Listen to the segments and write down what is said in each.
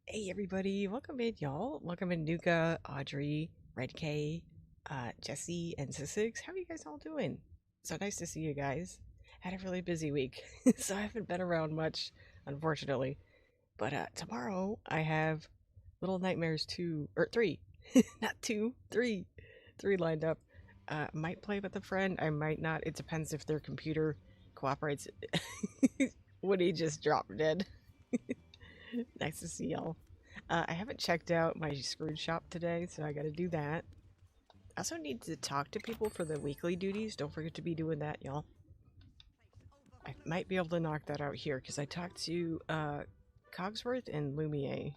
Hey everybody, welcome in y'all. Welcome in Nuka, Audrey, Red K, Jesse, and Sissix. How are you guys all doing? So nice to see you guys. Had a really busy week, so I haven't been around much, unfortunately. But tomorrow I have Little Nightmares 2, or 3, not 2, 3, 3 lined up. Might play with a friend, I might not. It depends if their computer cooperates. Woody just dropped dead. Nice to see y'all. I haven't checked out my Scrooge shop today, so I gotta do that. I also need to talk to people for the weekly duties. Don't forget to be doing that, y'all. I might be able to knock that out here, because I talked to Cogsworth and Lumiere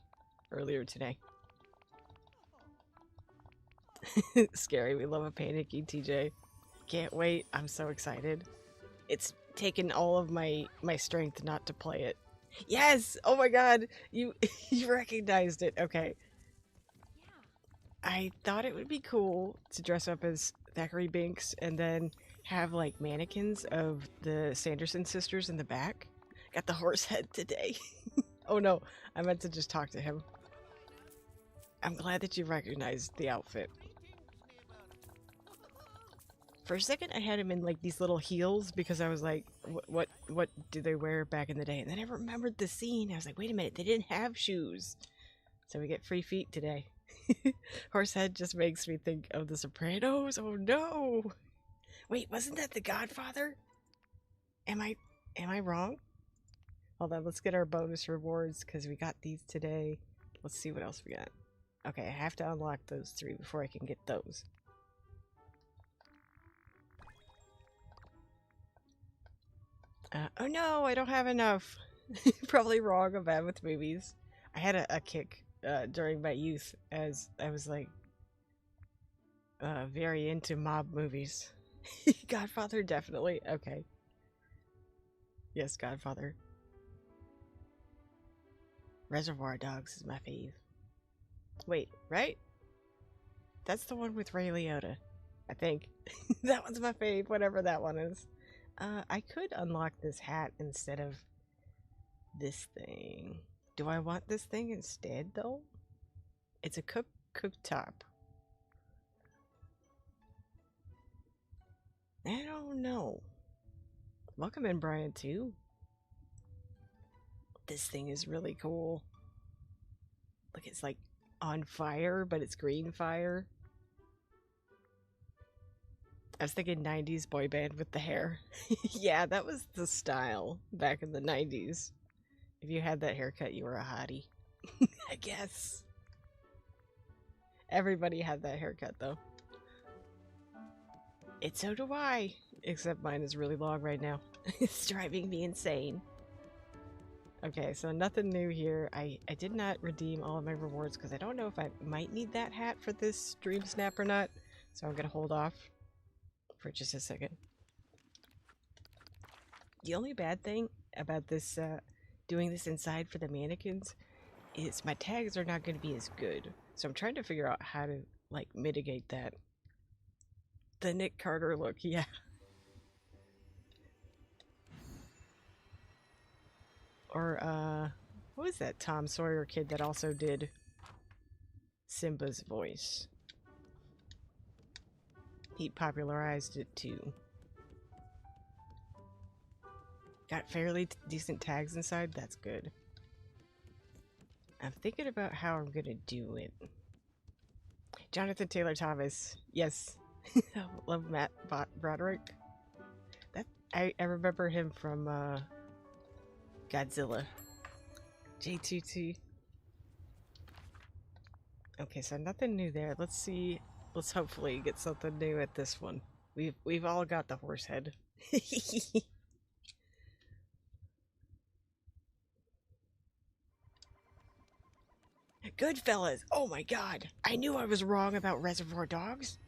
earlier today. Scary, we love a panicky TJ. Can't wait, I'm so excited. It's taken all of my strength not to play it. Yes! Oh my god! You you recognized it. Okay. I thought it would be cool to dress up as Thackeray Binks and then have like mannequins of the Sanderson sisters in the back. Got the horse head today. Oh no, I meant to just talk to him. I'm glad that you recognized the outfit. For a second, I had him in like these little heels because I was like, what do they wear back in the day? And then I remembered the scene. I was like, wait a minute, they didn't have shoes. So we get free feet today. Horsehead just makes me think of The Sopranos. Oh no! Wait, wasn't that The Godfather? Am I wrong? Hold on, let's get our bonus rewards because we got these today. Let's see what else we got. Okay, I have to unlock those 3 before I can get those. Oh no, I don't have enough. Probably wrong. I'm bad with movies. I had a kick during my youth as I was like very into mob movies. Godfather, definitely. Okay. Yes, Godfather. Reservoir Dogs is my fave. Wait, right? That's the one with Ray Liotta, I think. That one's my fave, whatever that one is. I could unlock this hat instead of this thing. Do I want this thing instead, though? It's a cooktop. I don't know. Welcome in, Brian, too. This thing is really cool. Look, it's like on fire, but it's green fire. I was thinking 90s boy band with the hair. Yeah, that was the style back in the 90s. If you had that haircut, you were a hottie. I guess. Everybody had that haircut, though. So do I. Except mine is really long right now. It's driving me insane. Okay, so nothing new here. I did not redeem all of my rewards because I don't know if I might need that hat for this Dreamsnap or not. So I'm going to hold off for just a second. The only bad thing about this, doing this inside for the mannequins is my tags are not going to be as good. So I'm trying to figure out how to, like, mitigate that. The Nick Carter look, yeah. Or, what was that Tom Sawyer kid that also did Simba's voice? He popularized it too. Got fairly decent tags inside, that's good. I'm thinking about how I'm gonna do it. Jonathan Taylor Thomas, yes. Love Matt Broderick. I remember him from Godzilla. J2T. Okay, so nothing new there. Let's see. Let's hopefully get something new at this one. We've all got the horse head. Goodfellas. Oh my god. I knew I was wrong about Reservoir Dogs.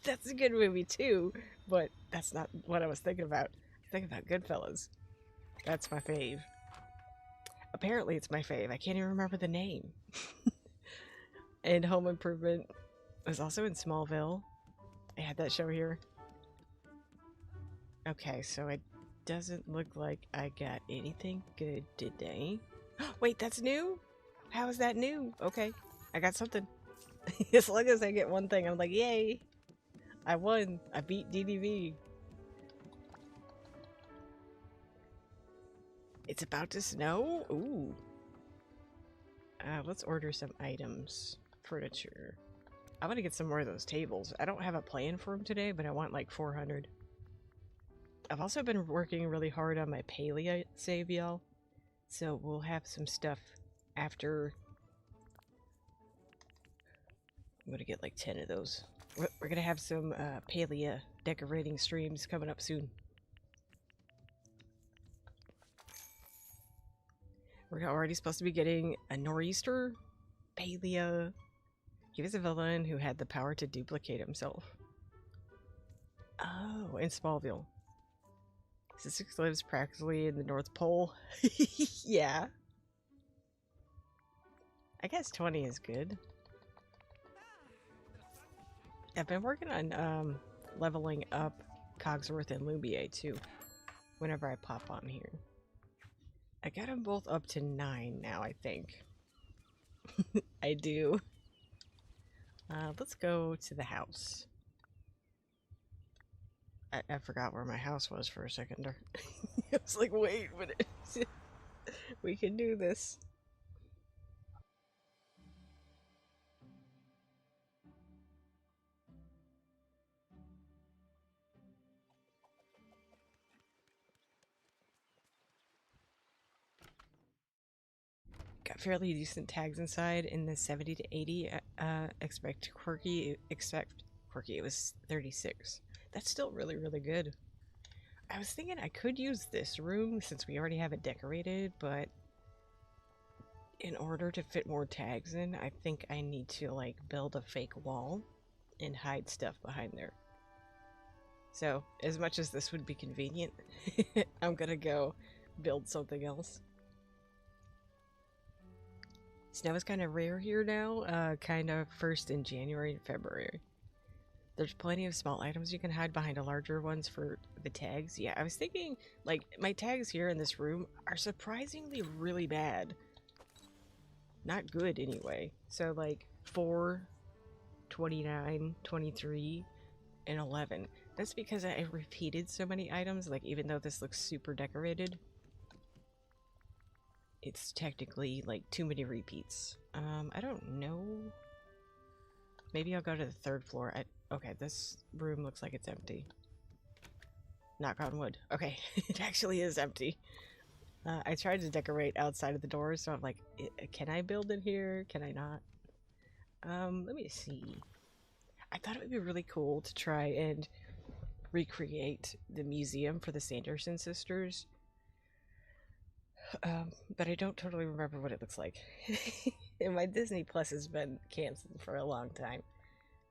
That's a good movie too, but that's not what I was thinking about. I'm thinking about Goodfellas. That's my fave. Apparently it's my fave. I can't even remember the name. And Home Improvement was also in Smallville. I had that show here. Okay, so it doesn't look like I got anything good today. Wait, that's new? How is that new? Okay, I got something. As long as I get one thing, I'm like, yay! I won. I beat DDV. It's about to snow? Ooh. Let's order some items. Furniture. I want to get some more of those tables. I don't have a plan for them today, but I want like 400. I've also been working really hard on my paleo save, y'all. So we'll have some stuff after. I'm gonna get like 10 of those. We're gonna have some paleo decorating streams coming up soon. We're already supposed to be getting a nor'easter. Paleo. He was a villain who had the power to duplicate himself. Oh, in Smallville. Sussex lives practically in the North Pole. Yeah. I guess 20 is good. I've been working on leveling up Cogsworth and Lumiere too. Whenever I pop on here. I got them both up to 9 now, I think. I do. Let's go to the house. I forgot where my house was for a second. I was like, wait a minute. We can do this. Got fairly decent tags inside in the 70 to 80. Expect quirky. It was 36. That's still really, really good. I was thinking I could use this room since we already have it decorated, but in order to fit more tags in, I think I need to like build a fake wall and hide stuff behind there. So, as much as this would be convenient, I'm gonna go build something else. Snow is kind of rare here now, kind of first in January and February. There's plenty of small items you can hide behind the larger ones for the tags. Yeah, I was thinking, like, my tags here in this room are surprisingly really bad. Not good, anyway. So, like, 4, 29, 23, and 11. That's because I repeated so many items, like, even though this looks super decorated, it's technically, like, too many repeats. I don't know. Maybe I'll go to the 3rd floor. Okay, this room looks like it's empty. Knock on wood. Okay, it actually is empty. I tried to decorate outside of the doors, so I'm like, can I build in here? Can I not? Let me see. I thought it would be really cool to try and recreate the museum for the Sanderson sisters. But I don't totally remember what it looks like. And my Disney Plus has been canceled for a long time.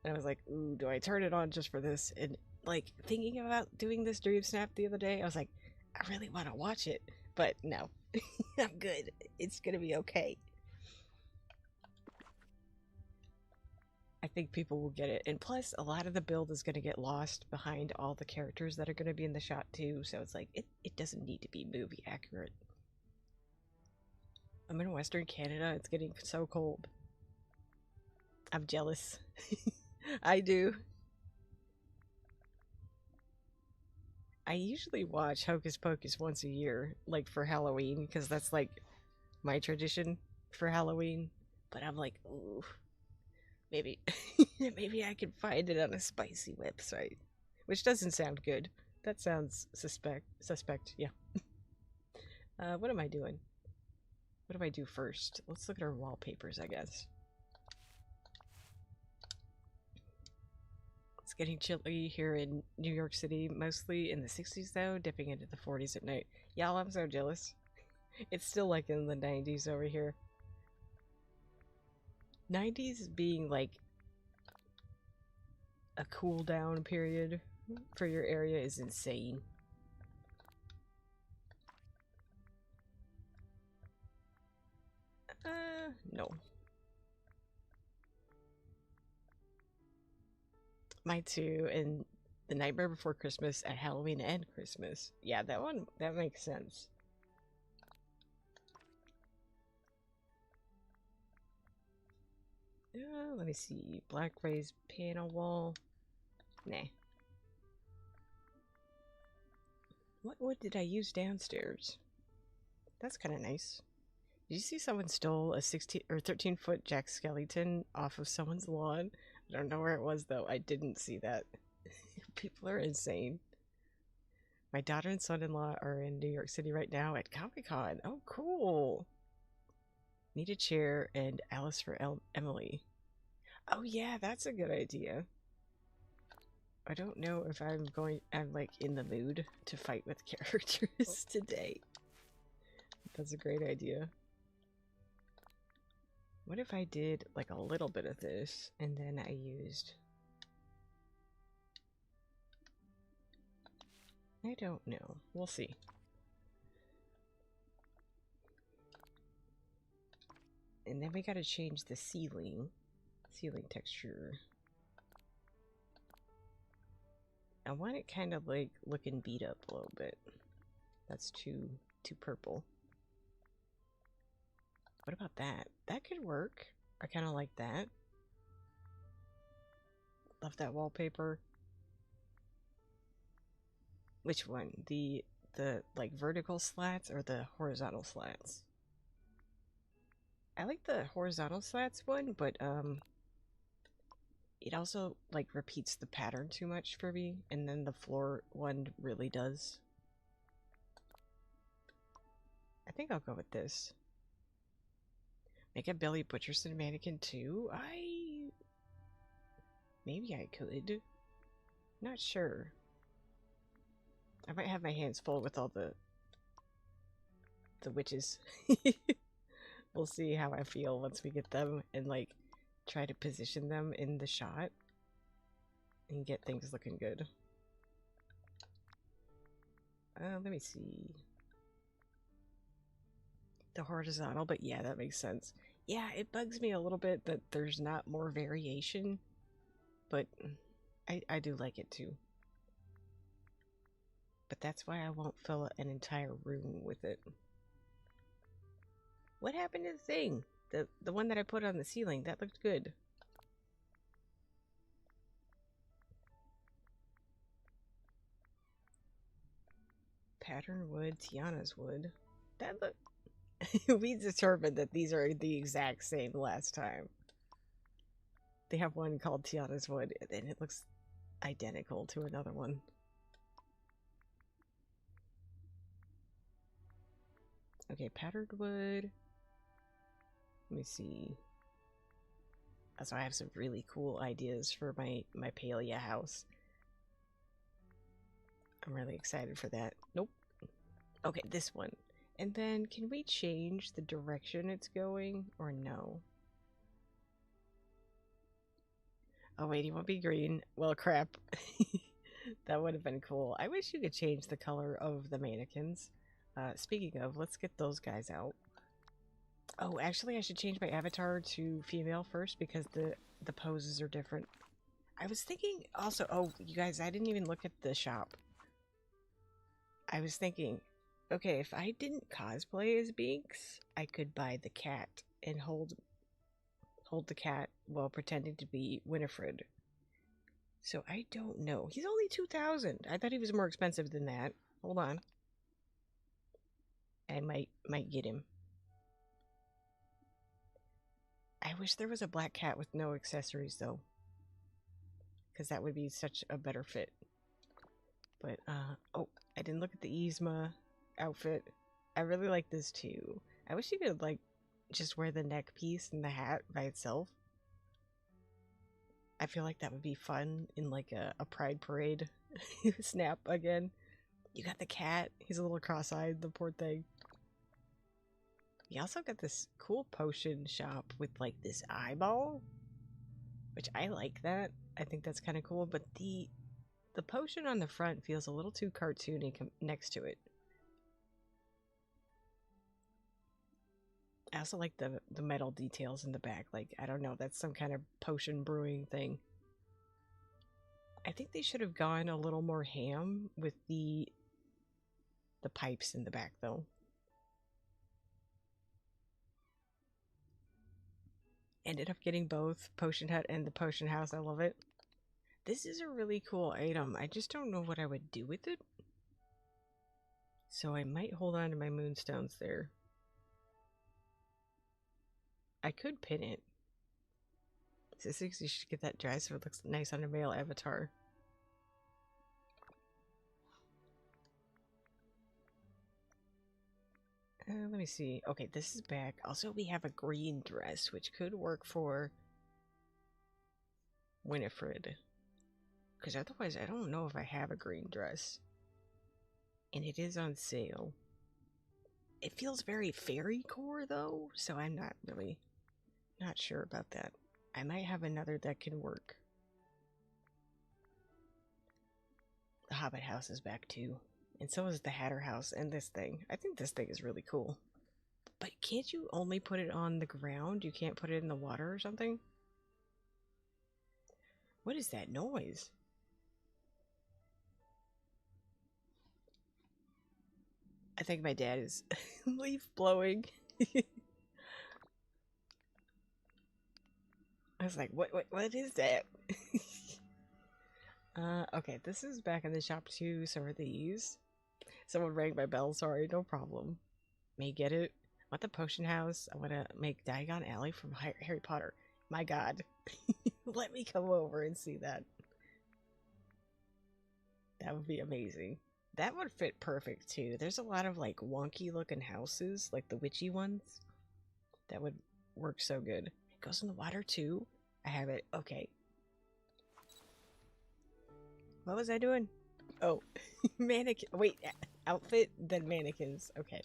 And I was like, ooh, do I turn it on just for this? And, like, thinking about doing this Dreamsnap the other day, I was like, I really want to watch it. But no, I'm good. It's gonna be okay. I think people will get it. And plus, a lot of the build is going to get lost behind all the characters that are going to be in the shot, too. So it's like, it doesn't need to be movie accurate. I'm in Western Canada. It's getting so cold. I'm jealous. I do. I usually watch Hocus Pocus once a year, like for Halloween, because that's like my tradition for Halloween. But I'm like, ooh, maybe, maybe I can find it on a spicy website, which doesn't sound good. That sounds suspect. Yeah. What am I doing? What do I do first? Let's look at our wallpapers, I guess. It's getting chilly here in New York City, mostly in the 60s though, dipping into the 40s at night. Y'all, I'm so jealous. It's still like in the 90s over here. 90s being like a cool down period for your area is insane. No. Mine too, and The Nightmare Before Christmas at Halloween and Christmas. Yeah, that makes sense. Let me see. Black raised panel wall. Nah. What wood did I use downstairs? That's kind of nice. Did you see someone stole a 16 or 13-foot Jack Skellington off of someone's lawn? I don't know where it was though. I didn't see that. People are insane. My daughter and son-in-law are in New York City right now at Comic-Con. Oh, cool. Need a chair and Alice for Emily. Oh yeah, that's a good idea. I don't know if I'm like in the mood to fight with characters today. That's a great idea. What if I did like a little bit of this and then I used... I don't know. We'll see. And then we gotta change the ceiling texture. I want it kind of like looking beat up a little bit. That's too purple. What about that? That could work. I kind of like that. Love that wallpaper. Which one? The like vertical slats or the horizontal slats? I like the horizontal slats one, but it also like repeats the pattern too much for me, and then the floor one really does. I think I'll go with this. Make a Billy Butcherson mannequin too? Maybe I could. Not sure. I might have my hands full with all the witches. We'll see how I feel once we get them and like try to position them in the shot and get things looking good. Let me see. The horizontal, but yeah, that makes sense. Yeah, it bugs me a little bit that there's not more variation, but I do like it too. But that's why I won't fill an entire room with it. What happened to the thing? The one that I put on the ceiling, that looked good. Pattern wood, Tiana's wood. That look. We determined that these are the exact same last time. They have one called Tiana's wood, and it looks identical to another one. Okay, patterned wood. Let me see. So I have some really cool ideas for my Palia house. I'm really excited for that. Nope. Okay, this one. And then can we change the direction it's going or no? Oh wait, you won't be green. Well, crap. That would have been cool. I wish you could change the color of the mannequins. Speaking of, let's get those guys out. Oh, actually, I should change my avatar to female first because the poses are different. I was thinking also, oh, you guys, I didn't even look at the shop. I was thinking, okay, if I didn't cosplay as Binks, I could buy the cat and hold the cat while pretending to be Winifred. So I don't know. He's only 2,000. I thought he was more expensive than that. Hold on. I might get him. I wish there was a black cat with no accessories though, because that would be such a better fit. But oh, I didn't look at the Yzma outfit. I really like this too. I wish you could like just wear the neck piece and the hat by itself. I feel like that would be fun in like a pride parade. Snap again. You got the cat. He's a little cross-eyed, the poor thing. You also got this cool potion shop with like this eyeball, which I like that. I think that's kind of cool, but the potion on the front feels a little too cartoony next to it. I also like the metal details in the back. Like, I don't know, that's some kind of potion brewing thing. I think they should have gone a little more ham with the pipes in the back though. Ended up getting both Potion Hut and the Potion House. I love it. This is a really cool item. I just don't know what I would do with it. So I might hold on to my moonstones there. I could pin it. Six, you should get that dry so it looks nice on a male avatar. Let me see. Okay, this is back. Also, we have a green dress, which could work for Winifred. Because otherwise, I don't know if I have a green dress. And it is on sale. It feels very fairy core, though, so I'm not really not sure about that. I might have another that can work. The Hobbit house is back, too. And so is the Hatter house and this thing. I think this thing is really cool. But can't you only put it on the ground? You can't put it in the water or something? What is that noise? I think my dad is leaf blowing. I was like, what is that? Okay, this is back in the shop too, so are these. Someone rang my bell, sorry, no problem. May get it. I want the Potion House. I want to make Diagon Alley from Harry Potter. My god. Let me come over and see that. That would be amazing. That would fit perfect too. There's a lot of like wonky looking houses, like the witchy ones. That would work so good. It goes in the water too. I have it. Okay. What was I doing? Oh, mannequin. Wait, outfit, then mannequins. Okay.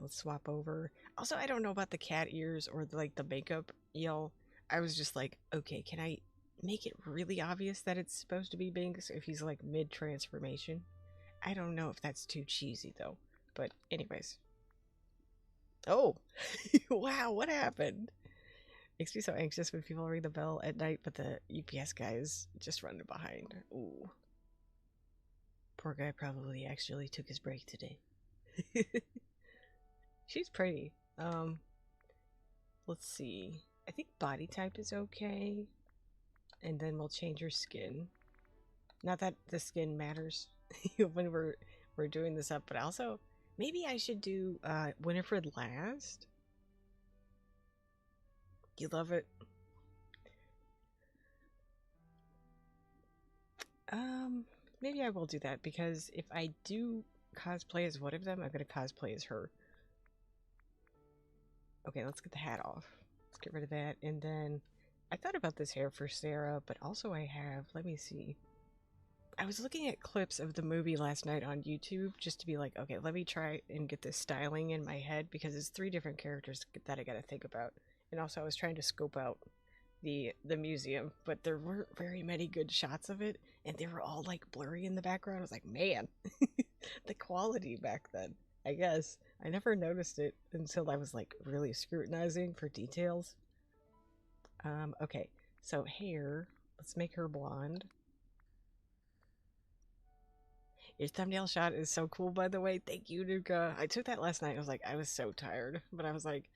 Let's swap over. Also, I don't know about the cat ears or like the makeup, y'all. I was just like, okay, can I make it really obvious that it's supposed to be Binks if he's like mid-transformation? I don't know if that's too cheesy though. But anyways. Oh, wow, what happened? Makes me so anxious when people ring the bell at night, but the UPS guy is just running behind. Ooh. Poor guy probably actually took his break today. She's pretty. Let's see. I think body type is okay. And then we'll change her skin. Not that the skin matters when we're doing this up, but also maybe I should do Winifred last. You love it. Maybe I will do that because if I do cosplay as one of them, I'm gonna cosplay as her. Okay, let's get the hat off. Let's get rid of that. And then I thought about this hair for Sarah, but also I have, let me see. I was looking at clips of the movie last night on YouTube just to be like, okay, let me try and get this styling in my head because it's 3 different characters that I gotta think about. And also I was trying to scope out the museum, but there weren't very many good shots of it, and they were all like blurry in the background. I was like, man, the quality back then. I guess I never noticed it until I was like really scrutinizing for details. Okay, so hair, let's make her blonde. Your thumbnail shot is so cool, by the way. Thank you, Nuka. I took that last night. I was like, I was so tired, but I was like,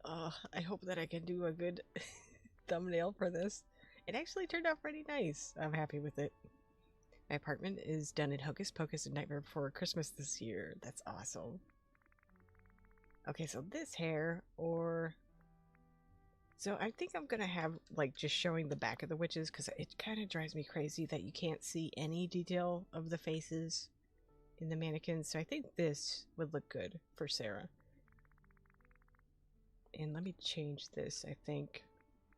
I hope that I can do a good thumbnail for this. It actually turned out pretty nice. I'm happy with it. My apartment is done in Hocus Pocus and Nightmare Before Christmas this year. That's awesome. Okay, so this hair, or... So I think I'm gonna have, like, just showing the back of the witches, because it kind of drives me crazy that you can't see any detail of the faces in the mannequins. So I think this would look good for Sarah. And let me change this, I think.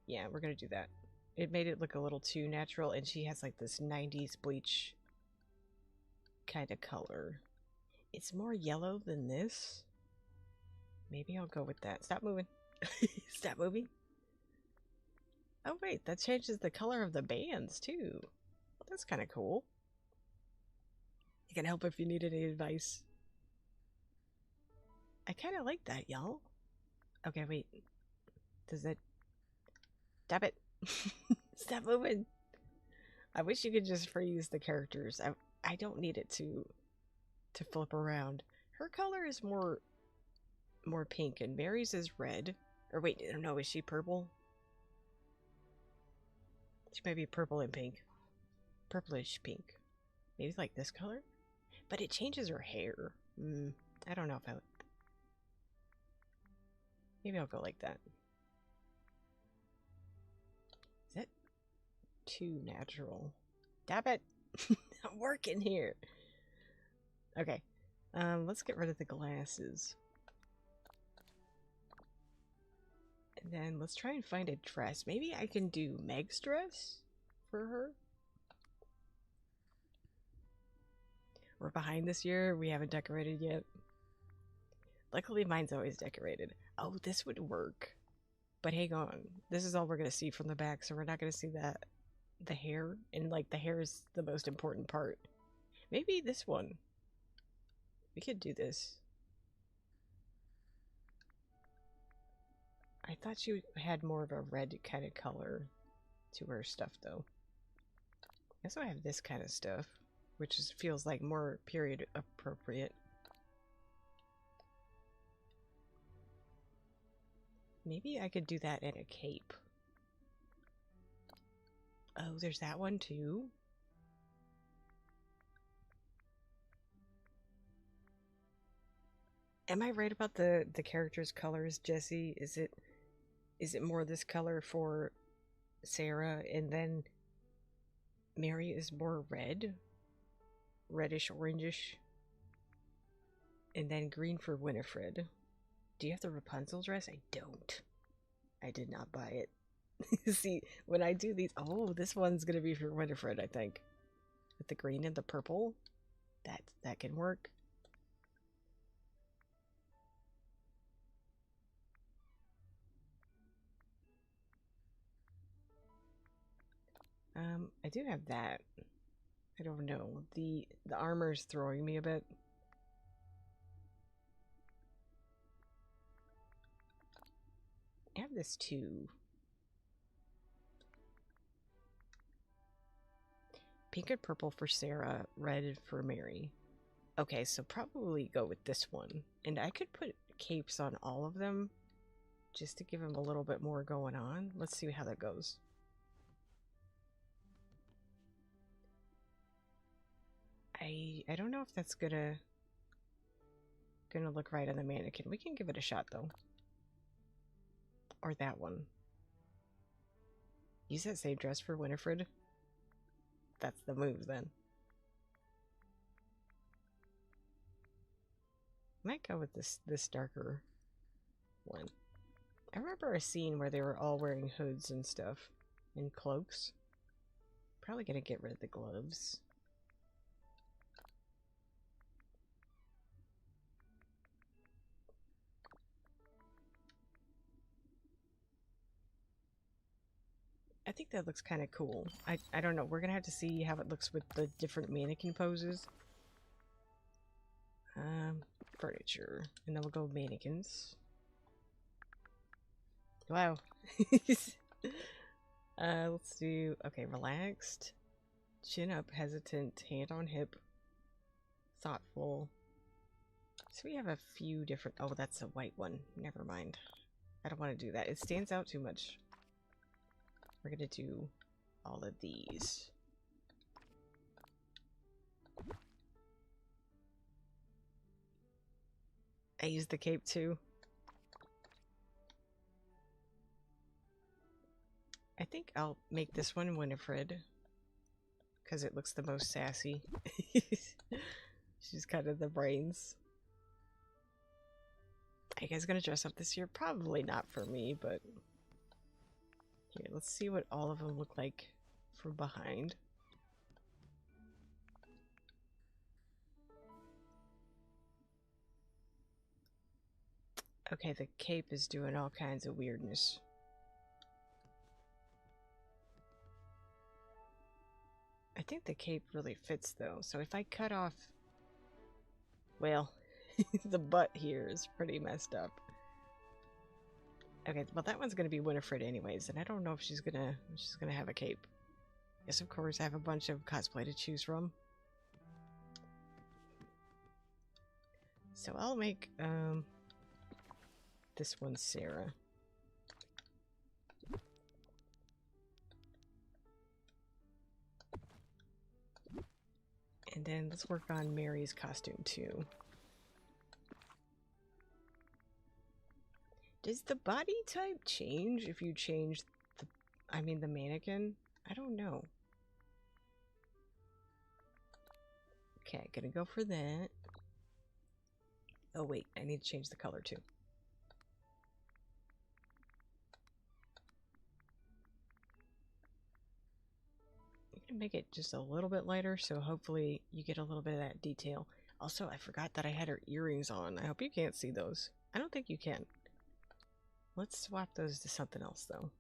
Yeah, we're gonna do that. It made it look a little too natural, and she has like this 90s bleach kind of color. It's more yellow than this. Maybe I'll go with that. Stop moving. Stop moving. Oh wait, that changes the color of the bands too. That's kind of cool. You can help if you need any advice. I kind of like that, y'all. Okay, wait. Does that... Stop it. Stop moving. I wish you could just freeze the characters. I don't need it to flip around. Her color is more more pink, and Mary's is red. Or wait, no, is she purple? She might be purple and pink. Purplish pink. Maybe like this color? But it changes her hair. I don't know if I... Maybe I'll go like that. Is that too natural? Damn it! I'm working here! Okay. Let's get rid of the glasses. And then let's try and find a dress. Maybe I can do Meg's dress for her? We're behind this year. We haven't decorated yet. Luckily, mine's always decorated. Oh, this would work. But hang on. This is all we're going to see from the back, so we're not going to see the hair. And, like, the hair is the most important part. Maybe this one. We could do this. I thought she had more of a red kind of color to her stuff, though. I also have this kind of stuff, which feels like more period appropriate. Maybe I could do that in a cape. Oh, there's that one too? Am I right about the character's colors, Jesse? Is it more this color for Sarah, and then Mary is more red? Reddish, orangish. And then green for Winifred. Do you have the Rapunzel dress? I don't. I did not buy it. See, when I do these... Oh, this one's going to be for Winifred, I think. With the green and the purple. That can work. I do have that. I don't know. The armor's throwing me a bit. I have this too. Pink and purple for Sarah, red for Mary. Okay, so probably go with this one. And I could put capes on all of them just to give them a little bit more going on. Let's see how that goes. I don't know if that's gonna look right on the mannequin. We can give it a shot though. Or that one. Use that same dress for Winifred. That's the move then. Might go with this darker one. I remember a scene where they were all wearing hoods and stuff. And cloaks. Probably gonna get rid of the gloves. I think that looks kind of cool. I don't know. We're going to have to see how it looks with the different mannequin poses. Furniture. And then we'll go mannequins. Wow. Let's do... Okay, relaxed. Chin up, hesitant, hand on hip. Thoughtful. So we have a few different... Oh, that's a white one. Never mind. I don't want to do that. It stands out too much. We're gonna do all of these. I used the cape too. I think I'll make this one Winifred. Because it looks the most sassy. She's kind of the brains. Are you guys gonna dress up this year? Probably not for me, but... Here, let's see what all of them look like from behind. Okay, the cape is doing all kinds of weirdness. I think the cape really fits though, so if I cut off... Well, the butt here is pretty messed up. Okay, well that one's gonna be Winifred anyways, and I don't know if she's gonna have a cape. Yes, of course, I have a bunch of cosplay to choose from. So I'll make this one's Sarah. And then let's work on Mary's costume too. Does the body type change if you change the mannequin? I don't know. Okay, gonna go for that. Oh wait, I need to change the color too. I'm gonna make it just a little bit lighter, so hopefully you get a little bit of that detail. Also, I forgot that I had her earrings on. I hope you can't see those. I don't think you can. Let's swap those to something else though.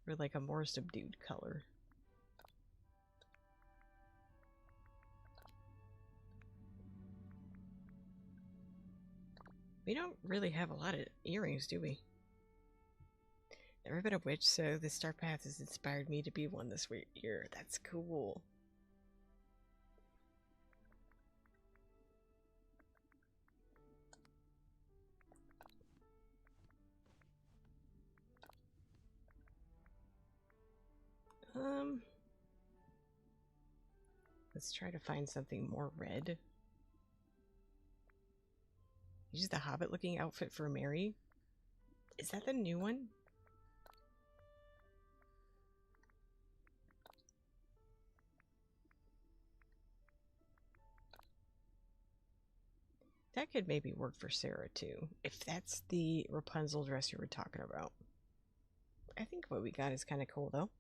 Or like a more subdued color. We don't really have a lot of earrings, do we? Never been a witch, so the star path has inspired me to be one this year. That's cool. Let's try to find something more red. Use the Hobbit looking outfit for Mary. Is that the new one? That could maybe work for Sarah too, if that's the Rapunzel dress you were talking about. I think what we got is kind of cool though.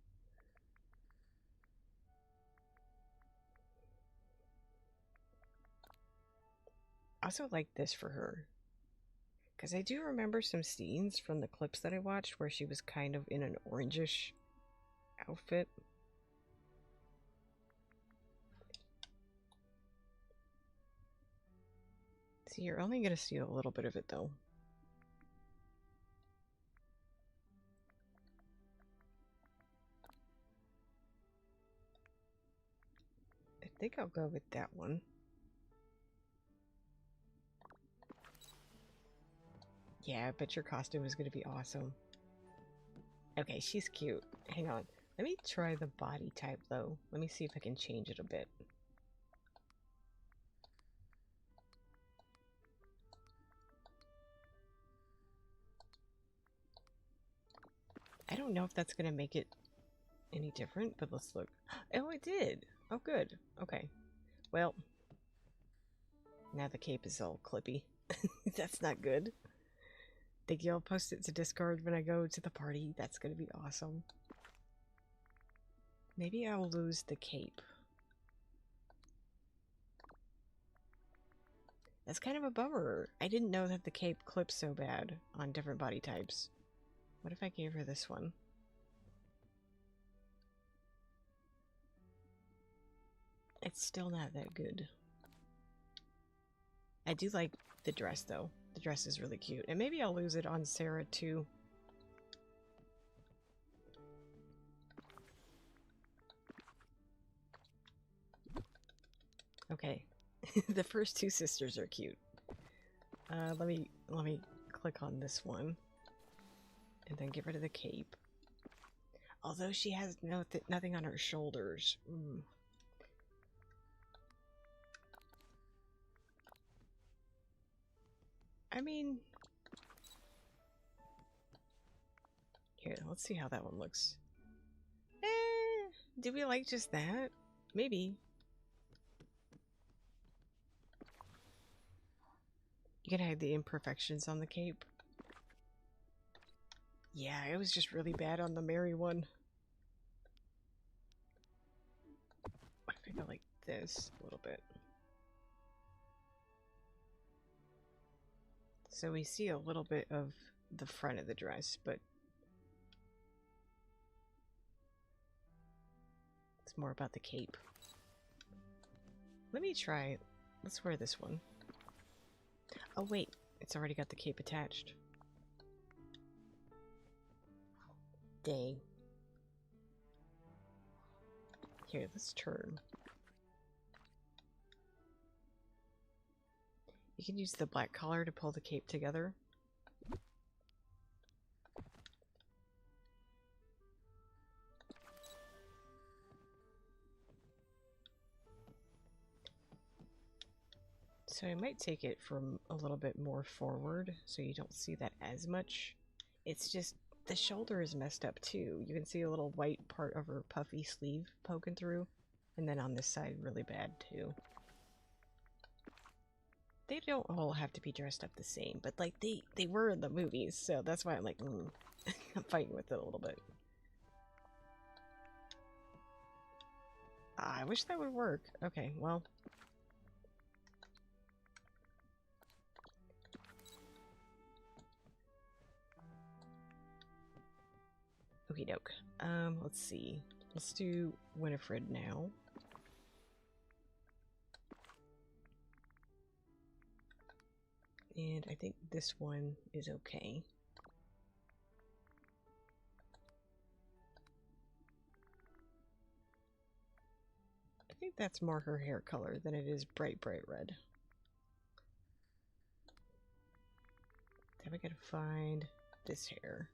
I also like this for her. Because I do remember some scenes from the clips that I watched where she was kind of in an orangish outfit. See, you're only going to see a little bit of it though. I think I'll go with that one. Yeah, I bet your costume is going to be awesome. Okay, she's cute. Hang on. Let me try the body type though. Let me see if I can change it a bit. I don't know if that's going to make it any different, but let's look. Oh, it did. Oh, good. Okay. Well, now the cape is all clippy. That's not good. Think you'll post it to Discord when I go to the party? That's going to be awesome. Maybe I'll lose the cape. That's kind of a bummer. I didn't know that the cape clips so bad on different body types. What if I gave her this one? It's still not that good. I do like the dress though. The dress is really cute. And maybe I'll lose it on Sarah too. Okay. The first two sisters are cute. Let me click on this one. And then get rid of the cape. Although she has nothing on her shoulders. I mean... Here, let's see how that one looks. Do we like just that? Maybe. You can hide the imperfections on the cape. Yeah, it was just really bad on the Mary one. What if I go like this a little bit? So we see a little bit of the front of the dress, but it's more about the cape. Let me try. Let's wear this one. Oh wait, it's already got the cape attached. Dang. Here, let's turn. You can use the black color to pull the cape together. So I might take it from a little bit more forward so you don't see that as much. It's just the shoulder is messed up too. You can see a little white part of her puffy sleeve poking through, and then on this side really bad too. They don't all have to be dressed up the same, but like they were in the movies, so that's why I'm like, I'm fighting with it a little bit. I wish that would work. Okay, well. Okie doke. Let's see. Let's do Winifred now. And I think this one is okay. I think that's more her hair color than it is bright, bright red. Then we gotta find this hair.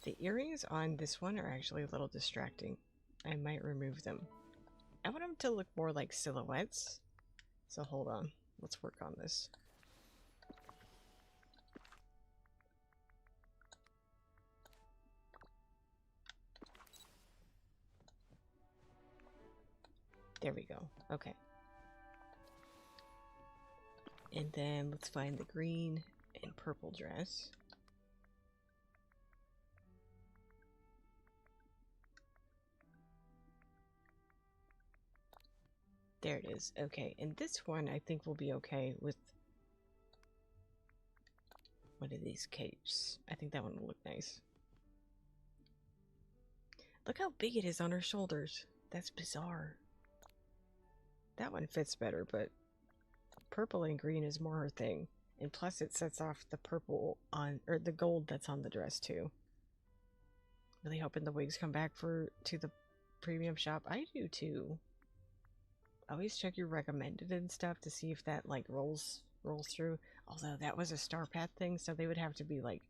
The earrings on this one are actually a little distracting. I might remove them. I want them to look more like silhouettes. So hold on. Let's work on this. There we go. Okay. And then let's find the green and purple dress. There it is. Okay, and this one I think will be okay with one of these capes. I think that one will look nice. Look how big it is on her shoulders. That's bizarre. That one fits better, but purple and green is more her thing. And plus it sets off the purple on, or the gold that's on the dress too. Really hoping the wigs come back to the premium shop. I do too. Always check your recommended and stuff to see if that like rolls through. Although that was a Star Path thing, so they would have to be like,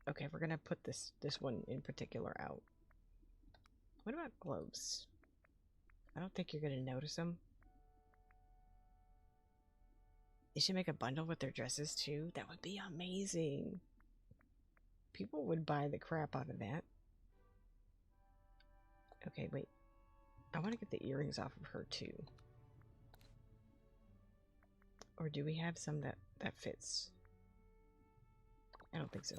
okay, we're gonna put this one in particular out. What about gloves? I don't think you're gonna notice them. They should make a bundle with their dresses too. That would be amazing. People would buy the crap out of that. Okay, wait. I want to get the earrings off of her too. Or do we have some that fits? I don't think so.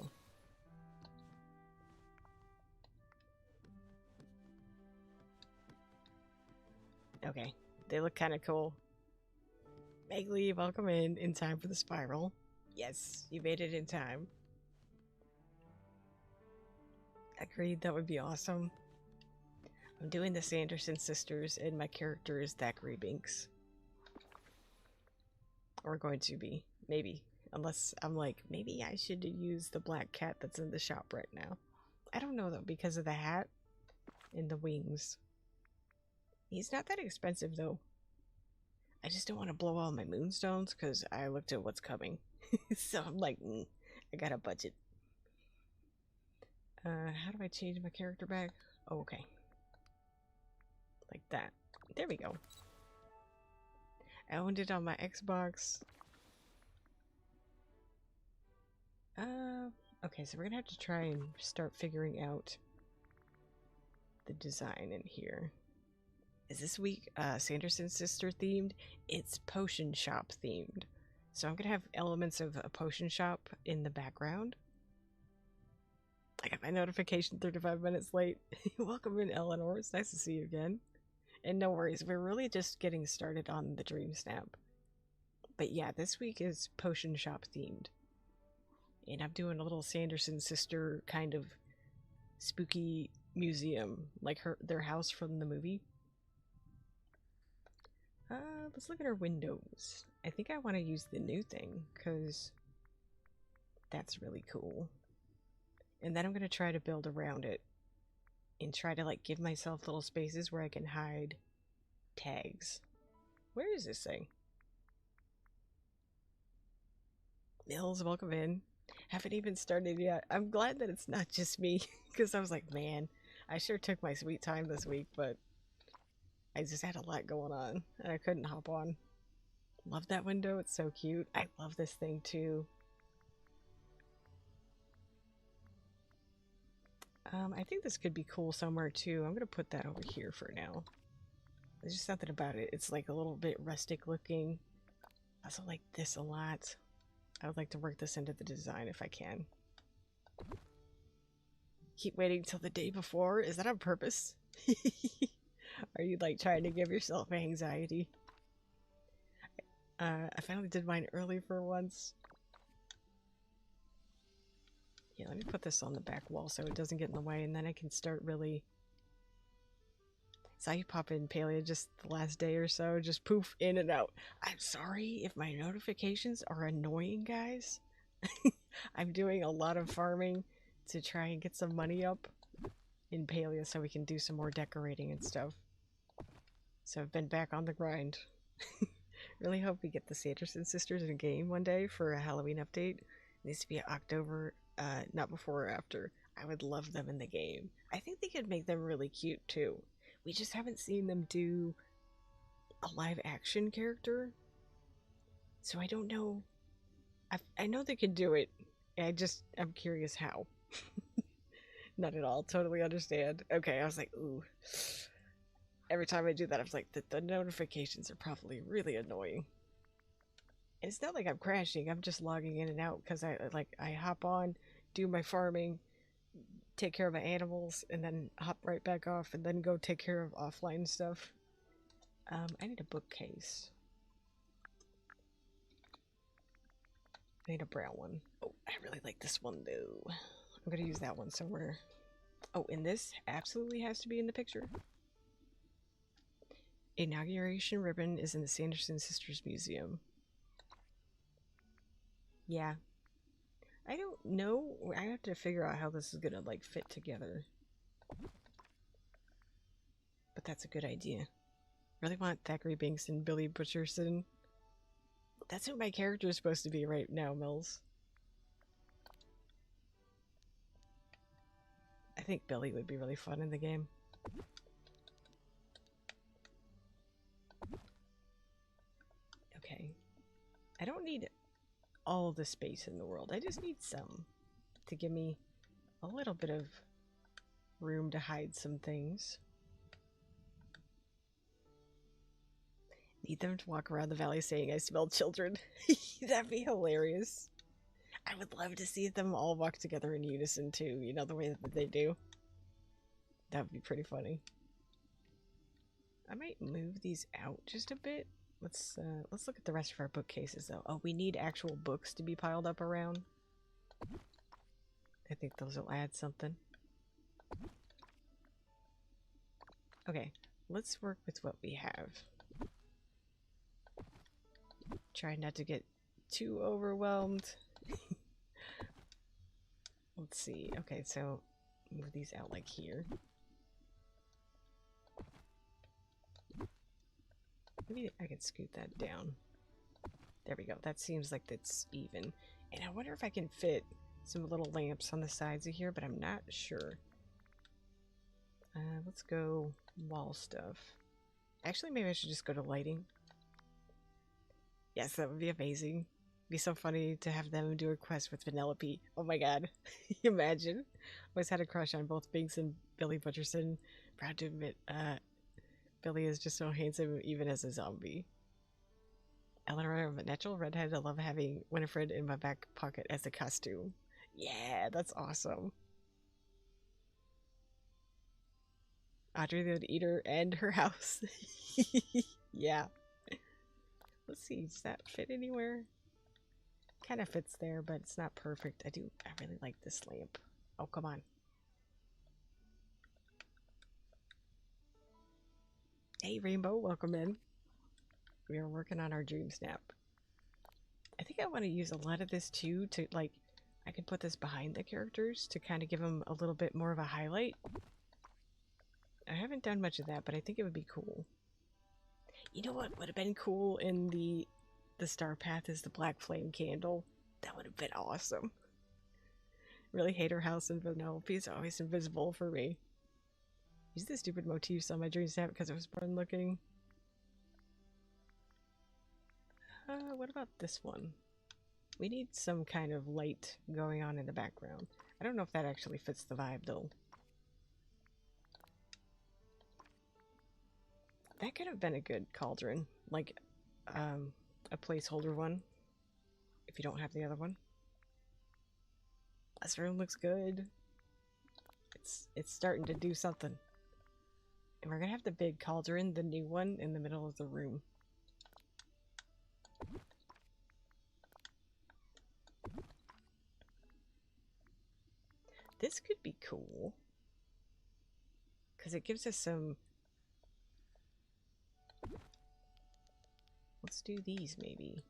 Okay, they look kind of cool. Megley, welcome in time for the spiral. Yes, you made it in time. Agreed, that would be awesome. I'm doing the Sanderson sisters, and my character is Thackeray Binks. Or going to be, maybe. Unless I'm like, maybe I should use the black cat that's in the shop right now. I don't know though, because of the hat and the wings. He's not that expensive though. I just don't want to blow all my moonstones because I looked at what's coming. So I'm like, I got a budget. How do I change my character back? Oh, okay. Like that. There we go. I owned it on my Xbox. Okay, so we're gonna have to try and start figuring out the design in here. Is this week Sanderson sister themed? It's potion shop themed. So I'm gonna have elements of a potion shop in the background. I got my notification 35 minutes late. Welcome in, Eleanor. It's nice to see you again. And no worries, we're really just getting started on the Dreamsnap. But yeah, this week is potion shop themed. And I'm doing a little Sanderson sister kind of spooky museum, like their house from the movie. Let's look at our windows. I think I want to use the new thing, because that's really cool. And then I'm going to try to build around it and try to like give myself little spaces where I can hide tags. Where is this thing? Mills, welcome in. Haven't even started yet. I'm glad that it's not just me, because I was like, man, I sure took my sweet time this week, but I just had a lot going on, and I couldn't hop on. Love that window, it's so cute. I love this thing too. I think this could be cool somewhere too. I'm gonna put that over here for now. There's just something about it. It's like a little bit rustic looking. I also like this a lot. I would like to work this into the design if I can. Keep waiting till the day before? Is that on purpose? Are you like trying to give yourself anxiety? I finally did mine early for once. Yeah, let me put this on the back wall so it doesn't get in the way, and then I can start really... Saw you pop in, Palea, just the last day or so, just poof, in and out. I'm sorry if my notifications are annoying, guys. I'm doing a lot of farming to try and get some money up in Palea so we can do some more decorating and stuff. So I've been back on the grind. Really hope we get the Sanderson sisters in a game one day for a Halloween update. It needs to be October, not before or after. I would love them in the game. I think they could make them really cute too. We just haven't seen them do a live action character. So I don't know. I know they can do it. I'm curious how. Not at all. Totally understand. Okay, I was like, ooh. Every time I do that, I was like, the notifications are probably really annoying. And it's not like I'm crashing. I'm just logging in and out because I hop on, do my farming, take care of my animals, and then hop right back off and then go take care of offline stuff. I need a bookcase. I need a brown one. Oh, I really like this one though. I'm gonna use that one somewhere. Oh, and this absolutely has to be in the picture. Inauguration ribbon is in the Sanderson Sisters Museum. Yeah. I don't know. I have to figure out how this is gonna like fit together. But that's a good idea. Really want Thackeray Binks and Billy Butcherson. That's who my character is supposed to be right now, Mills. I think Billy would be really fun in the game. Okay. I don't need all the space in the world. I just need some to give me a little bit of room to hide some things. Need them to walk around the valley saying, I smell children. That'd be hilarious. I would love to see them all walk together in unison too, you know, the way that they do. That would be pretty funny. I might move these out just a bit. Let's look at the rest of our bookcases though. Oh, we need actual books to be piled up around. I think those will add something. Okay, let's work with what we have. Try not to get too overwhelmed. Let's see. Okay, so move these out like here. Maybe I could scoot that down. There we go. That seems like that's even. And I wonder if I can fit some little lamps on the sides of here, but I'm not sure. Let's go wall stuff. Actually, maybe I should just go to lighting. Yes, that would be amazing. It'd be so funny to have them do a quest with Vanellope. Oh my god. Imagine. Always had a crush on both Binks and Billy Butcherson. Proud to admit, Billy is just so handsome even as a zombie. Eleanor, I'm a natural redhead. I love having Winifred in my back pocket as a costume. Yeah, that's awesome. Audrey the Eater and her house. Yeah. Let's see, does that fit anywhere? Kind of fits there, but it's not perfect. I really like this lamp. Oh, come on. Hey, Rainbow, welcome in. We are working on our Dreamsnap. I think I want to use a lot of this too to, like, I could put this behind the characters to kind of give them a little bit more of a highlight. I haven't done much of that, but I think it would be cool. You know what would have been cool in the star path is the black flame candle. That would have been awesome. Really hate her house in Penelope's always invisible for me. Use the stupid motifs on my Dreamsnap because it was fun looking. What about this one? We need some kind of light going on in the background. I don't know if that actually fits the vibe though. That could have been a good cauldron, like a placeholder one, if you don't have the other one. This room looks good. It's starting to do something. And we're gonna have the big cauldron, the new one, in the middle of the room. This could be cool. Because it gives us some... Let's do these, maybe.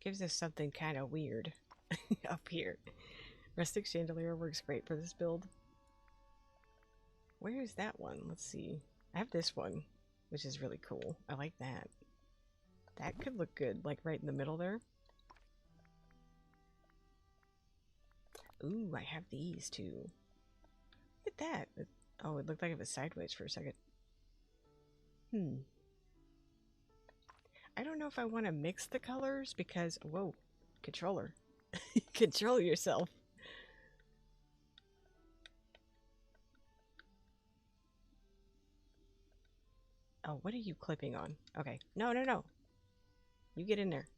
Gives us something kind of weird up here. Rustic chandelier works great for this build. Where is that one? Let's see. I have this one, which is really cool. I like that. That could look good, like right in the middle there. Ooh, I have these too. Look at that. Oh, it looked like it was sideways for a second. I don't know if I want to mix the colors because... Whoa, controller. Control yourself. Oh, what are you clipping on? Okay. No, no, no. You get in there.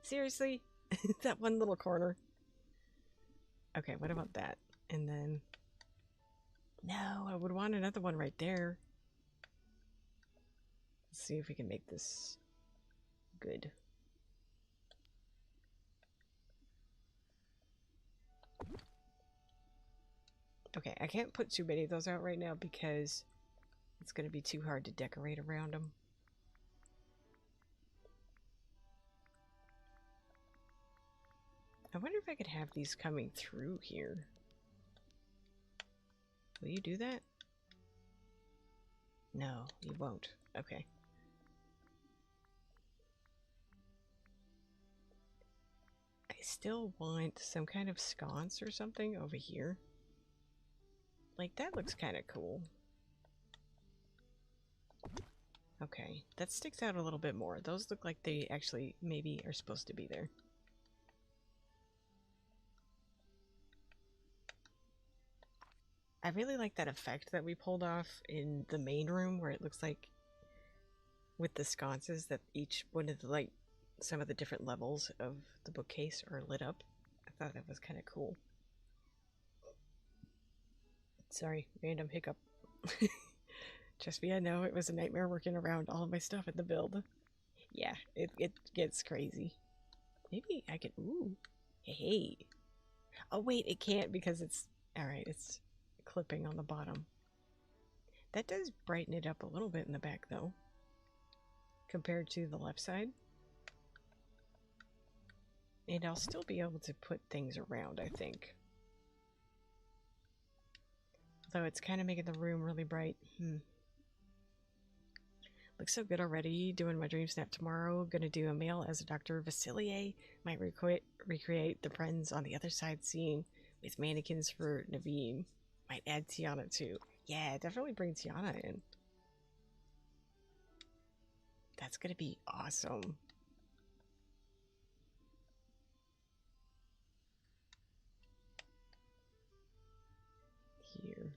Seriously? That one little corner. Okay, what about that? And then... No, I would want another one right there. Let's see if we can make this good. Okay, I can't put too many of those out right now because it's going to be too hard to decorate around them. I wonder if I could have these coming through here. Will you do that? No, you won't. Okay. I still want some kind of sconce or something over here. Like, that looks kind of cool. Okay, that sticks out a little bit more. Those look like they actually maybe are supposed to be there. I really like that effect that we pulled off in the main room where it looks like with the sconces that each one of the, like, some of the different levels of the bookcase are lit up. I thought that was kind of cool. Sorry, random hiccup. Trust me, I know it was a nightmare working around all of my stuff in the build. Yeah, it gets crazy. Maybe I could... Ooh. Hey. Oh, wait, it can't because it's... Alright, it's clipping on the bottom. That does brighten it up a little bit in the back, though. Compared to the left side. And I'll still be able to put things around, I think. Though it's kind of making the room really bright. Looks so good already. Doing my Dreamsnap tomorrow. Gonna do a male as a Dr. Vasilier. Might recreate the Friends on the Other Side scene with mannequins for Naveen. Might add Tiana too. Yeah, definitely bring Tiana in. That's gonna be awesome. Here.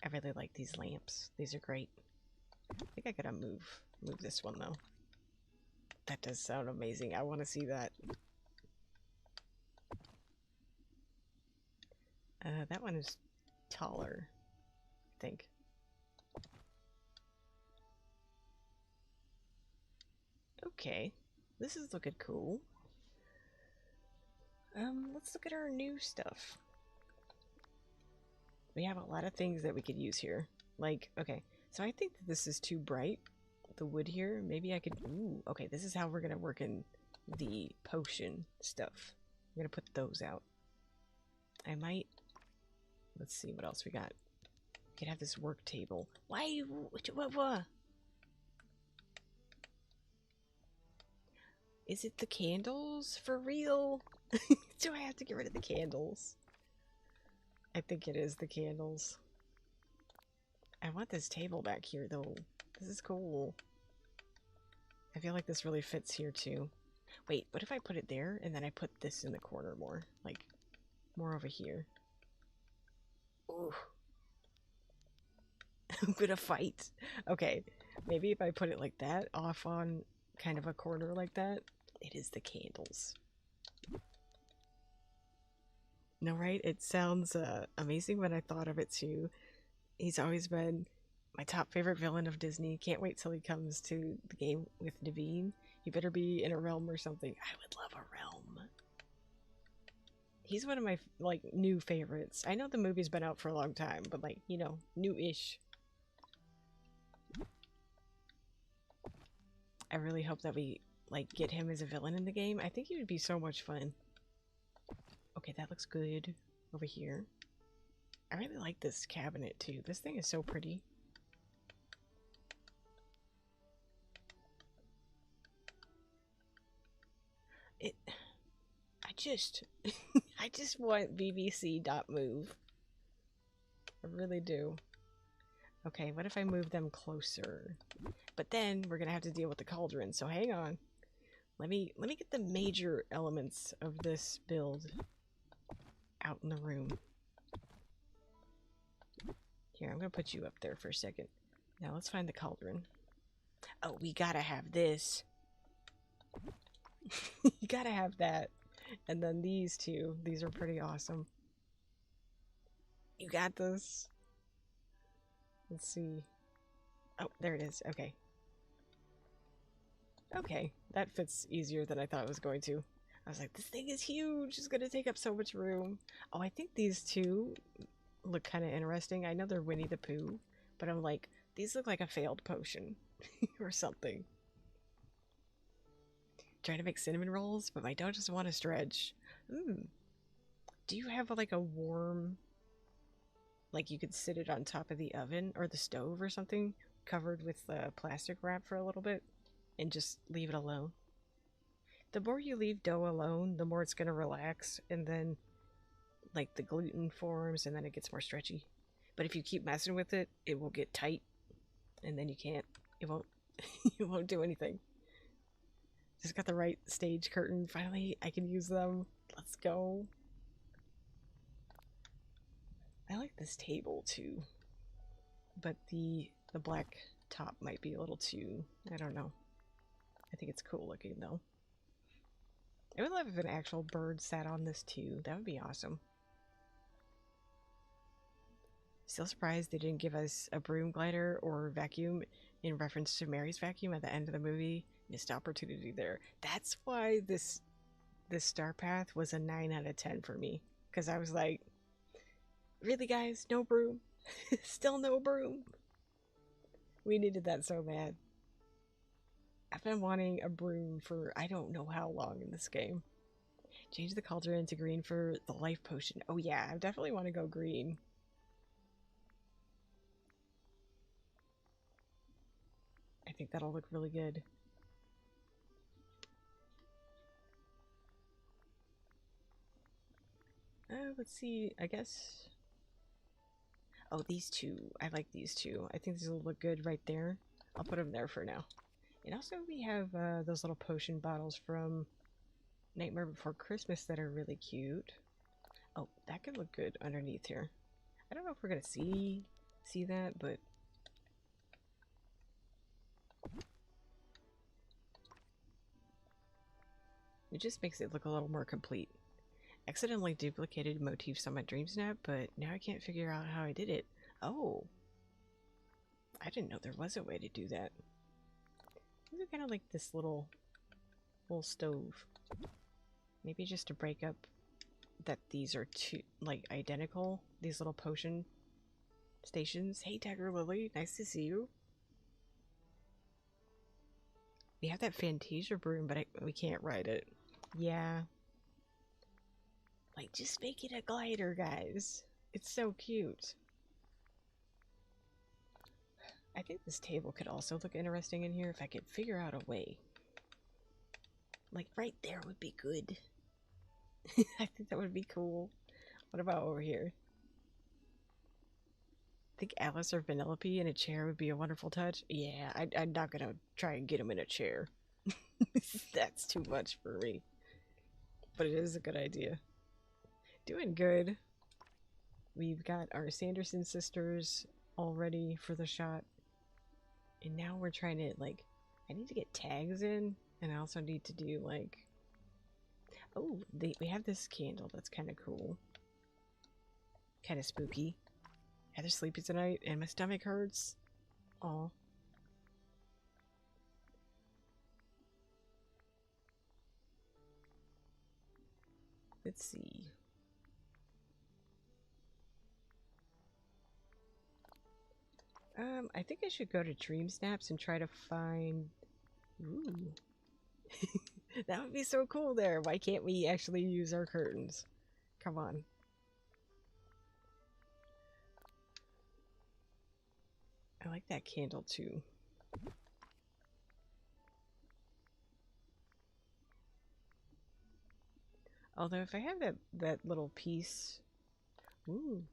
I really like these lamps. These are great. I think I gotta move this one though. That does sound amazing. I want to see that. That one is taller, I think. Okay, this is looking cool. Let's look at our new stuff. We have a lot of things that we could use here. Like, okay, so I think that this is too bright, the wood here. Maybe I could... Ooh, okay, this is how we're gonna work in the potion stuff. I'm gonna put those out. I might... Let's see what else we got. We could have this work table. Why? What? Is it the candles? For real? Do I have to get rid of the candles? I think it is the candles. I want this table back here, though. This is cool. I feel like this really fits here, too. Wait, what if I put it there, and then I put this in the corner more? Like, more over here. Ooh. I'm gonna fight. Okay, maybe if I put it like that, off on kind of a corner like that, it is the candles. No, right? It sounds amazing when I thought of it too. He's always been my top favorite villain of Disney. Can't wait till he comes to the game with Naveen. He better be in a realm or something. I would love a realm. He's one of my, like, new favorites. I know the movie's been out for a long time, but, like, you know, new-ish. I really hope that we, like, get him as a villain in the game. I think he would be so much fun. Okay, that looks good over here. I really like this cabinet, too. This thing is so pretty. I just want BBC.move. I really do. Okay, what if I move them closer? But then we're gonna have to deal with the cauldron, so hang on. Let me get the major elements of this build out in the room. Here, I'm gonna put you up there for a second. Now let's find the cauldron. Oh, we gotta have this. You gotta have that. And then these two. These are pretty awesome. You got this. Let's see. Oh, there it is. Okay. Okay, that fits easier than I thought it was going to. I was like, this thing is huge. It's gonna take up so much room. Oh, I think these two look kind of interesting. I know they're Winnie the Pooh, but I'm like, these look like a failed potion or something. Trying to make cinnamon rolls, but my dough just want to stretch. Do you have like a warm, like you could sit it on top of the oven or the stove or something, covered with plastic wrap for a little bit and just leave it alone? The more you leave dough alone, the more it's going to relax, and then like the gluten forms and then it gets more stretchy. But if you keep messing with it, it will get tight and then you can't, it won't, it won't do anything. Just got the right stage curtain. Finally, I can use them. Let's go. I like this table too, but the black top might be a little too, I don't know. I think it's cool looking though. I would love if an actual bird sat on this too. That would be awesome. Still surprised they didn't give us a broom glider or vacuum in reference to Mary's vacuum at the end of the movie. Missed opportunity there. That's why this star path was a 9 out of 10 for me. Because I was like, really guys? No broom? Still no broom? We needed that so bad. I've been wanting a broom for I don't know how long in this game. Change the cauldron to green for the life potion. Oh yeah, I definitely want to go green. I think that'll look really good. Let's see, I guess... Oh, these two. I like these two. I think these will look good right there. I'll put them there for now. And also we have those little potion bottles from Nightmare Before Christmas that are really cute. Oh, that could look good underneath here. I don't know if we're gonna see that, but... It just makes it look a little more complete. Accidentally duplicated motifs on my Dreamsnap, but now I can't figure out how I did it. Oh. I didn't know there was a way to do that. These are kind of like this little stove. Maybe just to break up that these are two, like, identical. These little potion stations. Hey, Tiger Lily. Nice to see you. We have that Fantasia broom, but we can't ride it. Yeah. just make it a glider, guys. It's so cute. I think this table could also look interesting in here if I could figure out a way. Like right there would be good. I think that would be cool. What about over here? I think Alice or Vanellope in a chair would be a wonderful touch. Yeah, I'm not gonna try and get him in a chair. That's too much for me. But it is a good idea. Doing good. We've got our Sanderson sisters all ready for the shot. And now we're trying to, like, I need to get tags in. And I also need to do, like... Oh, we have this candle that's kind of cool. Kind of spooky. Heather's sleepy tonight and my stomach hurts. Aw. Let's see. I think I should go to Dreamsnaps and try to find... Ooh. That would be so cool there. Why can't we actually use our curtains? Come on. I like that candle too. Although if I have that little piece... Ooh.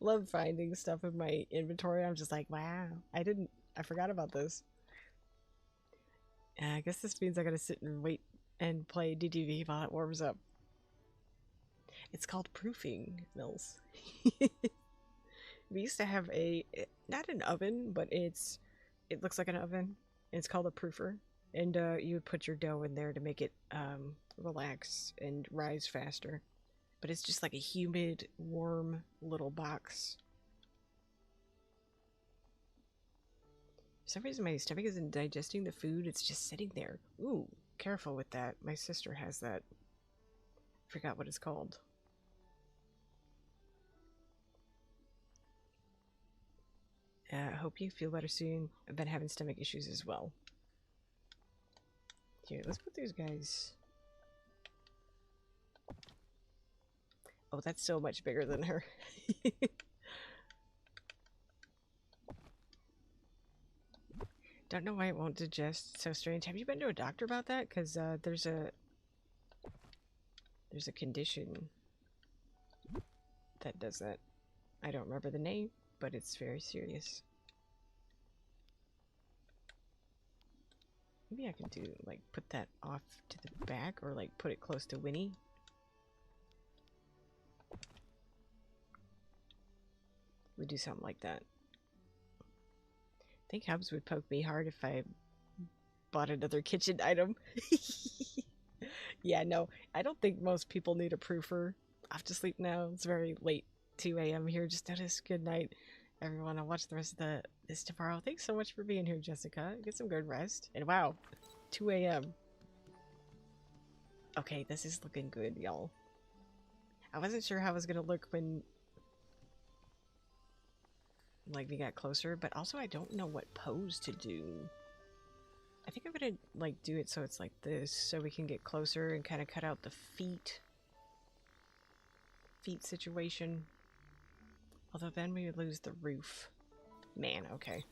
Love finding stuff in my inventory. I'm just like, wow. I forgot about this. I guess this means I gotta sit and wait and play DTV while it warms up. It's called proofing, Mills. We used to have not an oven, but it looks like an oven. It's called a proofer. And you would put your dough in there to make it relax and rise faster. But it's just like a humid, warm little box. For some reason my stomach isn't digesting the food, it's just sitting there. Ooh, careful with that. My sister has that. I forgot what it's called. I hope you feel better soon. I've been having stomach issues as well. Here, let's put these guys... Oh, that's so much bigger than her. Don't know why it won't digest. So strange. Have you been to a doctor about that? Because there's a condition that does that. I don't remember the name, but it's very serious. Maybe I can do, like, put that off to the back or, like, put it close to Winnie. We do something like that. I think Hubs would poke me hard if I bought another kitchen item. Yeah, no, I don't think most people need a proofer. I have to sleep now. It's very late, 2 a.m. here. Just notice. Good night, everyone. I'll watch the rest of this tomorrow. Thanks so much for being here, Jessica. Get some good rest. And wow, 2 a.m. Okay, this is looking good, y'all. I wasn't sure how it was gonna look when, like, we got closer, but also I don't know what pose to do. I think I'm gonna, like, do it so it's like this, so we can get closer and kind of cut out the feet situation. Although then we would lose the roof. Man, okay.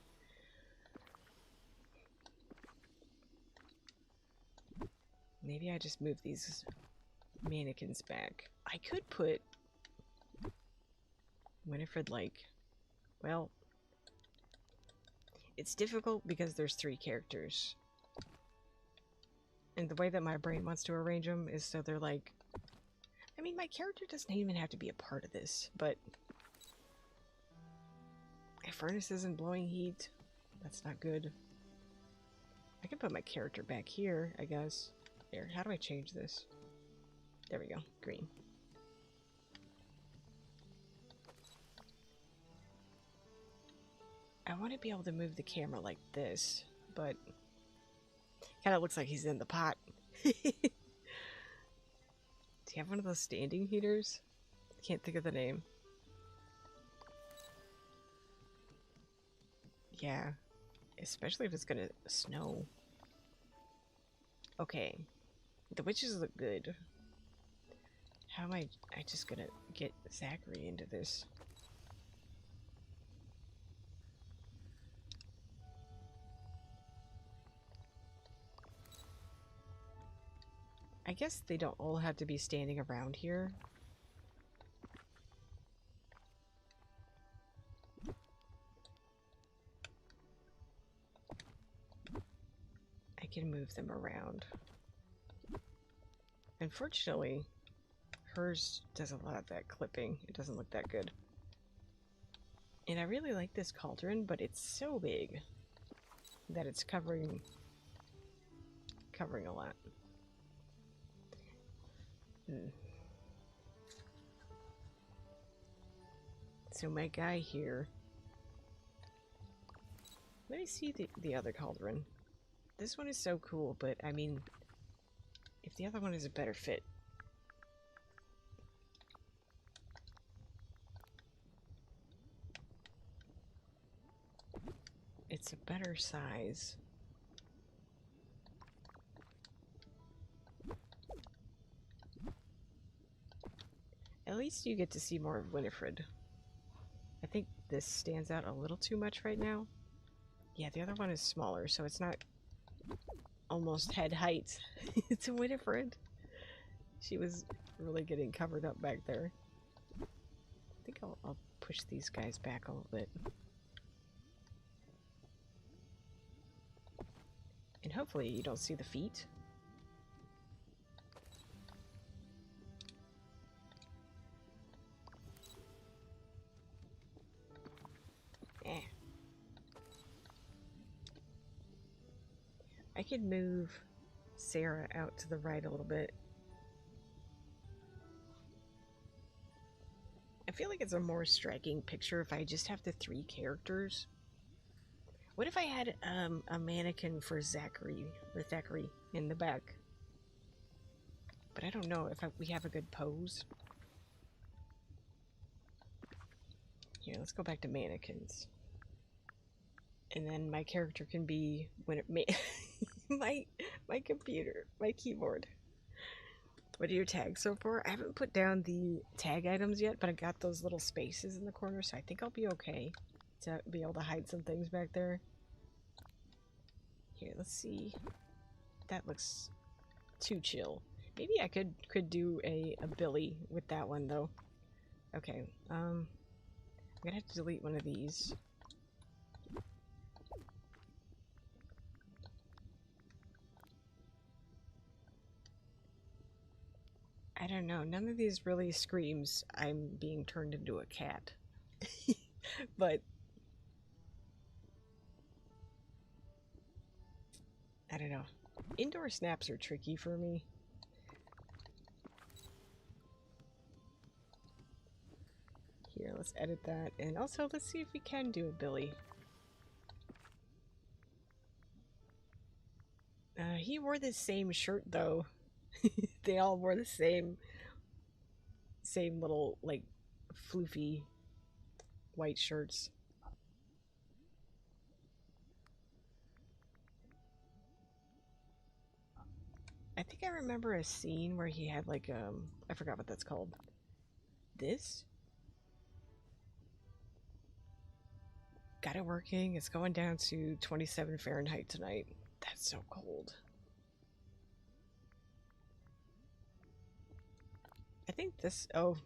Maybe I just move these mannequins back. I could put Winifred, like, well, it's difficult because there's 3 characters. And the way that my brain wants to arrange them is so they're like... I mean, my character doesn't even have to be a part of this, but... My furnace isn't blowing heat. That's not good. I can put my character back here, I guess. Here, how do I change this? There we go, green. I want to be able to move the camera like this, but kind of looks like he's in the pot. Do you have one of those standing heaters? I can't think of the name. Yeah, especially if it's gonna snow. Okay, the witches look good. How am I just gonna get Zachary into this? I guess they don't all have to be standing around here. I can move them around. Unfortunately, hers does a lot of that clipping. It doesn't look that good. And I really like this cauldron, but it's so big that it's covering a lot. So my guy here, let me see the other cauldron. This one is so cool, but I mean, if the other one is a better fit. It's a better size. At least you get to see more of Winifred. I think this stands out a little too much right now. Yeah, the other one is smaller, so it's not almost head height to Winifred. She was really getting covered up back there. I think I'll push these guys back a little bit. And hopefully you don't see the feet. I could move Sarah out to the right a little bit. I feel like it's a more striking picture if I just have the 3 characters. What if I had a mannequin for Zachary in the back? But I don't know if we have a good pose. Here, let's go back to mannequins. And then my character can be when it my computer, my keyboard. What are your tags so far? I haven't put down the tag items yet, but I got those little spaces in the corner, so I think I'll be okay to be able to hide some things back there. Here, let's see. That looks too chill. Maybe I could do a Billy with that one though. Okay, I'm gonna have to delete one of these. I don't know, none of these really screams I'm being turned into a cat. But I don't know. Indoor snaps are tricky for me. Here, let's edit that. And also, let's see if we can do a Billy. He wore the same shirt, though. They all wore the same little, like, floofy white shirts. I think I remember a scene where he had, like, I forgot what that's called. This? Got it working. It's going down to 27 Fahrenheit tonight. That's so cold. I think this... Oh,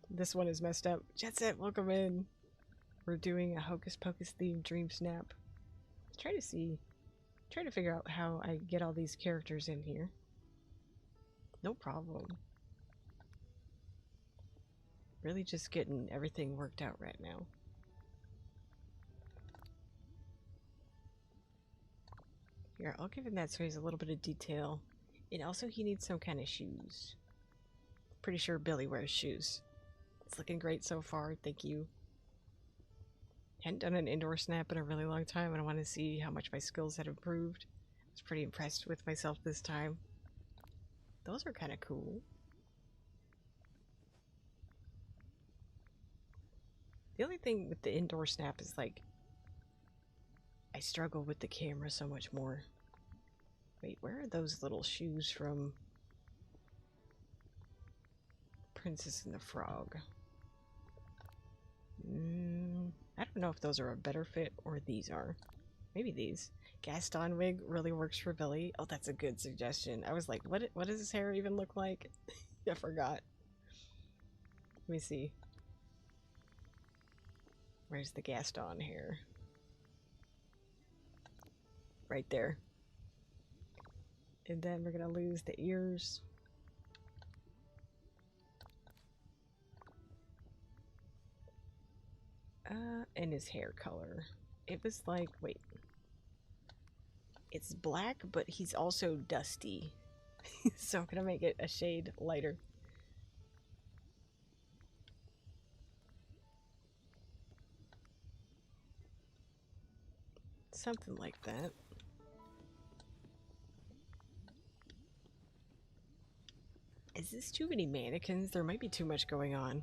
this one is messed up. Jet Set, welcome in. We're doing a Hocus Pocus themed Dreamsnap. Try to figure out how I get all these characters in here. No problem. Really just getting everything worked out right now. Here, I'll give him that so he has a little bit of detail. And also he needs some kind of shoes. Pretty sure Billy wears shoes. It's looking great so far, thank you. Hadn't done an indoor snap in a really long time and I want to see how much my skills had improved. I was pretty impressed with myself this time. Those are kind of cool. The only thing with the indoor snap is like I struggle with the camera so much more. Wait, where are those little shoes from Princess and the Frog. I don't know if those are a better fit or these are. Maybe these. Gaston wig really works for Billy. Oh, that's a good suggestion. I was like, what does his hair even look like? I forgot. Let me see. Where's the Gaston hair? Right there. And then we're gonna lose the ears. And his hair color. It was like, wait. It's black, but he's also dusty. So I'm gonna make it a shade lighter. Something like that. Is this too many mannequins? There might be too much going on.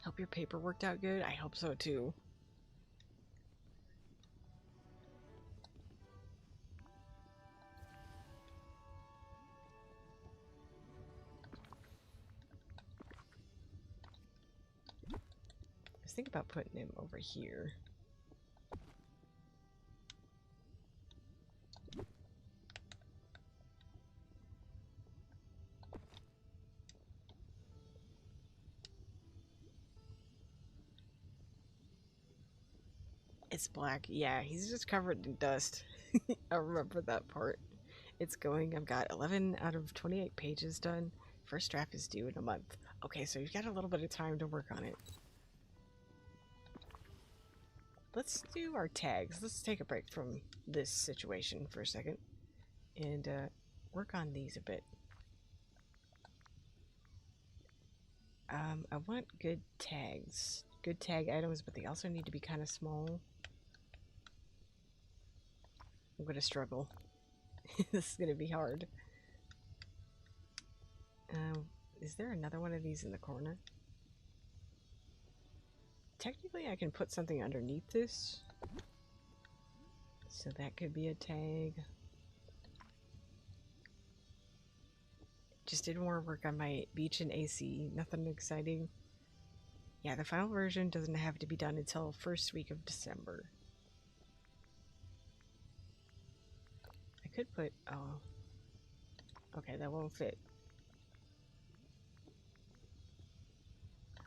Hope your paper worked out good. I hope so too. I was thinking about putting him over here. It's black. Yeah, he's just covered in dust. I remember that part. It's going. I've got 11 out of 28 pages done. First draft is due in a month. Okay, so you've got a little bit of time to work on it. Let's do our tags. Let's take a break from this situation for a second and work on these a bit. I want good tags. Good tag items, but they also need to be kind of small. I'm gonna struggle. This is gonna be hard. Is there another one of these in the corner? Technically, I can put something underneath this. So that could be a tag. Just did more work on my beach and AC. Nothing exciting. Yeah, the final version doesn't have to be done until first week of December. I could put... oh. Okay, that won't fit.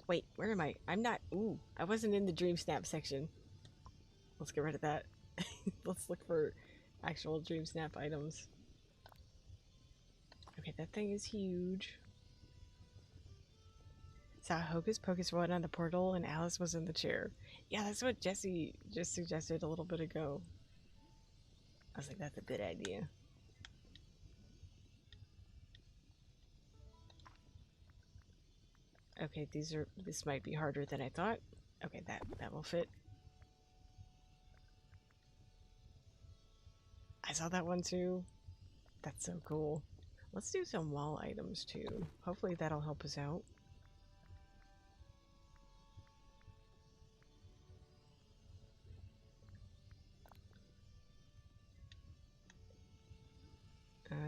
Wait, where am I? I'm not... ooh, I wasn't in the Dreamsnap section. Let's get rid of that. Let's look for actual Dreamsnap items. Okay, that thing is huge. Saw Hocus Pocus 1 on the portal and Alice was in the chair. Yeah, that's what Jesse just suggested a little bit ago. I was like, that's a good idea. Okay, this might be harder than I thought. Okay, that will fit. I saw that one too. That's so cool. Let's do some wall items too. Hopefully that'll help us out.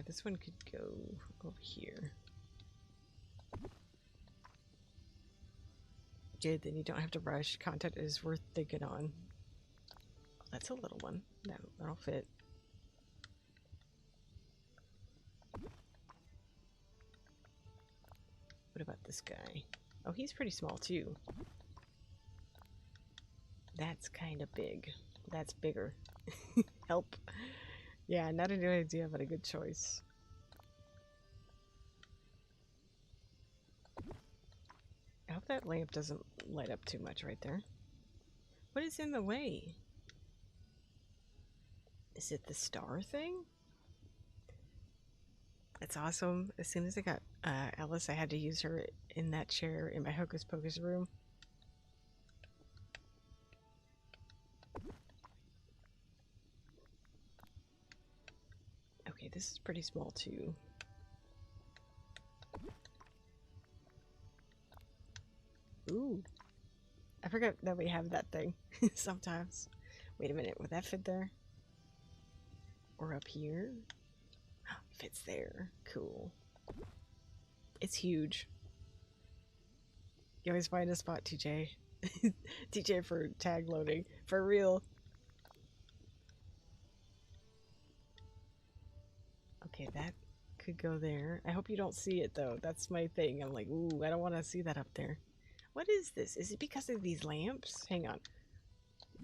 This one could go over here. Good, then you don't have to rush. Content is worth thinking on. Oh, that's a little one. That'll fit. What about this guy? Oh, he's pretty small too. That's kind of big. That's bigger. Help. Yeah, not a new idea, but a good choice. I hope that lamp doesn't light up too much right there. What is in the way? Is it the star thing? That's awesome. As soon as I got Alice, I had to use her in that chair in my Hocus Pocus room. Okay, this is pretty small too. Ooh. I forgot that we have that thing sometimes. Wait a minute, would that fit there? Or up here? Fits there. Cool. It's huge. You always find a spot, TJ. TJ for tag loading. For real. Okay, that could go there. I hope you don't see it, though. That's my thing. I'm like, ooh, I don't want to see that up there. What is this? Is it because of these lamps? Hang on.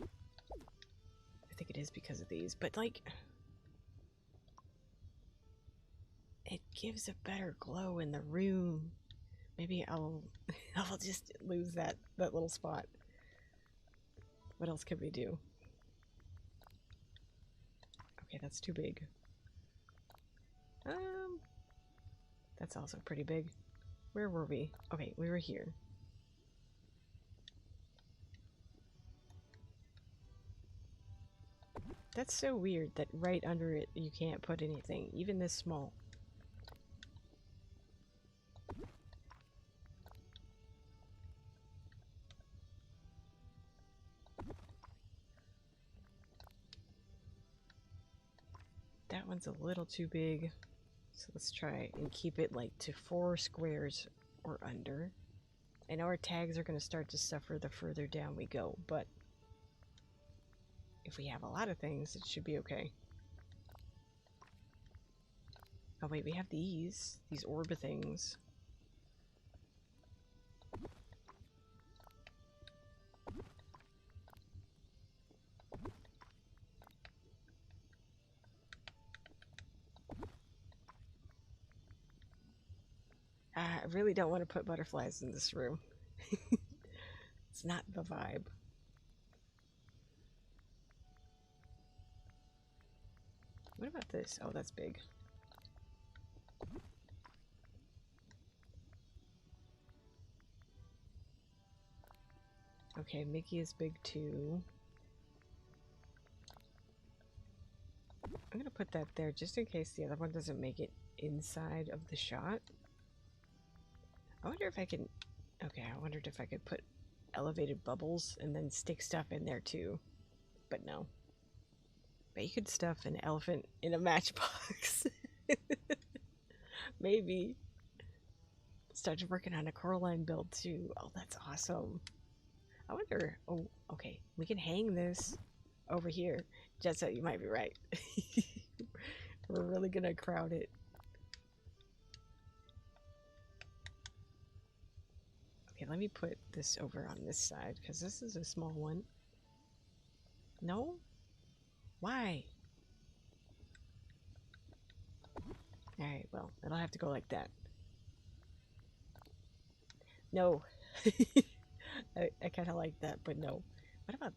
I think it is because of these, but like... it gives a better glow in the room. Maybe I'll just lose that little spot. What else can we do? Okay, that's too big. That's also pretty big. Where were we? Okay, we were here. That's so weird that right under it you can't put anything, even this small. That one's a little too big. So let's try and keep it like to 4 squares or under. I know our tags are going to start to suffer the further down we go, but if we have a lot of things, it should be okay. Oh wait, we have these orb things. I really don't want to put butterflies in this room. It's not the vibe. What about this? Oh, that's big. Okay, Mickey is big too. I'm gonna put that there just in case the other one doesn't make it inside of the shot. I wonder if I can... okay, I wondered if I could put elevated bubbles and then stick stuff in there too. But no. But you could stuff an elephant in a matchbox. Maybe. Started working on a Coraline build too. Oh, that's awesome. I wonder... oh, okay. We can hang this over here. Jessa, you might be right. We're really gonna crowd it. Okay, let me put this over on this side, because this is a small one. No? Why? Alright, well, it'll have to go like that. No. I kind of like that, but no. What about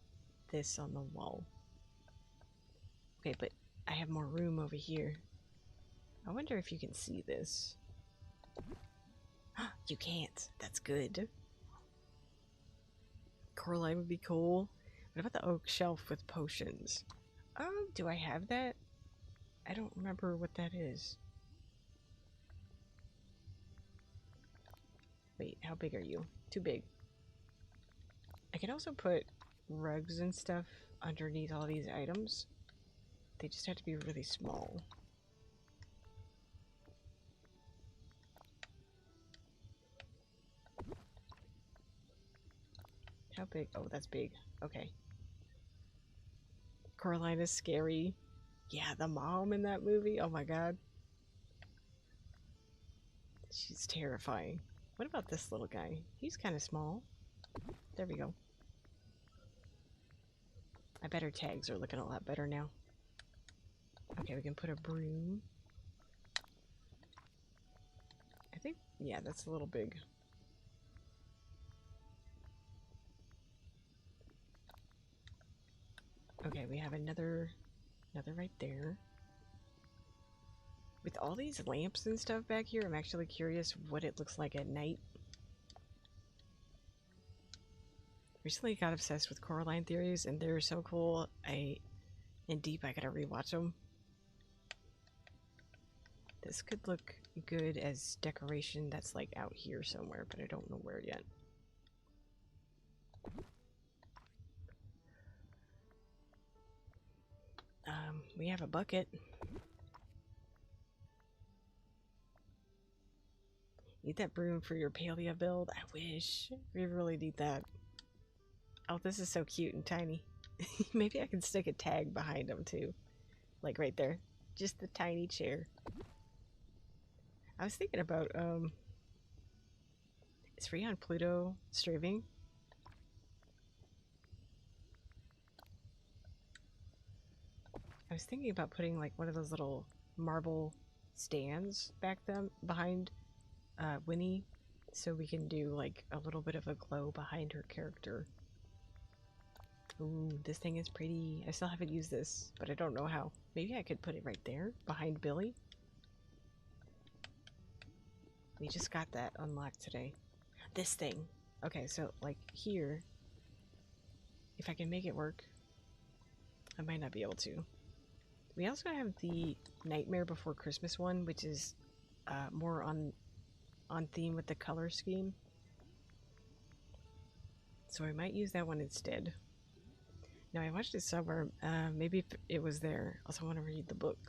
this on the wall? Okay, but I have more room over here. I wonder if you can see this. You can't. That's good. Coraline would be cool. What about the oak shelf with potions? Do I have that? I don't remember what that is. Wait, how big are you? Too big. I can also put rugs and stuff underneath all these items. They just have to be really small. How big? Oh, that's big. Okay. Coraline is scary. Yeah, the mom in that movie. Oh my god. She's terrifying. What about this little guy? He's kind of small. There we go. I bet her tags are looking a lot better now. Okay, we can put a broom. I think, yeah, that's a little big. Okay, we have another right there. With all these lamps and stuff back here, I'm actually curious what it looks like at night. Recently got obsessed with Coraline theories, and they're so cool. In deep, I gotta rewatch them. This could look good as decoration that's like out here somewhere, but I don't know where yet. We have a bucket. Need that broom for your paleo build? I wish. We really need that. Oh, this is so cute and tiny. Maybe I can stick a tag behind them too. Like right there. Just the tiny chair. I was thinking about, is free on Pluto streaming? I was thinking about putting like one of those little marble stands back them behind Winnie, so we can do like a little bit of a glow behind her character. Ooh, this thing is pretty. I still haven't used this, but I don't know how. Maybe I could put it right there behind Billy. We just got that unlocked today. This thing. Okay, so like here, if I can make it work, I might not be able to. We also have the Nightmare Before Christmas one, which is more on theme with the color scheme. So I might use that one instead. Now I watched it somewhere. Maybe if it was there. Also want to read the book.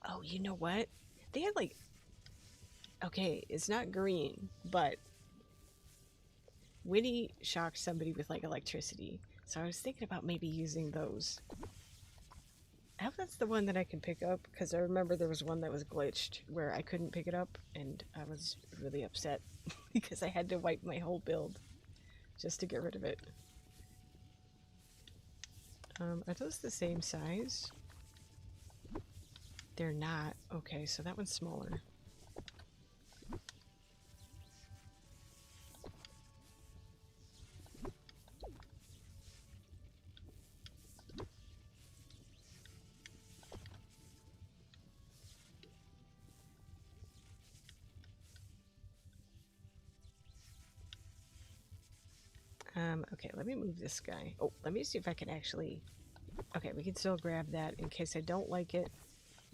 Oh, you know what? They had like... Okay, it's not green, but Winnie shocked somebody with like electricity. So I was thinking about maybe using those. I hope that's the one that I can pick up, because I remember there was one that was glitched where I couldn't pick it up, and I was really upset because I had to wipe my whole build just to get rid of it. Are those the same size? They're not. Okay, so that one's smaller. Okay, let me move this guy. Oh, let me see if I can actually... Okay, we can still grab that in case I don't like it.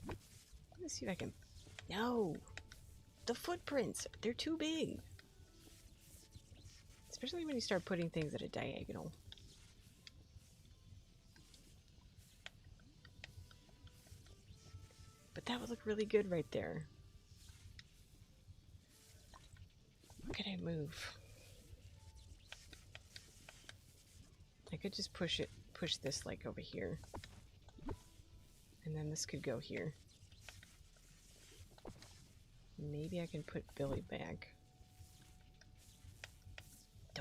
Let me see if I can... No! The footprints! They're too big! Especially when you start putting things at a diagonal. But that would look really good right there. What can I move? I could just push this like over here. And then this could go here. Maybe I can put Billy back.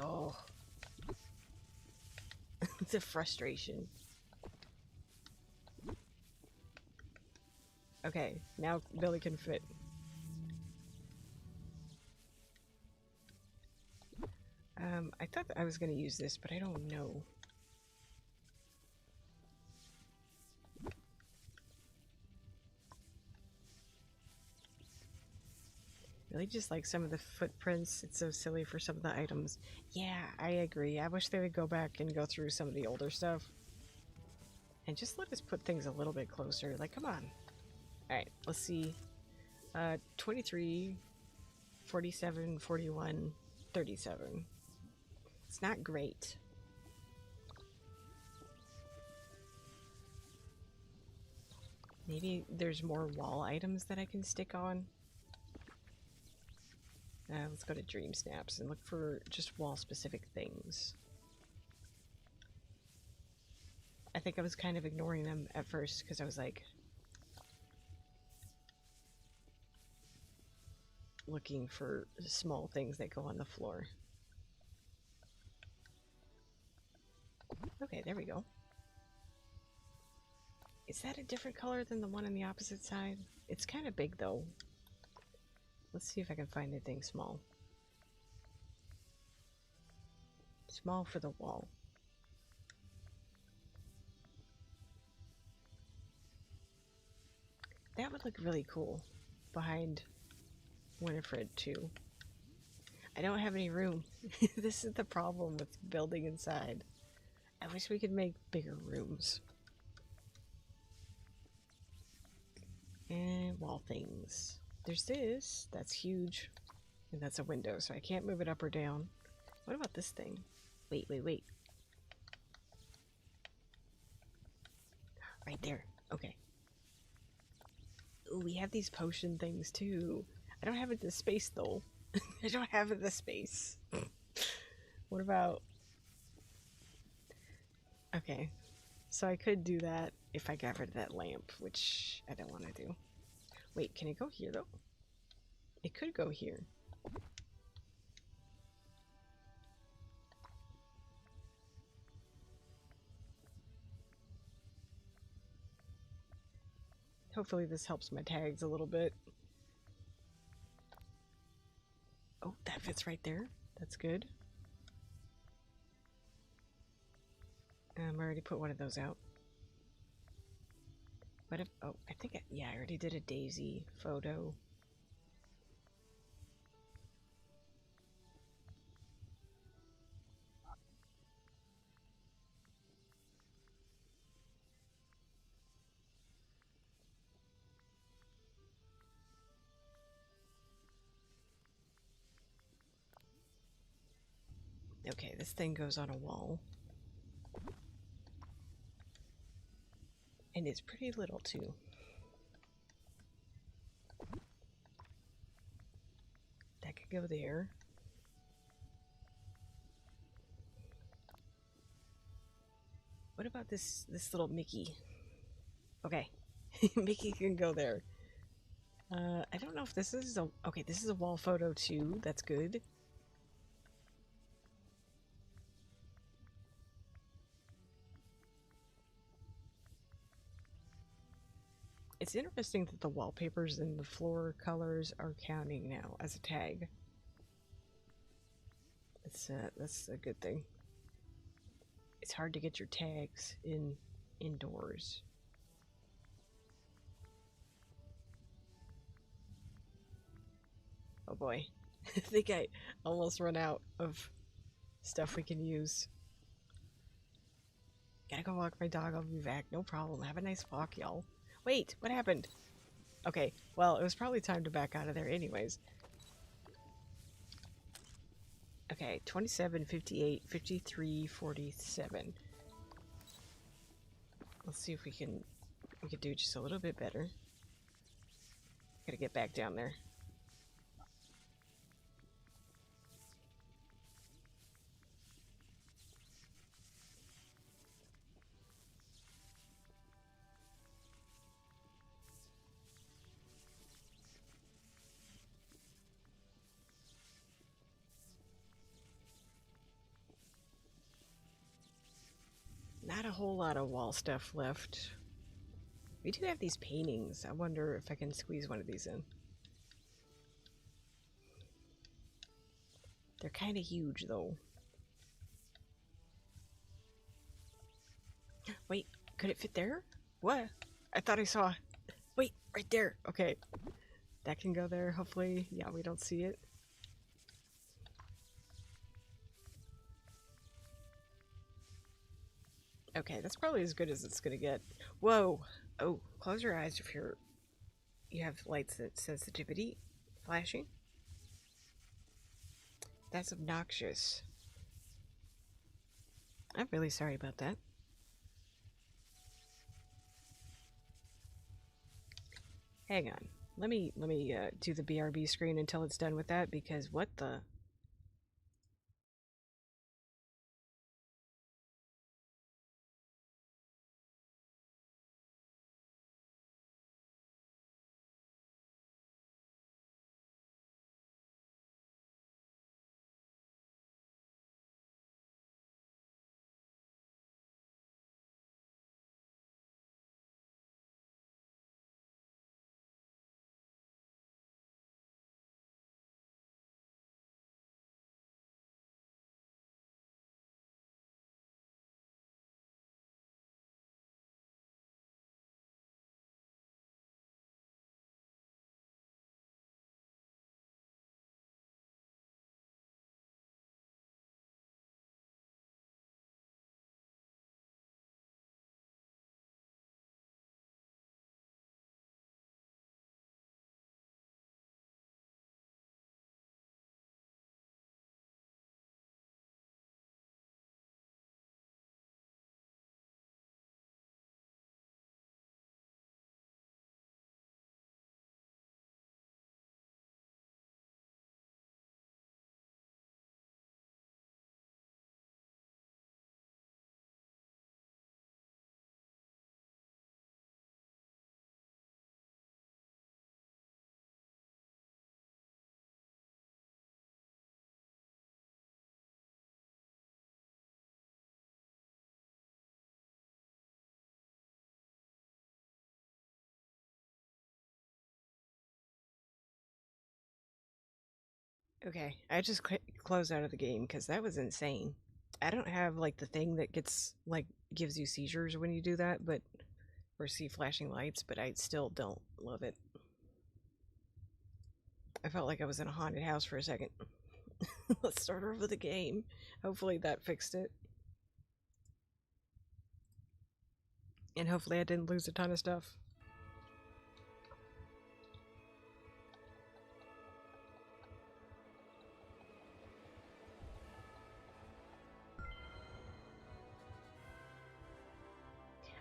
Oh. It's a frustration. Okay, now Billy can fit. I thought I was going to use this, but I don't know. Really just like some of the footprints. It's so silly for some of the items. Yeah, I agree. I wish they would go back and go through some of the older stuff. And just let us put things a little bit closer. Like, come on. Alright, let's see. 23, 47, 41, 37. It's not great. Maybe there's more wall items that I can stick on. Let's go to Dreamsnaps and look for just wall-specific things. I think I was kind of ignoring them at first because I was like looking for small things that go on the floor. Okay, there we go. Is that a different color than the one on the opposite side? It's kind of big though. Let's see if I can find anything small. Small for the wall. That would look really cool behind Winifred too. I don't have any room. This is the problem with building inside. I wish we could make bigger rooms. And wall things. There's this. That's huge. And that's a window, so I can't move it up or down. What about this thing? Wait, wait, wait. Right there. Okay. Ooh, we have these potion things too. I don't have it the space though. I don't have it the space. What about... Okay, so I could do that if I got rid of that lamp, which I don't want to do. Wait, can it go here though? It could go here. Hopefully this helps my tags a little bit. Oh, that fits right there. That's good. I already put one of those out. What if... Oh, I think... yeah, I already did a daisy photo. Okay, this thing goes on a wall. And it's pretty little, too. That could go there. What about this little Mickey? Okay. Mickey can go there. I don't know if this is a... Okay, this is a wall photo, too. That's good. It's interesting that the wallpapers and the floor colors are counting now as a tag. That's a good thing. It's hard to get your tags indoors. Oh boy. I think I almost run out of stuff we can use. Gotta go walk my dog, I'll be back. No problem. Have a nice walk, y'all. Wait, what happened? Okay, well, it was probably time to back out of there anyways. Okay, 27, 58, 53, 47. Let's see if we can do just a little bit better. Gotta get back down there. Not a whole lot of wall stuff left. We do have these paintings. I wonder if I can squeeze one of these in. They're kind of huge, though. Wait, could it fit there? What? I thought I saw... Wait, right there. Okay. That can go there, hopefully. Yeah, we don't see it. Okay, that's probably as good as it's gonna get. Whoa! Oh, close your eyes if you have light sensitivity flashing. That's obnoxious. I'm really sorry about that. Hang on. Let me do the BRB screen until it's done with that, because what the... Okay, I just closed out of the game because that was insane. I don't have like the thing that gets like gives you seizures when you do that, but or see flashing lights, but I still don't love it. I felt like I was in a haunted house for a second. Let's start over the game. Hopefully that fixed it. And hopefully I didn't lose a ton of stuff.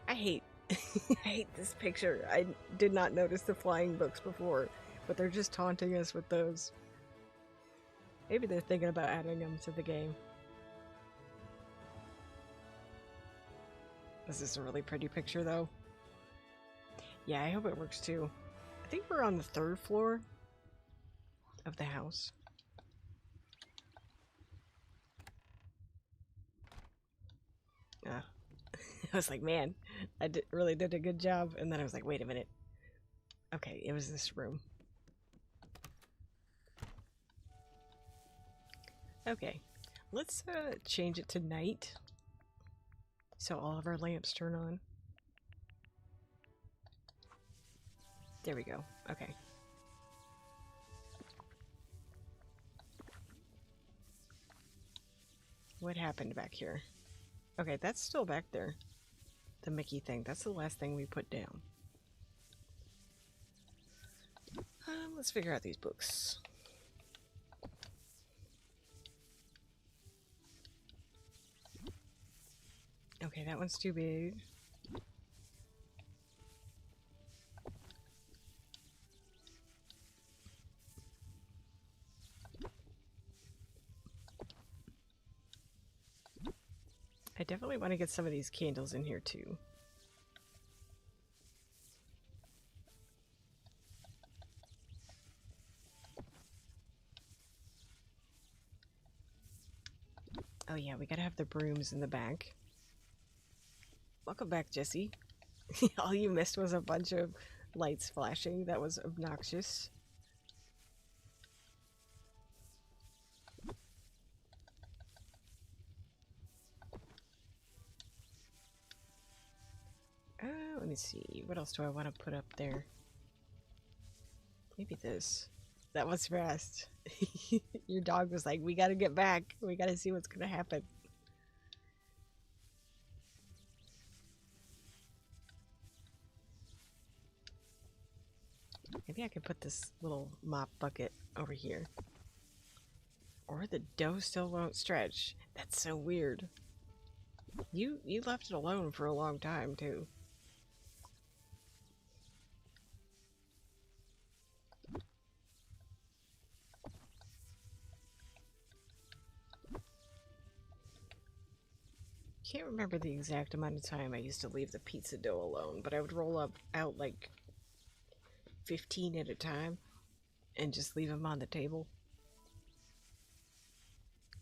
I hate I hate this picture. I did not notice the flying books before, but they're just taunting us with those. Maybe they're thinking about adding them to the game. This is a really pretty picture though. Yeah, I hope it works too. I think we're on the 3rd floor of the house. I was like, man, I really did a good job. And then I was like, wait a minute. Okay, it was this room. Okay, let's change it to night. So all of our lamps turn on. There we go. Okay. What happened back here? Okay, that's still back there. The Mickey thing. That's the last thing we put down. Let's figure out these books. Okay, that one's too big. I definitely want to get some of these candles in here too. Oh yeah, we gotta have the brooms in the back. Welcome back, Jesse. All you missed was a bunch of lights flashing. That was obnoxious. Let me see. What else do I want to put up there? Maybe this. That was fast. Your dog was like, we gotta get back. We gotta see what's gonna happen. Maybe I could put this little mop bucket over here. Or the dough still won't stretch. That's so weird. You left it alone for a long time too. Can't remember the exact amount of time I used to leave the pizza dough alone, but I would roll out like 15 at a time and just leave them on the table.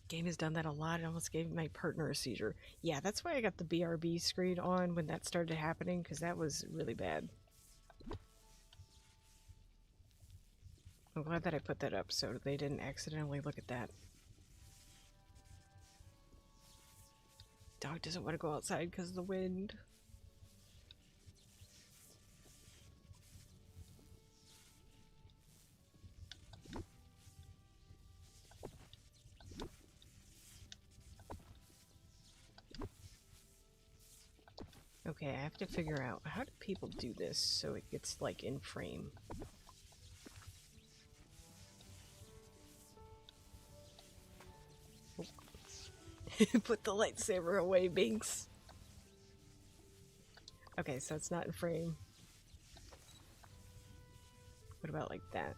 Game has done that a lot. It almost gave my partner a seizure. Yeah, that's why I got the BRB screen on when that started happening, because that was really bad. I'm glad that I put that up so they didn't accidentally look at that. Dog doesn't want to go outside because of the wind. Okay, I have to figure out how do people do this so it gets like in frame. Put the lightsaber away, Binks. Okay, so it's not in frame. What about like that?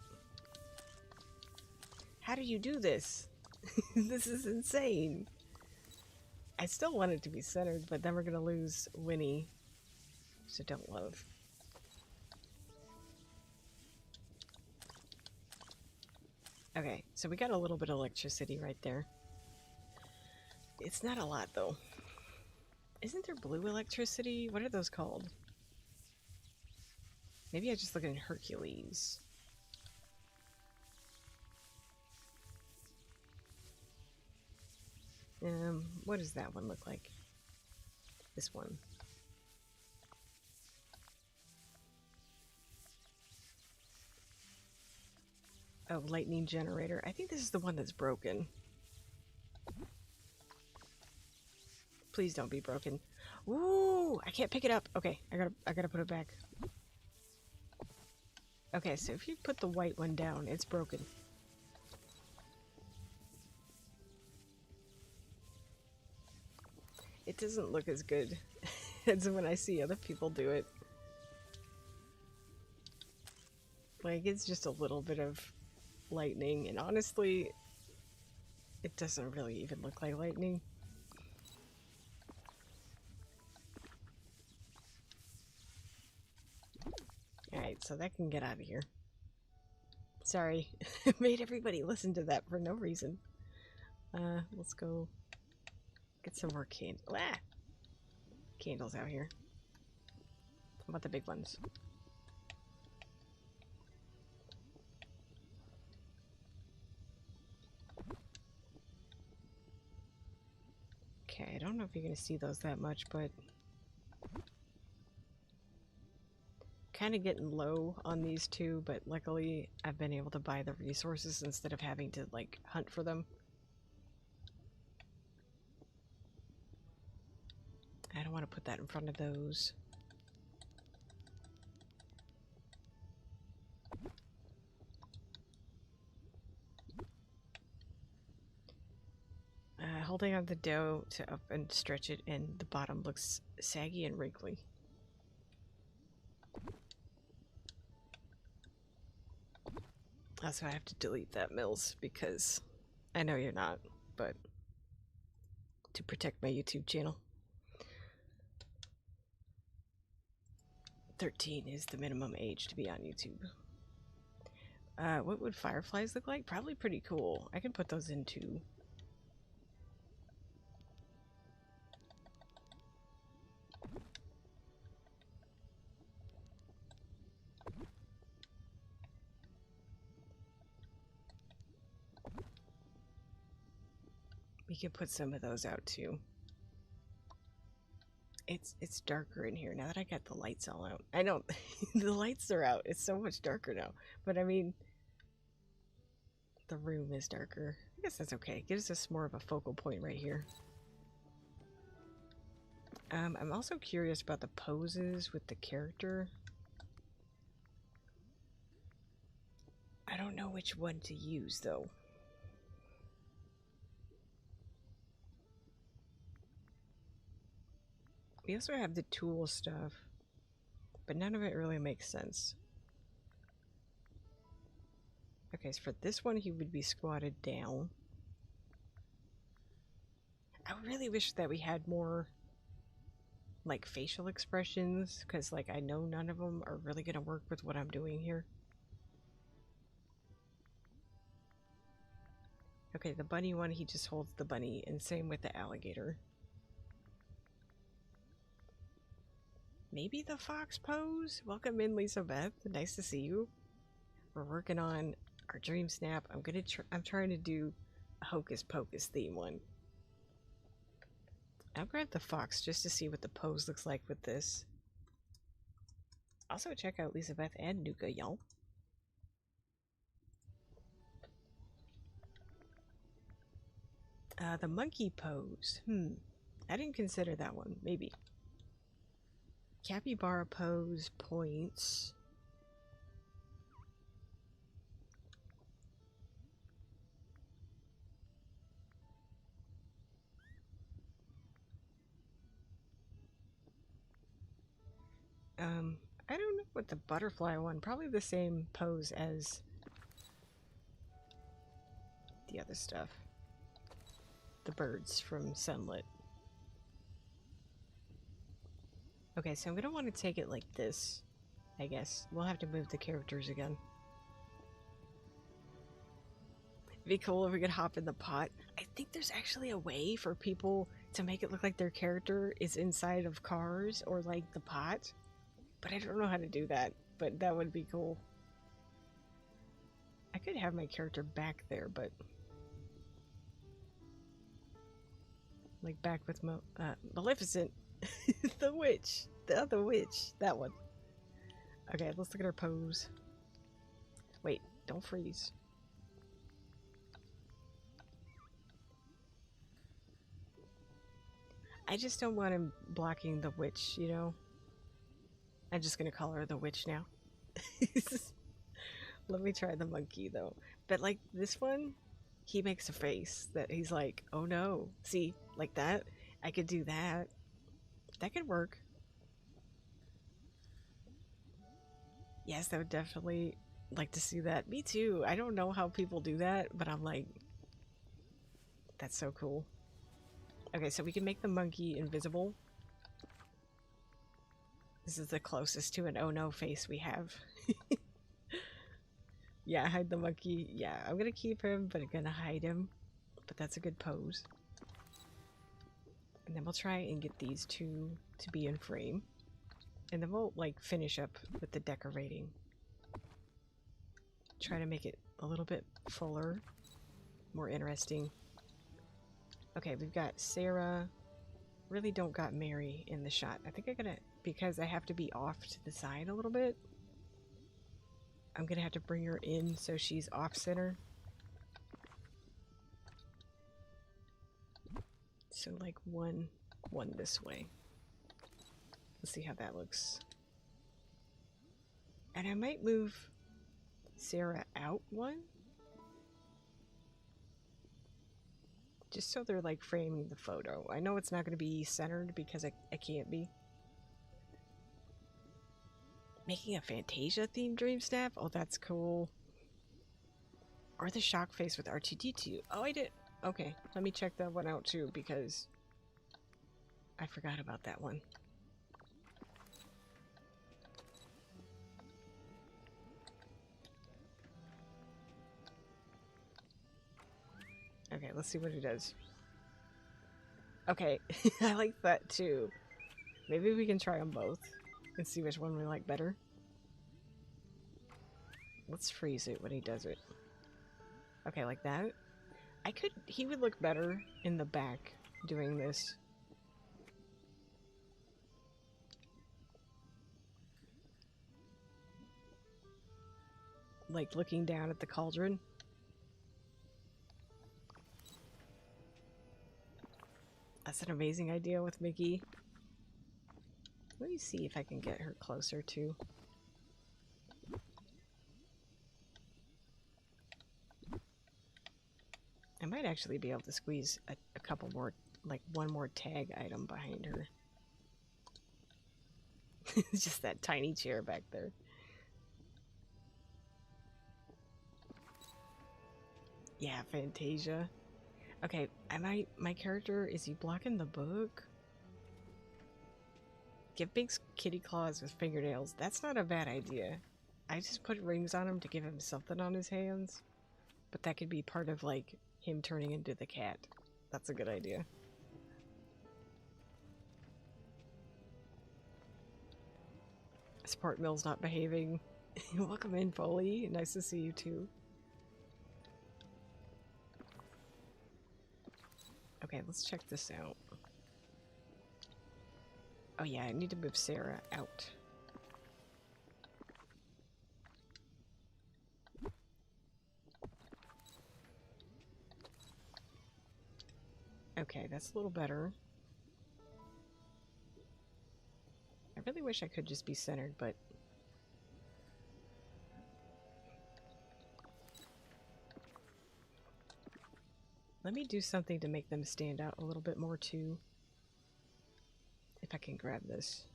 How do you do this? This is insane. I still want it to be centered, but then we're gonna lose Winnie, which I don't love. Okay, so we got a little bit of electricity right there. It's not a lot though. Isn't there blue electricity? What are those called? Maybe I just look at Hercules. What does that one look like? This one. Oh, lightning generator. I think this is the one that's broken. Please don't be broken. Ooh, I can't pick it up. Okay, I gotta put it back. Okay, so if you put the white one down, it's broken. It doesn't look as good as when I see other people do it. Like, it's just a little bit of lightning, and honestly, it doesn't really even look like lightning. Alright, so that can get out of here. Sorry, I made everybody listen to that for no reason. Let's go get some more candles out here. How about the big ones? Okay, I don't know if you're gonna see those that much, but kind of getting low on these two, but luckily I've been able to buy the resources instead of having to like hunt for them. I don't want to put that in front of those. Holding on the dough to up and stretch it, and the bottom looks saggy and wrinkly. That's why I have to delete that, Mills, because I know you're not, but to protect my YouTube channel. 13 is the minimum age to be on YouTube. What would fireflies look like? Probably pretty cool. I can put those in too. We could put some of those out too. It's darker in here now that I got the lights all out. I know the lights are out. It's so much darker now. But I mean, the room is darker. I guess that's okay. It gives us more of a focal point right here. I'm also curious about the poses with the character. I don't know which one to use though. We also have the tool stuff, but none of it really makes sense. Okay, so for this one, he would be squatted down. I really wish that we had more, like, facial expressions, because, like, I know none of them are really going to work with what I'm doing here. Okay, the bunny one, he just holds the bunny, and same with the alligator. Maybe the fox pose? Welcome in, Lisa Beth. Nice to see you. We're working on our Dreamsnap. I'm trying to do a Hocus Pocus theme one. I'll grab the fox just to see what the pose looks like with this. Also check out Lisa Beth and Nuka, y'all. The monkey pose. I didn't consider that one. Maybe. Capybara pose points. I don't know what the butterfly one. Probably the same pose as the other stuff. The birds from Sunlit. Okay, so I'm gonna want to take it like this, I guess. We'll have to move the characters again. It'd be cool if we could hop in the pot. I think there's actually a way for people to make it look like their character is inside of cars or like the pot. But I don't know how to do that, but that would be cool. I could have my character back there, but Like back with Maleficent. The witch. The other witch. That one. Okay, let's look at her pose. Wait, don't freeze. I just don't want him blocking the witch, you know? I'm just gonna call her the witch now. Let me try the monkey though. But like this one, he makes a face that he's like, oh no. See, like that? I could do that. That could work. Yes, I would definitely like to see that. Me too. I don't know how people do that, but I'm like, that's so cool. Okay, so we can make the monkey invisible. This is the closest to an oh no face we have. Yeah, hide the monkey. Yeah, I'm gonna keep him, but I'm gonna hide him. But that's a good pose. And then we'll try and get these two to be in frame. And then we'll like finish up with the decorating. Try to make it a little bit fuller, more interesting. Okay, we've got Sarah. Really don't got Mary in the shot. I think I'm gonna, because I have to be off to the side a little bit, I'm gonna have to bring her in so she's off center. So like one this way. Let's see how that looks. And I might move Sarah out one. Just so they're like framing the photo. I know it's not going to be centered because I can't be. Making a Fantasia themed Dreamsnap? Oh, that's cool. Or the shock face with R2D2. Oh, I did. Okay, let me check that one out too because I forgot about that one. Okay, let's see what it does. Okay, I like that too. Maybe we can try them both and see which one we like better. Let's freeze it when he does it. Okay, like that. He would look better in the back doing this. Like looking down at the cauldron. That's an amazing idea with Mickey. Let me see if I can get her closer too. I might actually be able to squeeze a couple more, like one more tag item behind her. It's just that tiny chair back there. Yeah, Fantasia. Okay, my character, is he blocking the book? Give big kitty claws with fingernails. That's not a bad idea. I just put rings on him to give him something on his hands. But that could be part of like him turning into the cat. That's a good idea. Support mill's not behaving. Welcome in, Foley. Nice to see you too. Okay, let's check this out. Oh yeah, I need to move Sarah out. Okay, that's a little better. I really wish I could just be centered, but... Let me do something to make them stand out a little bit more too. If I can grab this.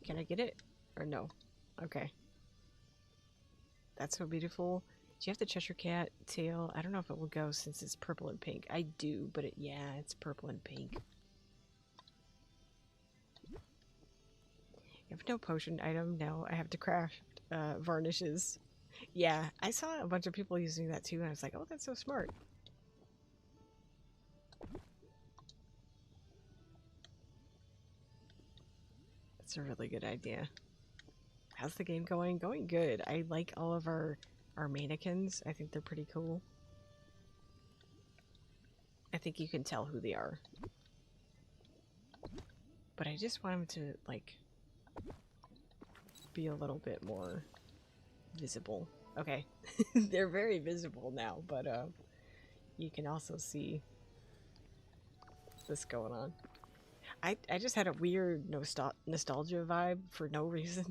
Can I get it? Or no? Okay. That's so beautiful. Do you have the Cheshire Cat tail? I don't know if it will go since it's purple and pink. I do, but yeah, it's purple and pink. You have no potion item? No, I have to craft varnishes. Yeah, I saw a bunch of people using that too, and I was like, oh, that's so smart. That's a really good idea. How's the game going? Going good. I like all of our mannequins. I think they're pretty cool. I think you can tell who they are. But I just want them to, like, be a little bit more visible. Okay. They're very visible now, but you can also see this going on. I just had a weird nostalgia vibe for no reason.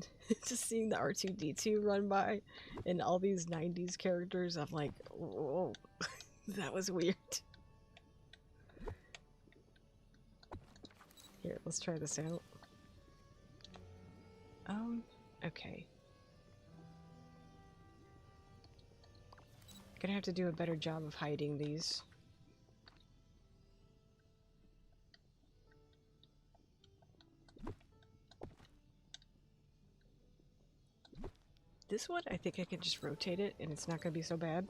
Just seeing the R2-D2 run by and all these 90s characters, I'm like, whoa, that was weird. Here, let's try this out. Okay. Gonna have to do a better job of hiding these. This one, I think I could just rotate it and it's not gonna be so bad.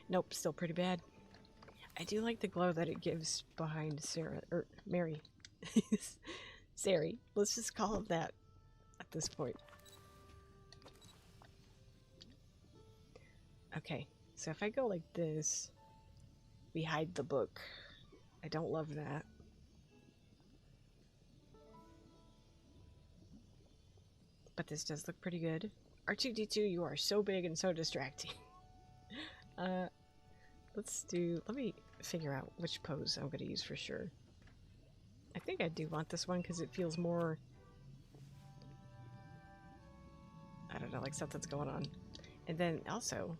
Nope, still pretty bad. I do like the glow that it gives behind Sarah, or Mary. Sari, let's just call it that at this point. Okay, so if I go like this, we hide the book. I don't love that. But this does look pretty good. R2-D2, you are so big and so distracting. Let me figure out which pose I'm going to use for sure. I think I do want this one because it feels more, I don't know, like something's going on. And then also,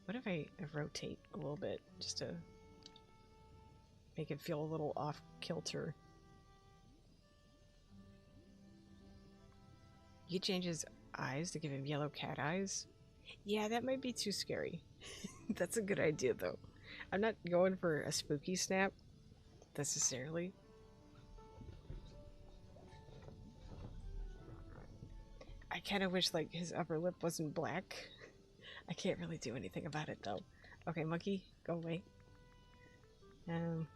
what if I rotate a little bit just to make it feel a little off kilter? You change his eyes to give him yellow cat eyes. Yeah, that might be too scary. That's a good idea, though. I'm not going for a spooky snap, necessarily. I kind of wish, like, his upper lip wasn't black. I can't really do anything about it, though. Okay, monkey, go away. There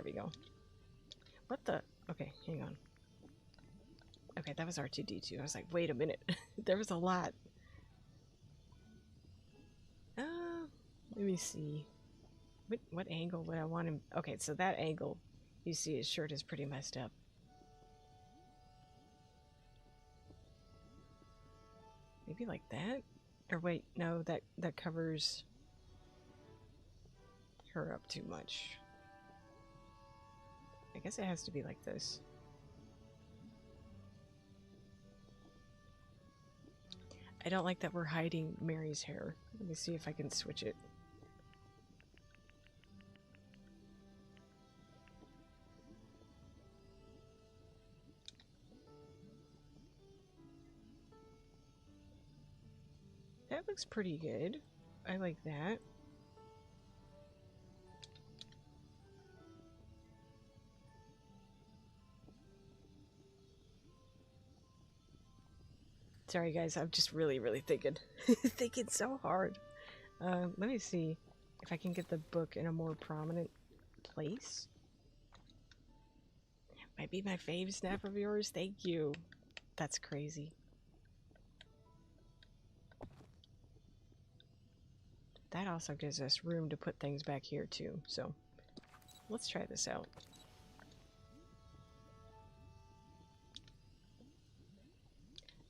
we go. What the? Okay, hang on. Okay, that was R2-D2. I was like, wait a minute. There was a lot. Let me see. What angle would I want him? Okay, so that angle, you see his shirt is pretty messed up. Maybe like that? Or wait, no, that covers her up too much. I guess it has to be like this. I don't like that we're hiding Mary's hair. Let me see if I can switch it. That looks pretty good. I like that. Sorry guys, I'm just really thinking. Thinking so hard. Let me see if I can get the book in a more prominent place. Might be my fave snap of yours. Thank you. That's crazy. That also gives us room to put things back here too, so let's try this out.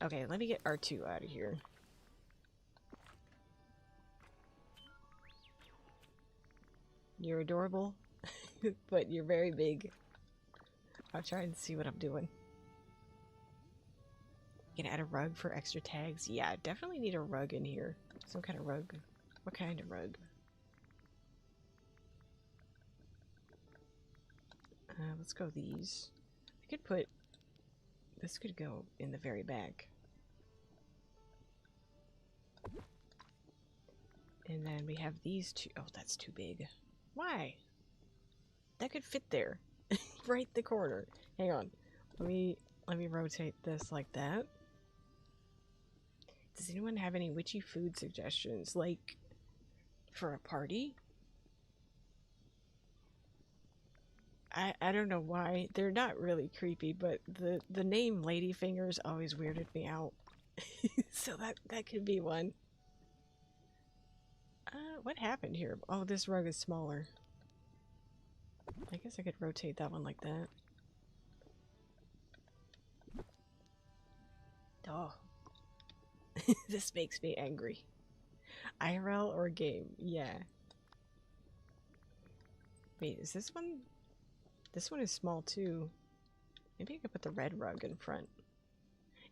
Okay, let me get R2 out of here. You're adorable, but you're very big. I'll try and see what I'm doing. You can add a rug for extra tags. Yeah, I definitely need a rug in here. Some kind of rug. What kind of rug? Let's go these. I could put... This could go in the very back. And then we have these two. Oh, that's too big. Why? That could fit there. Right in the corner. Hang on. Let me rotate this like that. Does anyone have any witchy food suggestions? Like, for a party? I don't know why. They're not really creepy, but the name Ladyfingers always weirded me out. So that could be one. What happened here? Oh, this rug is smaller. I guess I could rotate that one like that. Oh. This makes me angry. IRL or game? Yeah. Wait, is this one? This one is small too. Maybe I could put the red rug in front.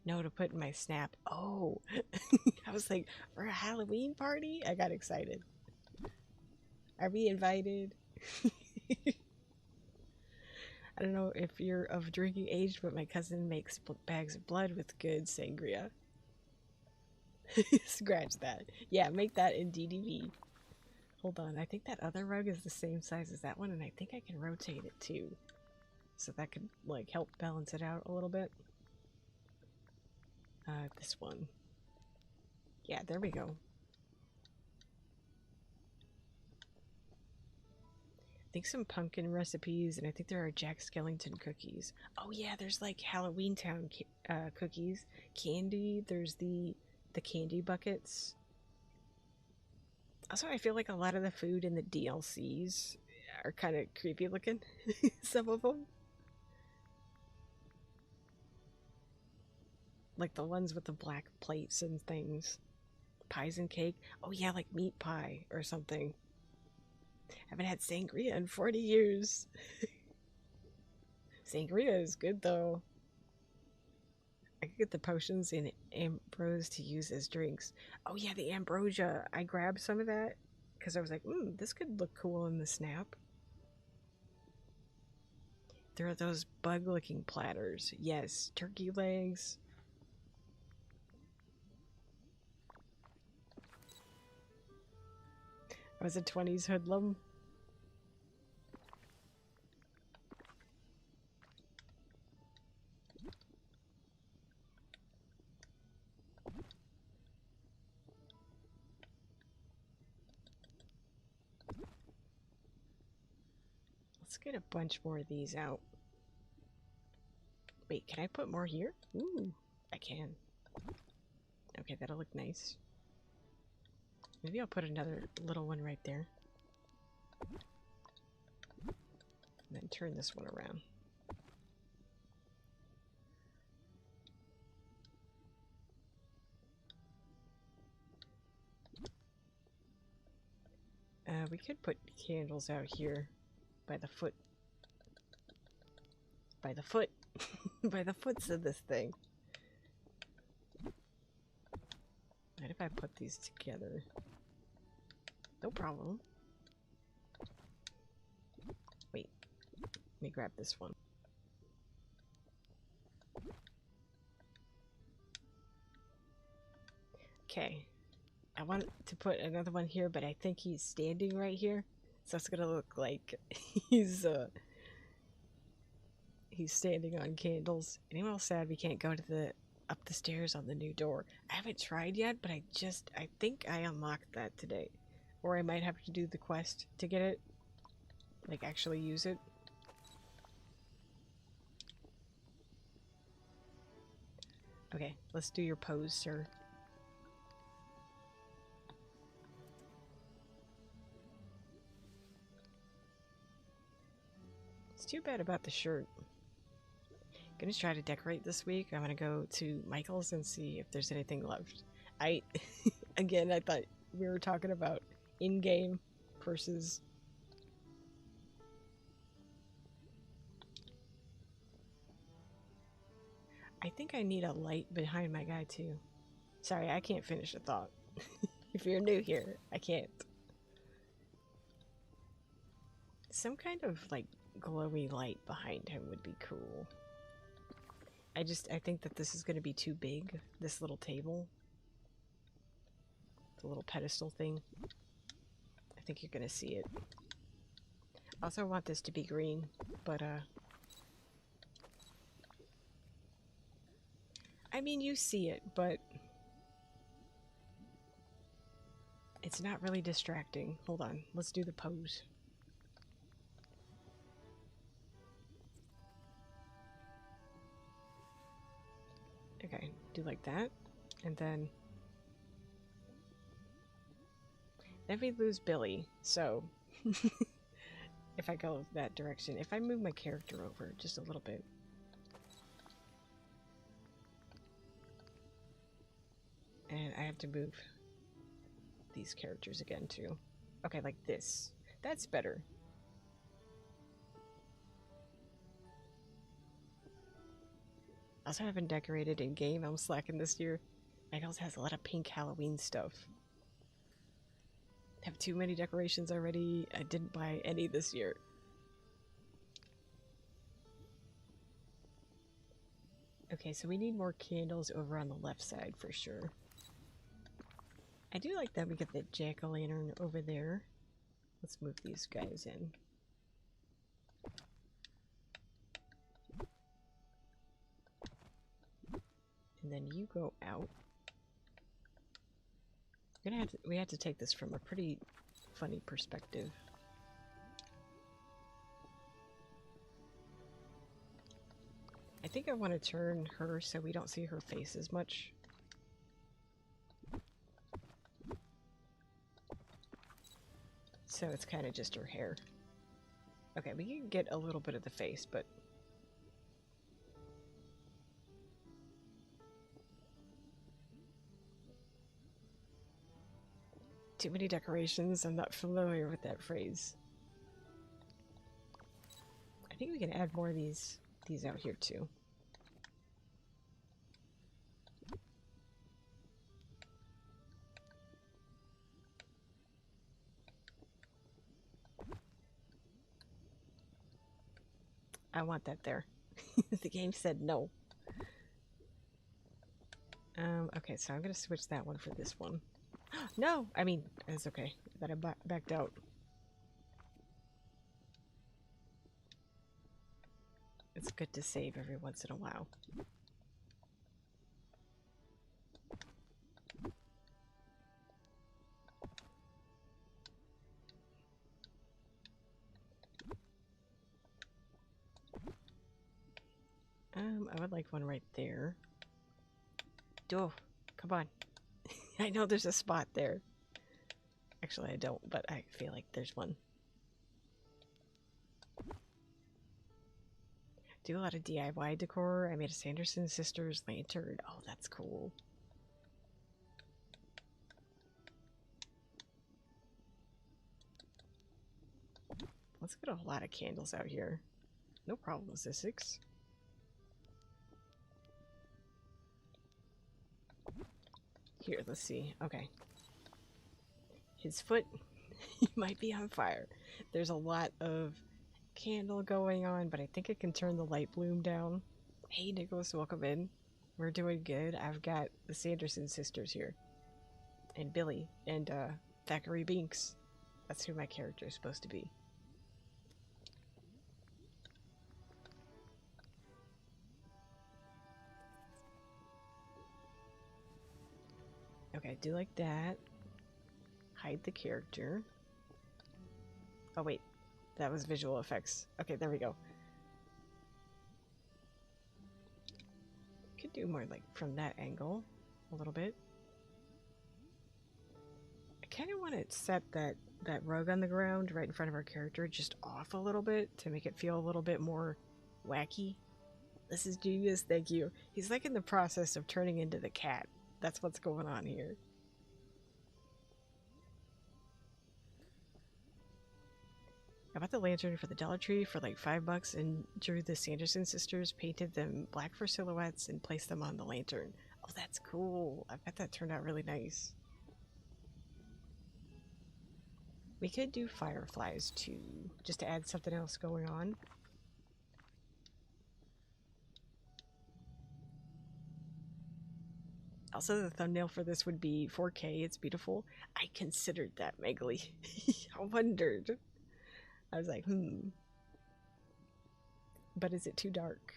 No, to put in my snap. Oh. I was like, for a Halloween party? I got excited. Are we invited? I don't know if you're of drinking age, but my cousin makes bags of blood with good sangria. Scratch that. Yeah, make that in DDV. Hold on, I think that other rug is the same size as that one, and I think I can rotate it too. So that could, like, help balance it out a little bit. This one. Yeah, there we go. I think some pumpkin recipes, and I think there are Jack Skellington cookies. Oh yeah, there's like Halloween Town cookies, candy. There's the candy buckets. Also, I feel like a lot of the food in the DLCs are kind of creepy looking. Some of them, like the ones with the black plates and things, pies and cake. Oh yeah, like meat pie or something. Haven't had sangria in 40 years. Sangria is good though. I could get the potions in Ambrose to use as drinks. Oh yeah, the ambrosia. I grabbed some of that because I was like, this could look cool in the snap. There are those bug-looking platters. Yes, turkey legs. I was a 20s hoodlum. Let's get a bunch more of these out. Wait, can I put more here? Ooh, I can. Okay, that'll look nice. Maybe I'll put another little one right there. And then turn this one around. We could put candles out here by the foot. By the foot. By the foots of this thing. What if I put these together? No problem. Wait. Let me grab this one. Okay. I want to put another one here, but I think he's standing right here. So it's gonna look like he's standing on candles. Anyone else sad we can't go to up the stairs on the new door? I haven't tried yet, but I think I unlocked that today. Or I might have to do the quest to get it. Like, actually use it. Okay, let's do your pose, sir. It's too bad about the shirt. Gonna try to decorate this week. I'm gonna go to Michael's and see if there's anything left. Again, I thought we were talking about in-game versus... I think I need a light behind my guy too. Sorry, I can't finish a thought. If you're new here, I can't. Some kind of like glowy light behind him would be cool. I think that this is going to be too big, this little table. The little pedestal thing. I think you're going to see it. Also, I want this to be green, but I mean, you see it, but it's not really distracting. Hold on, let's do the pose. Okay, do like that, and then Then we lose Billy, so if I go that direction, if I move my character over just a little bit. And I have to move these characters again too. Okay, like this. That's better. I also haven't decorated in game. I'm slacking this year. My house has a lot of pink Halloween stuff. I have too many decorations already. I didn't buy any this year. Okay, so we need more candles over on the left side for sure. I do like that we get the jack-o'-lantern over there. Let's move these guys in. And then you go out. We have to take this from a pretty funny perspective. I think I want to turn her so we don't see her face as much. So it's kind of just her hair. Okay, we can get a little bit of the face, but... Too many decorations. I'm not familiar with that phrase. I think we can add more of these out here too. I want that there. The game said no. Okay, so I'm gonna switch that one for this one. No! I mean, it's okay that I backed out. It's good to save every once in a while. I would like one right there. Oh, come on. I know there's a spot there. Actually, I don't, but I feel like there's one. Do a lot of DIY decor. I made a Sanderson Sisters lantern. Oh, that's cool. Let's get a lot of candles out here. No problem, Sissix. Here, let's see. Okay. His foot, he might be on fire. There's a lot of candle going on, but I think I can turn the light bloom down. Hey, Nicholas, welcome in. We're doing good. I've got the Sanderson sisters here. And Billy. And, Thackeray Binks. That's who my character is supposed to be. Okay, do like that. Hide the character. Oh wait, that was visual effects. Okay, there we go. Could do more like from that angle a little bit. I kind of want to set that rug on the ground right in front of our character just off a little bit to make it feel a little bit more wacky. This is genius, thank you. He's like in the process of turning into the cat. That's what's going on here. I bought the lantern for the Dollar Tree for like $5 and drew the Sanderson sisters, painted them black for silhouettes, and placed them on the lantern. Oh, that's cool. I bet that turned out really nice. We could do fireflies too, just to add something else going on. Also, the thumbnail for this would be 4K. It's beautiful. I considered that, Megali. I wondered. I was like, But is it too dark?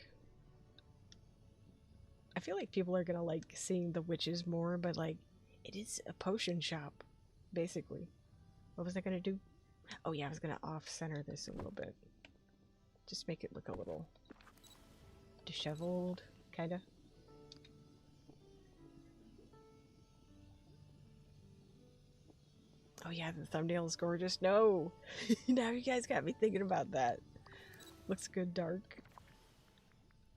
I feel like people are gonna like seeing the witches more, but like, it is a potion shop, basically. What was I gonna do? Oh yeah, I was gonna off-center this a little bit. Just make it look a little disheveled, kinda. Oh yeah, the thumbnail is gorgeous. No! Now you guys got me thinking about that. Looks good dark.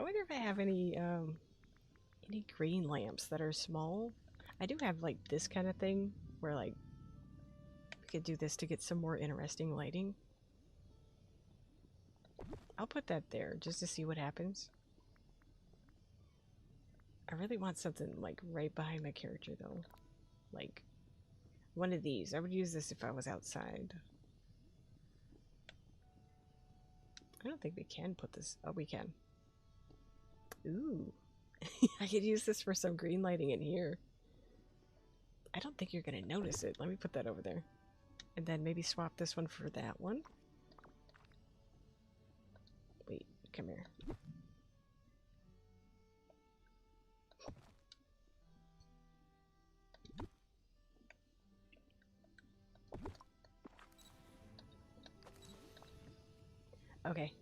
I wonder if I have any green lamps that are small. I do have like this kind of thing where like we could do this to get some more interesting lighting. I'll put that there just to see what happens. I really want something like right behind my character though. Like one of these. I would use this if I was outside. I don't think we can put this. Oh, we can. Ooh. I could use this for some green lighting in here. I don't think you're going to notice it. Let me put that over there. And then maybe swap this one for that one. Wait, come here. Okay.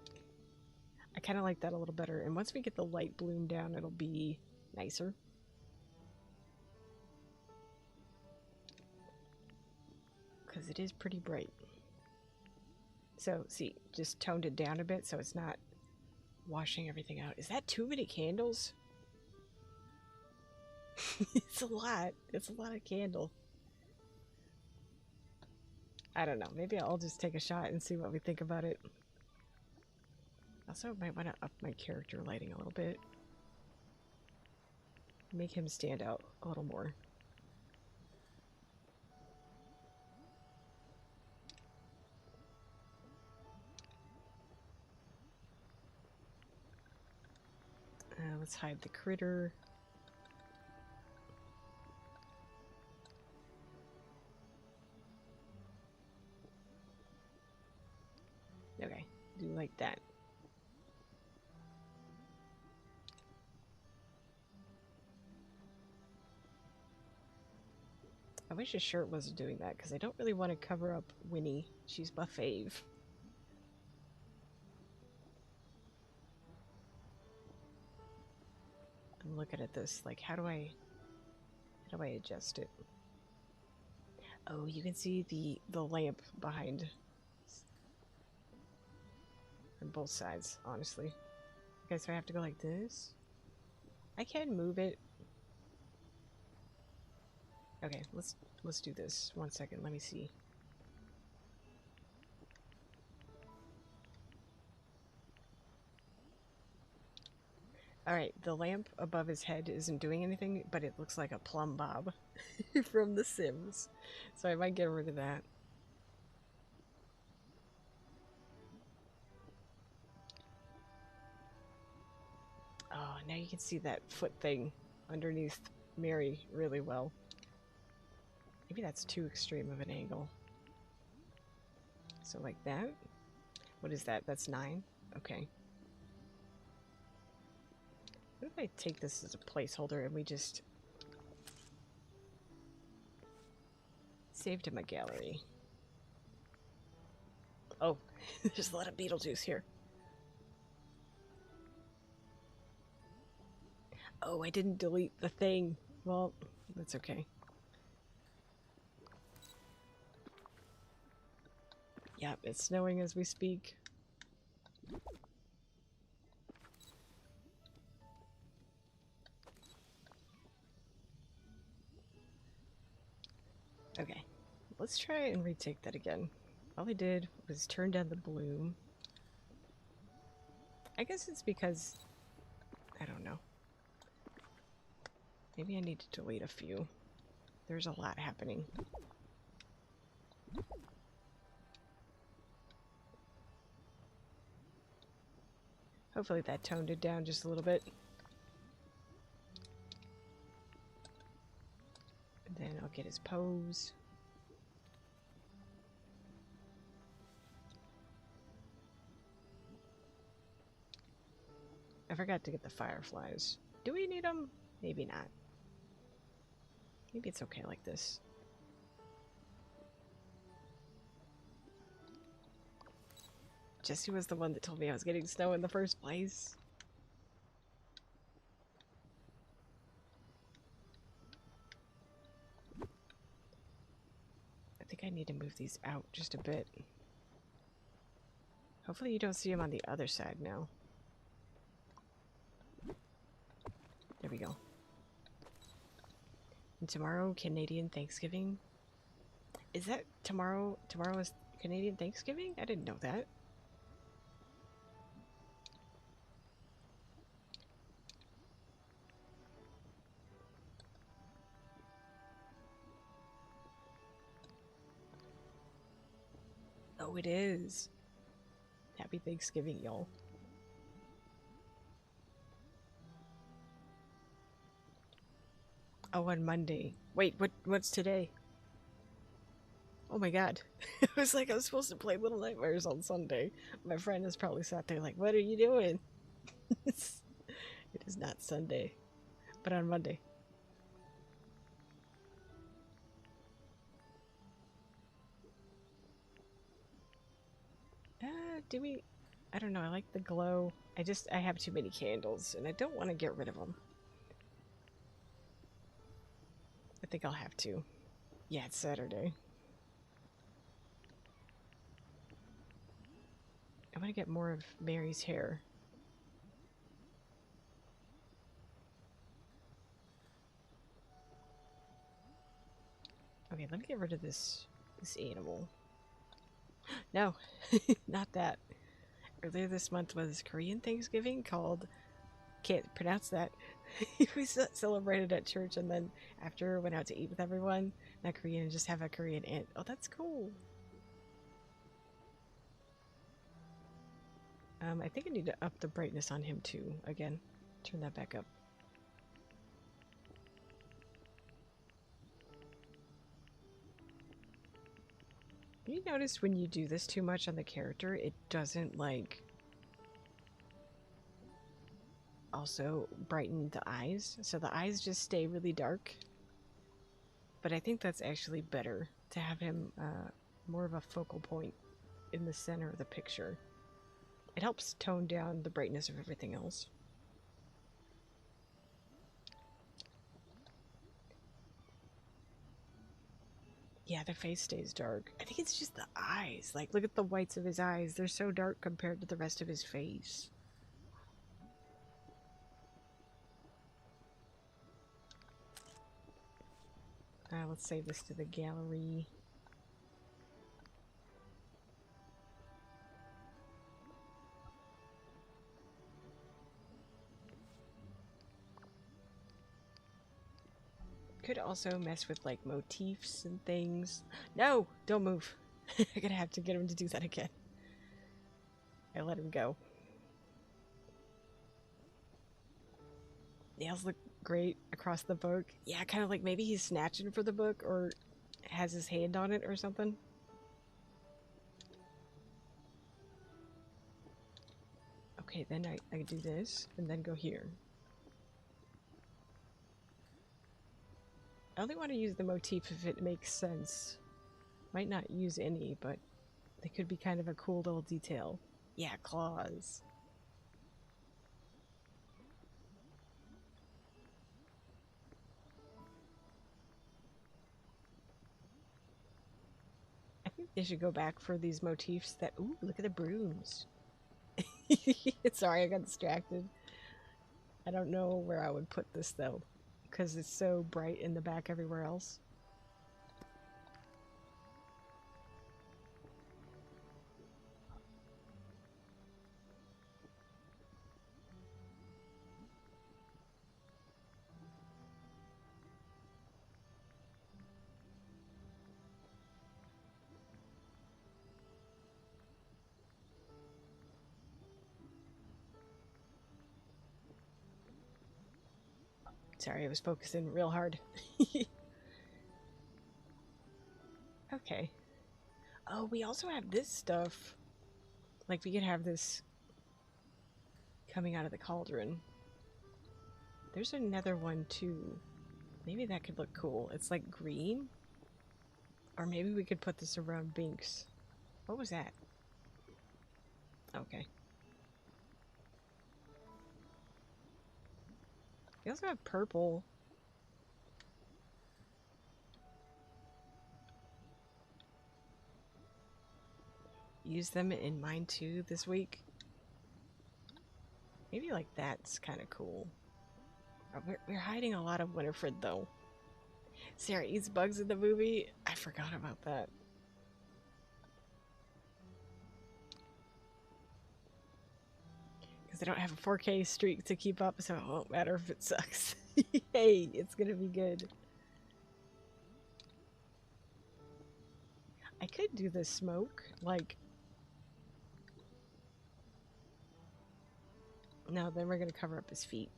I kind of like that a little better. And once we get the light bloom down, it'll be nicer. Because it is pretty bright. So, see, just toned it down a bit so it's not washing everything out. Is that too many candles? It's a lot. It's a lot of candle. I don't know. Maybe I'll just take a shot and see what we think about it. Also, might want to up my character lighting a little bit. Make him stand out a little more. Let's hide the critter. Okay, do like that. I wish his shirt wasn't doing that, because I don't really want to cover up Winnie. She's my fave. I'm looking at this, like, how do I adjust it? Oh, you can see the lamp behind on both sides, honestly. Okay, so I have to go like this. I can move it. Okay, let's do this. 1 second, let me see. Alright, the lamp above his head isn't doing anything, but it looks like a plumb bob from The Sims. So I might get rid of that. Oh, now you can see that foot thing underneath Mary really well. Maybe that's too extreme of an angle. So like that? What is that? That's 9? Okay. What if I take this as a placeholder and we just saved him a gallery? Oh, there's a lot of Beetlejuice here. Oh, I didn't delete the thing. Well, that's okay. Yep, it's snowing as we speak. Okay, let's try and retake that again. All I did was turn down the bloom. I guess it's because, I don't know. Maybe I need to delete a few. There's a lot happening. Hopefully that toned it down just a little bit. And then I'll get his pose. I forgot to get the fireflies. Do we need them? Maybe not. Maybe it's okay like this. Jesse was the one that told me I was getting snow in the first place. think I need to move these out just a bit. Hopefully you don't see them on the other side now. There we go. And tomorrow, Canadian Thanksgiving. Is that tomorrow? Tomorrow is Canadian Thanksgiving? I didn't know that. Oh, it is. Happy Thanksgiving, y'all. Oh, on Monday. Wait, what's today? Oh my god. I was like, I was supposed to play Little Nightmares on Sunday. My friend has probably sat there like, what are you doing? It is not Sunday, but on Monday. Do we? I don't know. I like the glow. I have too many candles, and I don't want to get rid of them. I think I'll have to. Yeah, it's Saturday. I want to get more of Mary's hair. Okay, let me get rid of this animal. No, not that. Earlier this month was Korean Thanksgiving called, can't pronounce that. We celebrated at church and then after went out to eat with everyone. Not Korean, just have a Korean aunt. Oh, that's cool. I think I need to up the brightness on him too, again. Turn that back up. You notice when you do this too much on the character, it doesn't, like, also brighten the eyes. So the eyes just stay really dark. But I think that's actually better to have him more of a focal point in the center of the picture. It helps tone down the brightness of everything else. Yeah, the face stays dark. I think it's just the eyes. Like, look at the whites of his eyes. They're so dark compared to the rest of his face. Let's save this to the gallery. Could also mess with like motifs and things. No, don't move. I'm gonna have to get him to do that again. I let him go. Nails look great across the book. Yeah, kind of like maybe he's snatching for the book or has his hand on it or something. Okay, then I do this and then go here. I only want to use the motif if it makes sense. Might not use any, but they could be kind of a cool little detail. Yeah, claws. I think they should go back for these motifs that... Ooh, look at the brooms. Sorry, I got distracted. I don't know where I would put this, though, because it's so bright in the back everywhere else. Sorry, I was focusing real hard. Okay. Oh, we also have this stuff. Like, we could have this coming out of the cauldron. There's another one, too. Maybe that could look cool. It's, like, green. Or maybe we could put this around Binks. What was that? Okay. We also have purple. use them in mine too this week. Maybe like that's kind of cool. We're hiding a lot of Winifred though. Sarah eats bugs in the movie? I forgot about that. Because I don't have a 4K streak to keep up, so it won't matter if it sucks. Hey, it's gonna be good. I could do the smoke, like... No, then we're gonna cover up his feet.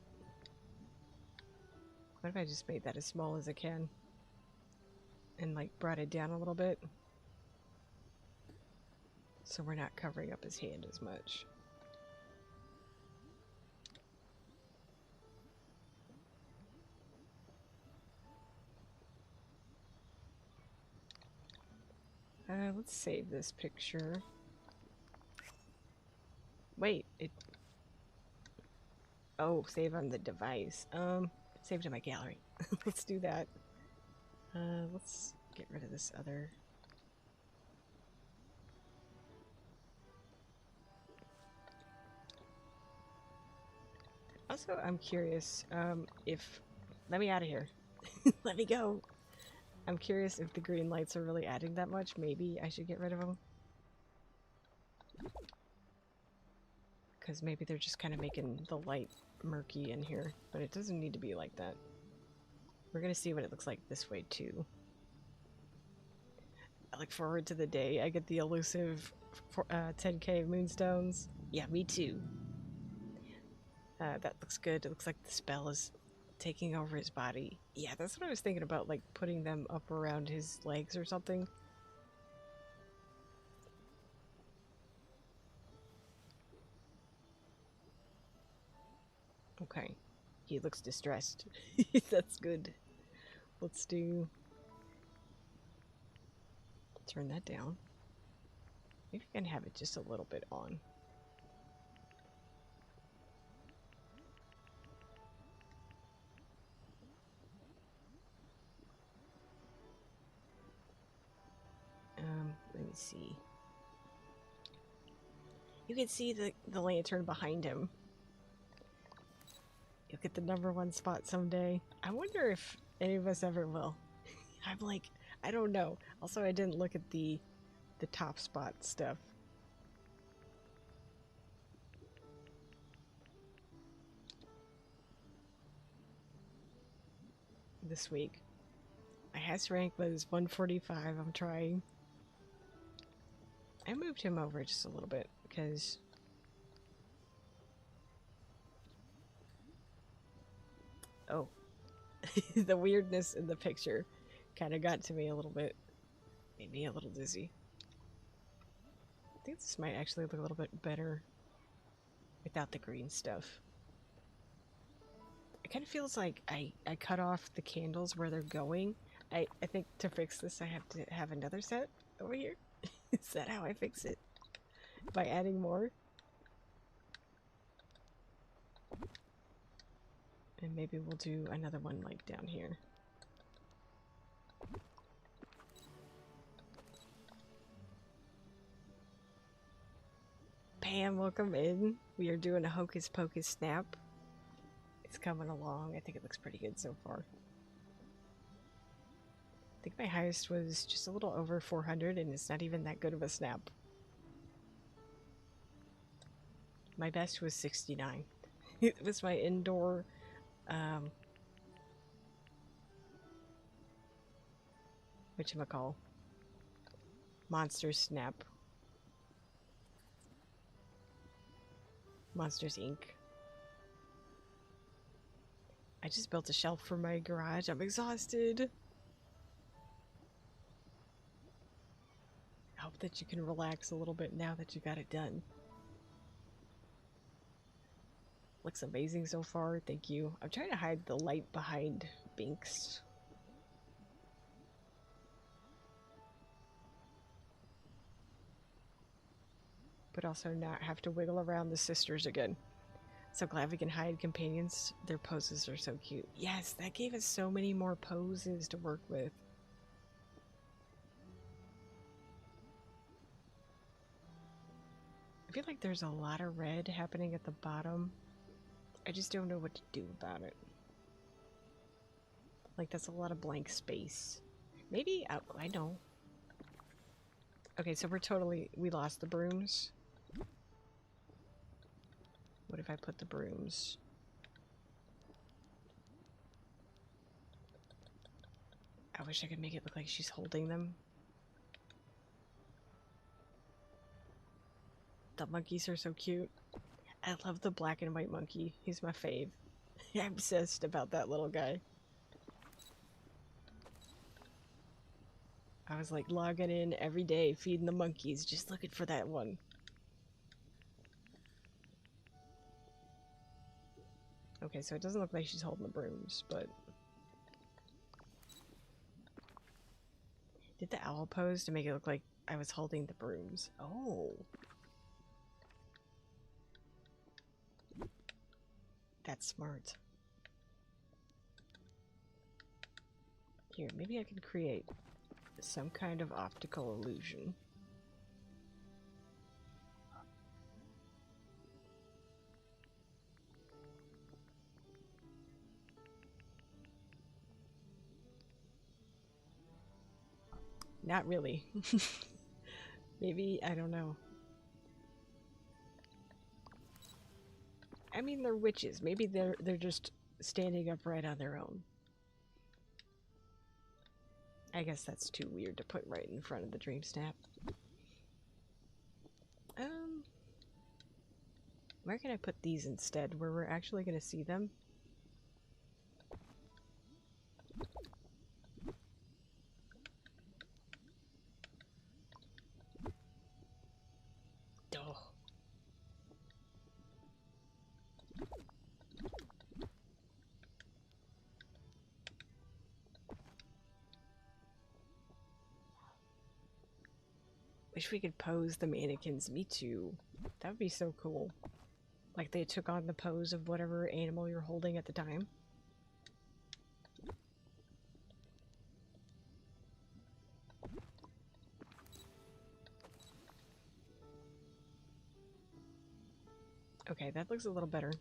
What if I just made that as small as I can? And like brought it down a little bit? So we're not covering up his hand as much. Let's save this picture. Wait, it... Oh, save on the device. Save to my gallery. Let's do that. Let's get rid of this other... Also, I'm curious, if... Let me out of here. Let me go. I'm curious if the green lights are really adding that much. Maybe I should get rid of them. Because maybe they're just kind of making the light murky in here. But it doesn't need to be like that. We're going to see what it looks like this way too. I look forward to the day I get the elusive 10k moonstones. Yeah, me too. That looks good. It looks like the spell is taking over his body. Yeah, that's what I was thinking about, like putting them up around his legs or something. Okay. He looks distressed. That's good. Let's do... Turn that down. Maybe I can have it just a little bit on. Let me see. You can see the lantern behind him. You'll get the #1 spot someday. I wonder if any of us ever will. I'm like, I don't know. Also, I didn't look at the top spot stuff. This week. My highest rank was 145. I'm trying. I moved him over just a little bit because... Oh. The weirdness in the picture kind of got to me a little bit. Made me a little dizzy. I think this might actually look a little bit better without the green stuff. It kind of feels like I cut off the candles where they're going. I think to fix this I have to have another set over here. Is that how I fix it? By adding more? And maybe we'll do another one like down here. Pam, welcome in. We are doing a Hocus Pocus snap. It's coming along. I think it looks pretty good so far. I think my highest was just a little over 400 and it's not even that good of a snap. My best was 69. It was my indoor whatchamacall? Monsters snap. Monsters Inc. I just built a shelf for my garage. I'm exhausted. I hope that you can relax a little bit now that you got it done. Looks amazing so far. Thank you. I'm trying to hide the light behind Binks. But also not have to wiggle around the sisters again. So glad we can hide companions. Their poses are so cute. Yes, that gave us so many more poses to work with. I feel like there's a lot of red happening at the bottom. I just don't know what to do about it. Like, that's a lot of blank space. Maybe, I know. Okay, so we lost the brooms. What if I put the brooms? I wish I could make it look like she's holding them. The monkeys are so cute. I love the black and white monkey. He's my fave. I'm obsessed about that little guy. I was like logging in every day, feeding the monkeys, just looking for that one. Okay, so it doesn't look like she's holding the brooms, but... Did the owl pose to make it look like I was holding the brooms? Oh. That's smart. Here, maybe I can create some kind of optical illusion. Not really. Maybe, I don't know. I mean, they're witches. Maybe they're just standing upright on their own. I guess that's too weird to put right in front of the Dreamsnap. Where can I put these instead, where we're actually going to see them? Duh. Wish we could pose the mannequins. Me too. That would be so cool. Like they took on the pose of whatever animal you're holding at the time. Okay, that looks a little better.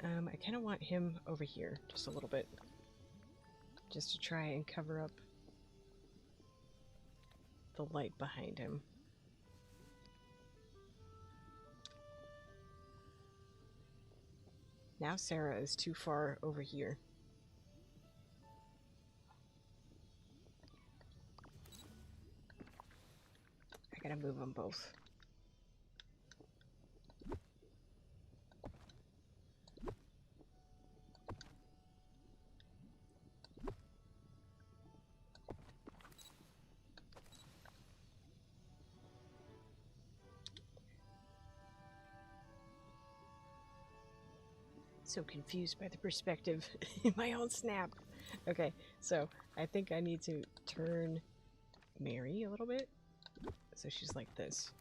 I kind of want him over here just a little bit. Just to try and cover up the light behind him. Now Sarah is too far over here. I gotta move them both. So confused by the perspective in my own snap. Okay, so I think I need to turn Mary a little bit. So she's like this.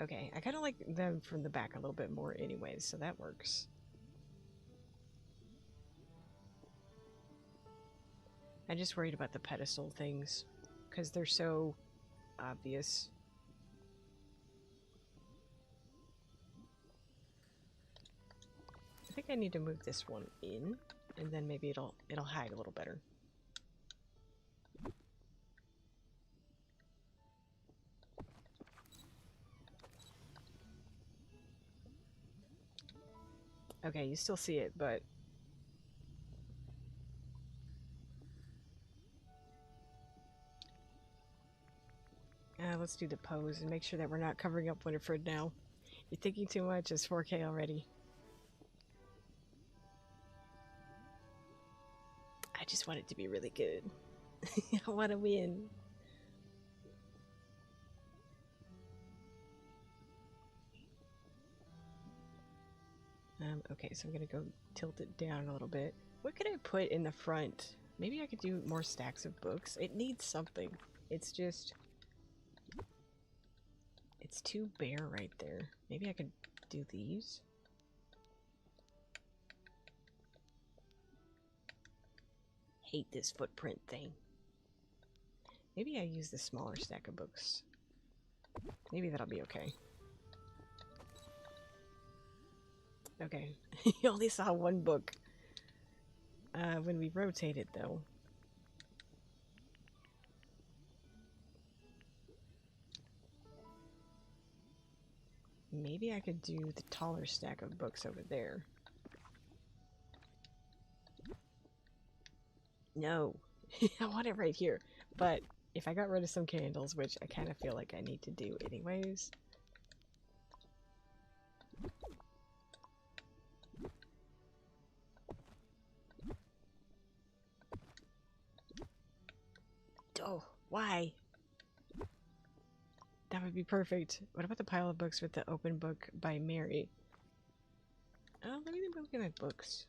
Okay, I kind of like them from the back a little bit more anyways, so that works. I'm just worried about the pedestal things, because they're so obvious. I think I need to move this one in, and then maybe it'll hide a little better. Okay, you still see it, but let's do the pose and make sure that we're not covering up Winifred now. You're thinking too much. It's 4K already. I just want it to be really good. I want to win. Okay, so I'm gonna go tilt it down a little bit. What could I put in the front? Maybe I could do more stacks of books. It needs something. It's just... it's too bare right there. Maybe I could do these. Hate this footprint thing. Maybe I use the smaller stack of books. Maybe that'll be okay. Okay. You only saw one book. When we rotated, though. Maybe I could do the taller stack of books over there. No. I want it right here. But if I got rid of some candles, which I kind of feel like I need to do anyways. Oh, why? That would be perfect. What about the pile of books with the open book by Mary? Oh, let me be looking at books.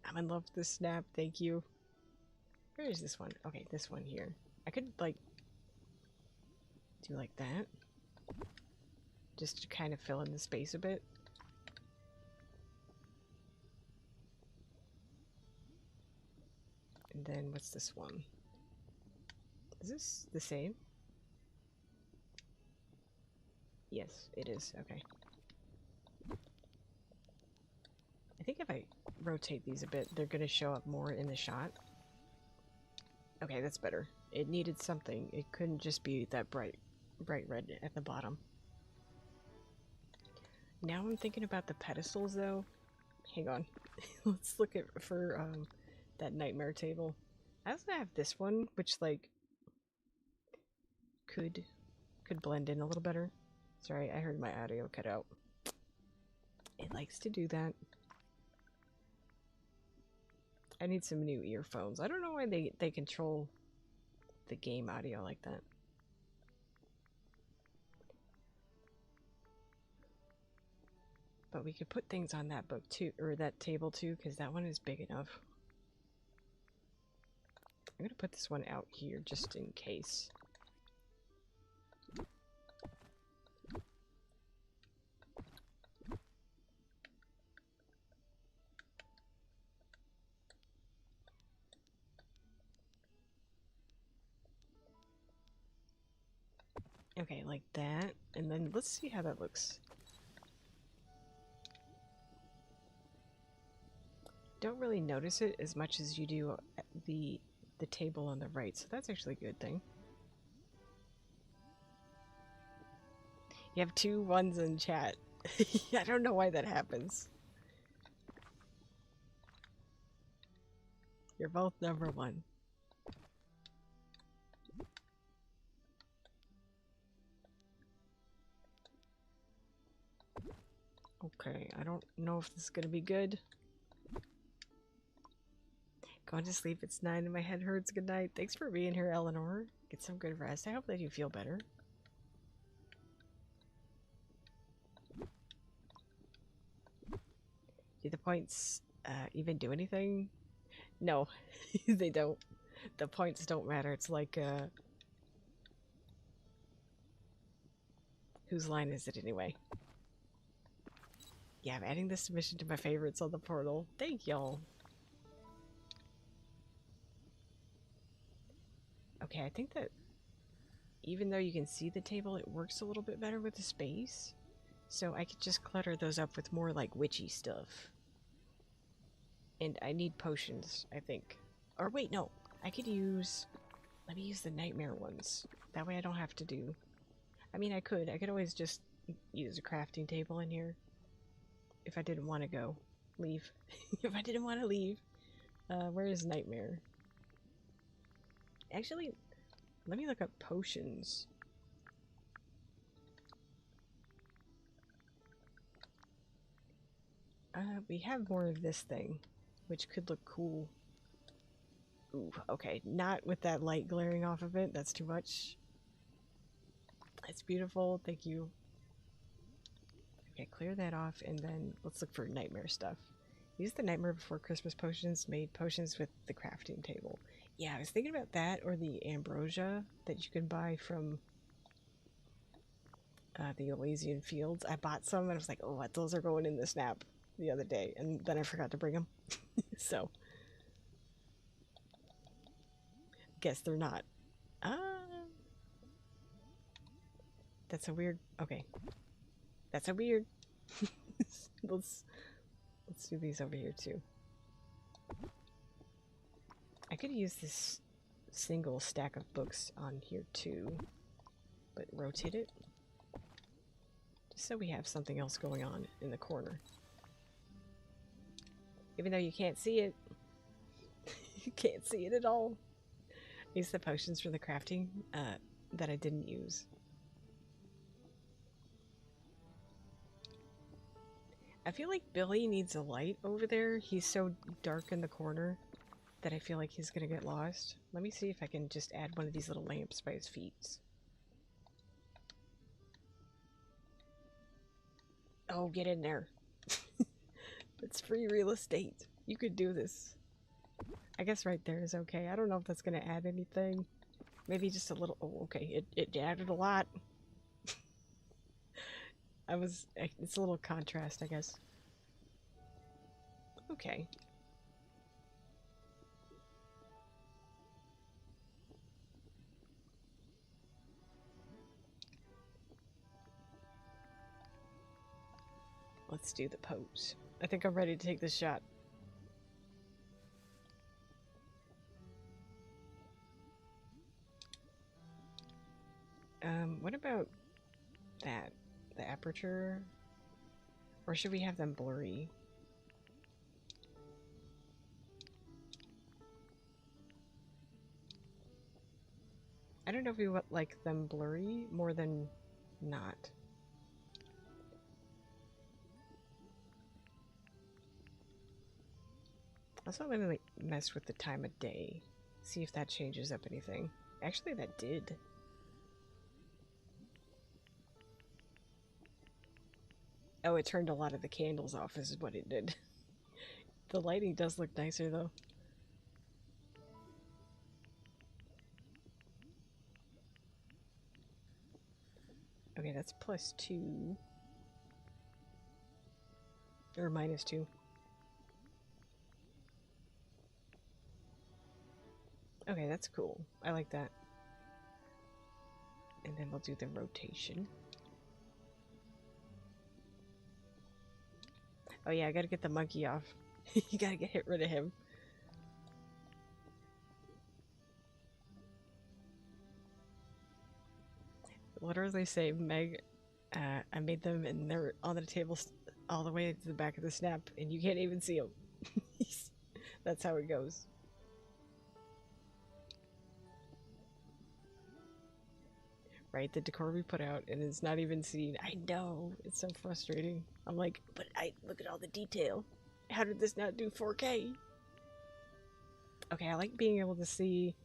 I'm in love with this snap, thank you. Where is this one? Okay, this one here. I could, like, do like that. Just to kind of fill in the space a bit. And then, what's this one? Is this the same? Yes, it is. Okay. I think if I rotate these a bit, they're going to show up more in the shot. Okay, that's better. It needed something. It couldn't just be that bright red at the bottom. Now I'm thinking about the pedestals, though. Hang on. Let's look at for that nightmare table. I also have this one, which like could blend in a little better. Sorry, I heard my audio cut out. It likes to do that. I need some new earphones. I don't know why they control the game audio like that. But we could put things on that book too, or that table too, because that one is big enough. I'm gonna put this one out here just in case. Okay, like that, and then let's see how that looks. Don't really notice it as much as you do the table on the right, so that's actually a good thing. You have 2 ones in chat. I don't know why that happens. You're both number 1. Okay, I don't know if this is gonna be good. Going to sleep, it's 9 and my head hurts. Good night. Thanks for being here, Eleanor. Get some good rest. I hope that you feel better. Do the points even do anything? No, they don't. The points don't matter. It's like, whose line is it anyway? Yeah, I'm adding this submission to my favorites on the portal. Thank y'all. Okay, I think that even though you can see the table, it works a little bit better with the space. So I could just clutter those up with more like witchy stuff. And I need potions, I think. Or wait, no. I could use... Let me use the nightmare ones. That way I don't have to do... I mean, I could always just use a crafting table in here. If I didn't want to go. Leave. If I didn't want to leave. Where is nightmare? Actually, let me look up potions. We have more of this thing, which could look cool. Ooh, okay, not with that light glaring off of it. That's too much. It's beautiful, thank you. Okay, clear that off, and then let's look for nightmare stuff. Use the Nightmare Before Christmas potions, made potions with the crafting table. Yeah, I was thinking about that, or the ambrosia that you can buy from the Elysian Fields. I bought some and I was like, oh, those are going in the snap the other day, and then I forgot to bring them. So, guess they're not. That's a weird. Okay, that's a weird. let's do these over here too. I could use this single stack of books on here too, but rotate it just so we have something else going on in the corner. Even though you can't see it, you can't see it at all. Use the potions for the crafting that I didn't use. I feel like Billy needs a light over there. He's so dark in the corner that I feel like he's gonna get lost. Let me see if I can just add one of these little lamps by his feet. Oh, get in there. It's free real estate. You could do this. I guess right there is okay. I don't know if that's gonna add anything. Maybe just a little. Oh, okay. It added a lot. It's a little contrast, I guess. Okay. Let's do the pose. I think I'm ready to take this shot. What about that? The aperture? Or should we have them blurry? I don't know if we would like them blurry more than not. Also, let me like mess with the time of day. See if that changes up anything. Actually, that did. Oh, it turned a lot of the candles off, is what it did. The lighting does look nicer, though. Okay, that's +2. Or -2. Okay, that's cool. I like that. And then we'll do the rotation. Oh yeah, I gotta get the monkey off. You gotta get rid of him. Literally say, Meg, I made them and they're on the table all the way to the back of the snap and you can't even see them. That's how it goes. Right, the decor we put out and it's not even seen. I know, it's so frustrating. I'm like, but look at all the detail. How did this not do 4K? Okay, I like being able to see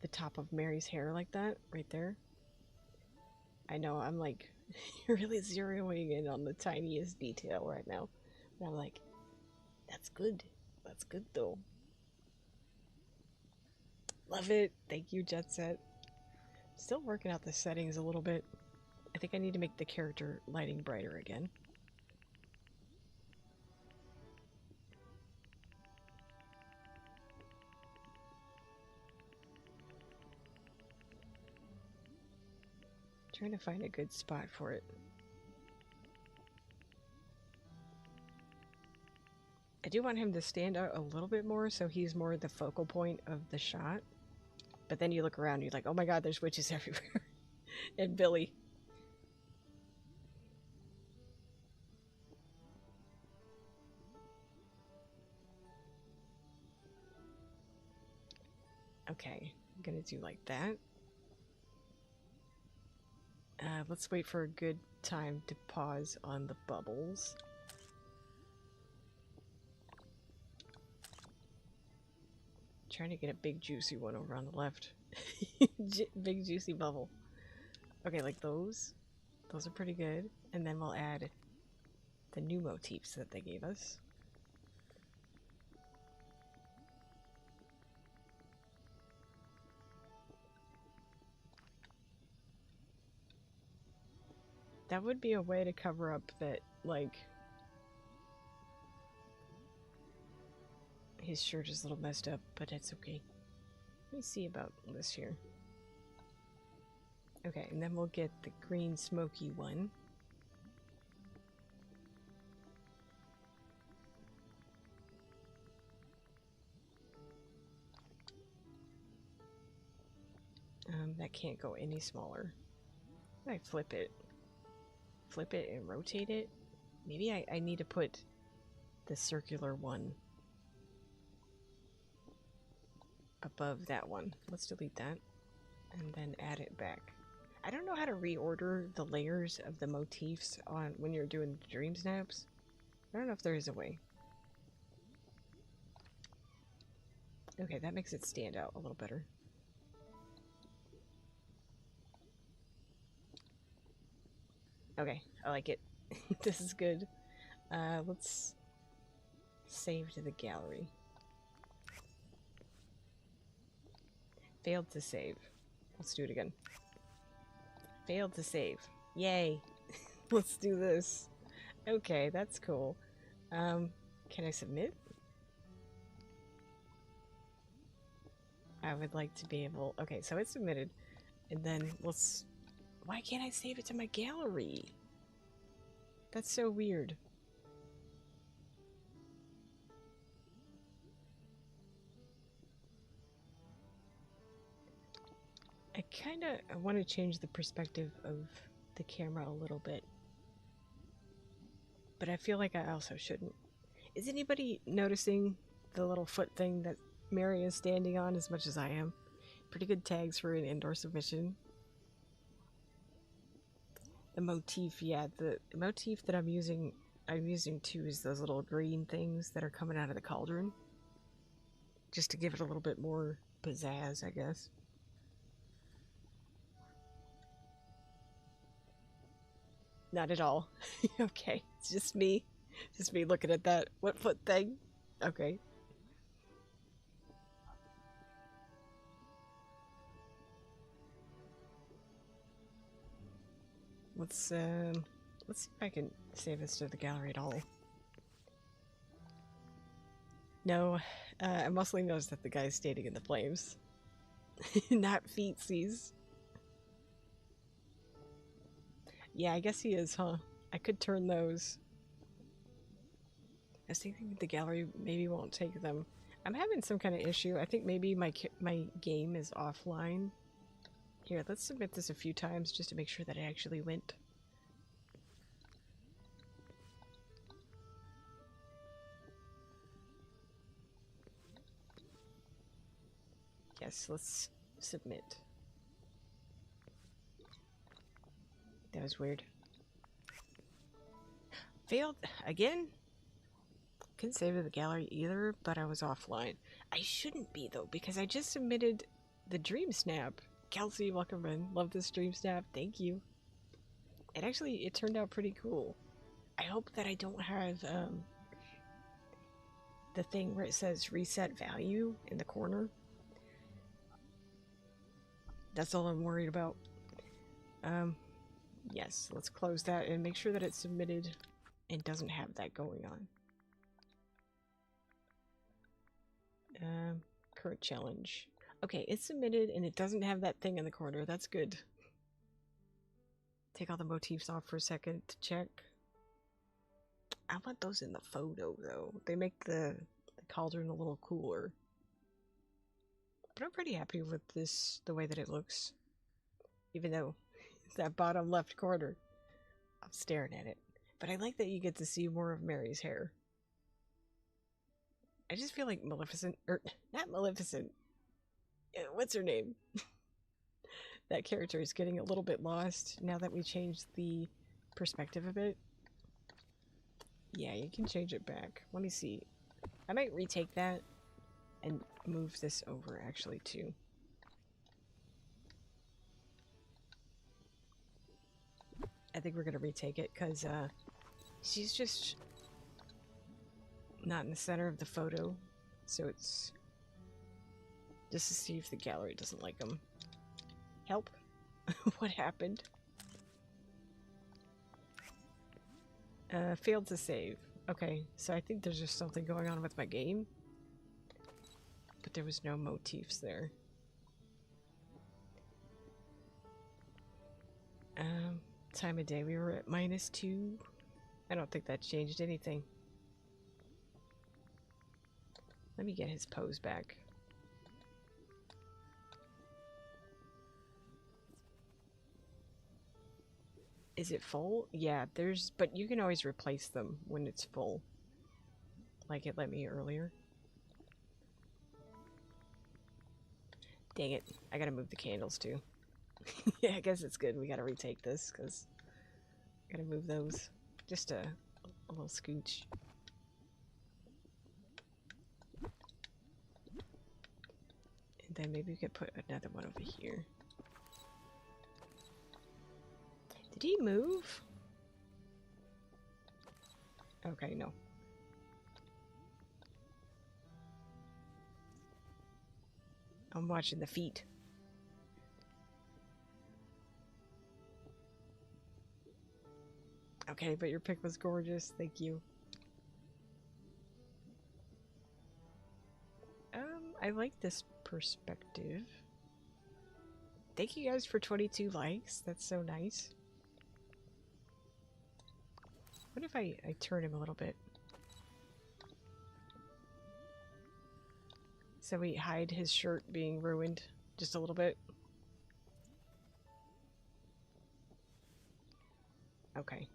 the top of Mary's hair like that, right there. I know, I'm like really zeroing in on the tiniest detail right now. But I'm like, that's good. That's good though. Love it. Thank you, Jet Set. Still working out the settings a little bit. I think I need to make the character lighting brighter again. Trying to find a good spot for it. I do want him to stand out a little bit more so he's more the focal point of the shot. But then you look around and you're like, oh my god, there's witches everywhere. And Billy. Okay, I'm gonna do like that. Let's wait for a good time to pause on the bubbles. Trying to get a big juicy one over on the left. Big juicy bubble. Okay, like those. Those are pretty good. And then we'll add the new motifs that they gave us. That would be a way to cover up that, like, his shirt is a little messed up, but it's okay. Let me see about this here. Okay, and then we'll get the green smoky one. That can't go any smaller. I flip it. Flip it and rotate it. Maybe I need to put the circular one above that one. Let's delete that and then add it back. I don't know how to reorder the layers of the motifs on when you're doing the dream snaps. I don't know if there is a way. Okay, that makes it stand out a little better. Okay, I like it. This is good. Let's save to the gallery. Failed to save. Let's do it again. Failed to save. Yay! Let's do this. Okay, that's cool. Can I submit? I would like to be able... Okay, so it's submitted. And then let's... Why can't I save it to my gallery? That's so weird. I kinda want to change the perspective of the camera a little bit. But I feel like I also shouldn't. Is anybody noticing the little foot thing that Mary is standing on as much as I am? Pretty good tags for an indoor submission. The motif, yeah, the motif that I'm using too is those little green things that are coming out of the cauldron. Just to give it a little bit more pizzazz, I guess. Not at all. Okay, it's just me. Just me looking at that. What foot thing? Okay. Let's see if I can save this to the gallery at all. No, I mostly noticed that the guy's standing in the flames. Not feetsies. Yeah, I guess he is, huh? I could turn those. I was thinking the gallery maybe won't take them. I'm having some kind of issue. I think maybe my game is offline. Here, let's submit this a few times just to make sure that it actually went. Yes, let's submit. That was weird. Failed again? Couldn't save to the gallery either, but I was offline. I shouldn't be though, because I just submitted the Dreamsnap. Kelsey, welcome in. Love this Dreamsnap. Thank you. And actually, it turned out pretty cool. I hope that I don't have the thing where it says reset value in the corner. That's all I'm worried about. Yes, let's close that and make sure that it's submitted and doesn't have that going on. Current challenge. Okay, it's submitted and it doesn't have that thing in the corner. That's good. Take all the motifs off for a second to check. I want those in the photo though. They make the cauldron a little cooler. But I'm pretty happy with this, the way that it looks. Even though that bottom left corner, I'm staring at it. But I like that you get to see more of Mary's hair. I just feel like Maleficent, or not Maleficent, what's her name? That character is getting a little bit lost now that we changed the perspective a bit. Yeah, you can change it back. Let me see. I might retake that and move this over actually too. I think we're gonna retake it because she's just not in the center of the photo, so it's just to see if the gallery doesn't like them. Help? What happened? Failed to save. Okay, so I think there's just something going on with my game. But there was no motifs there. Time of day, we were at -2. I don't think that changed anything. Let me get his pose back. Is it full? Yeah, but you can always replace them when it's full. Like it let me earlier. Dang it, I gotta move the candles too. Yeah, I guess it's good. We gotta retake this because I gotta move those. Just a little scooch. And then maybe we could put another one over here. Did he move? Okay, no. I'm watching the feet. Okay, but your pick was gorgeous. Thank you. I like this perspective. Thank you guys for 22 likes. That's so nice. What if I turn him a little bit? So we hide his shirt being ruined just a little bit. Okay.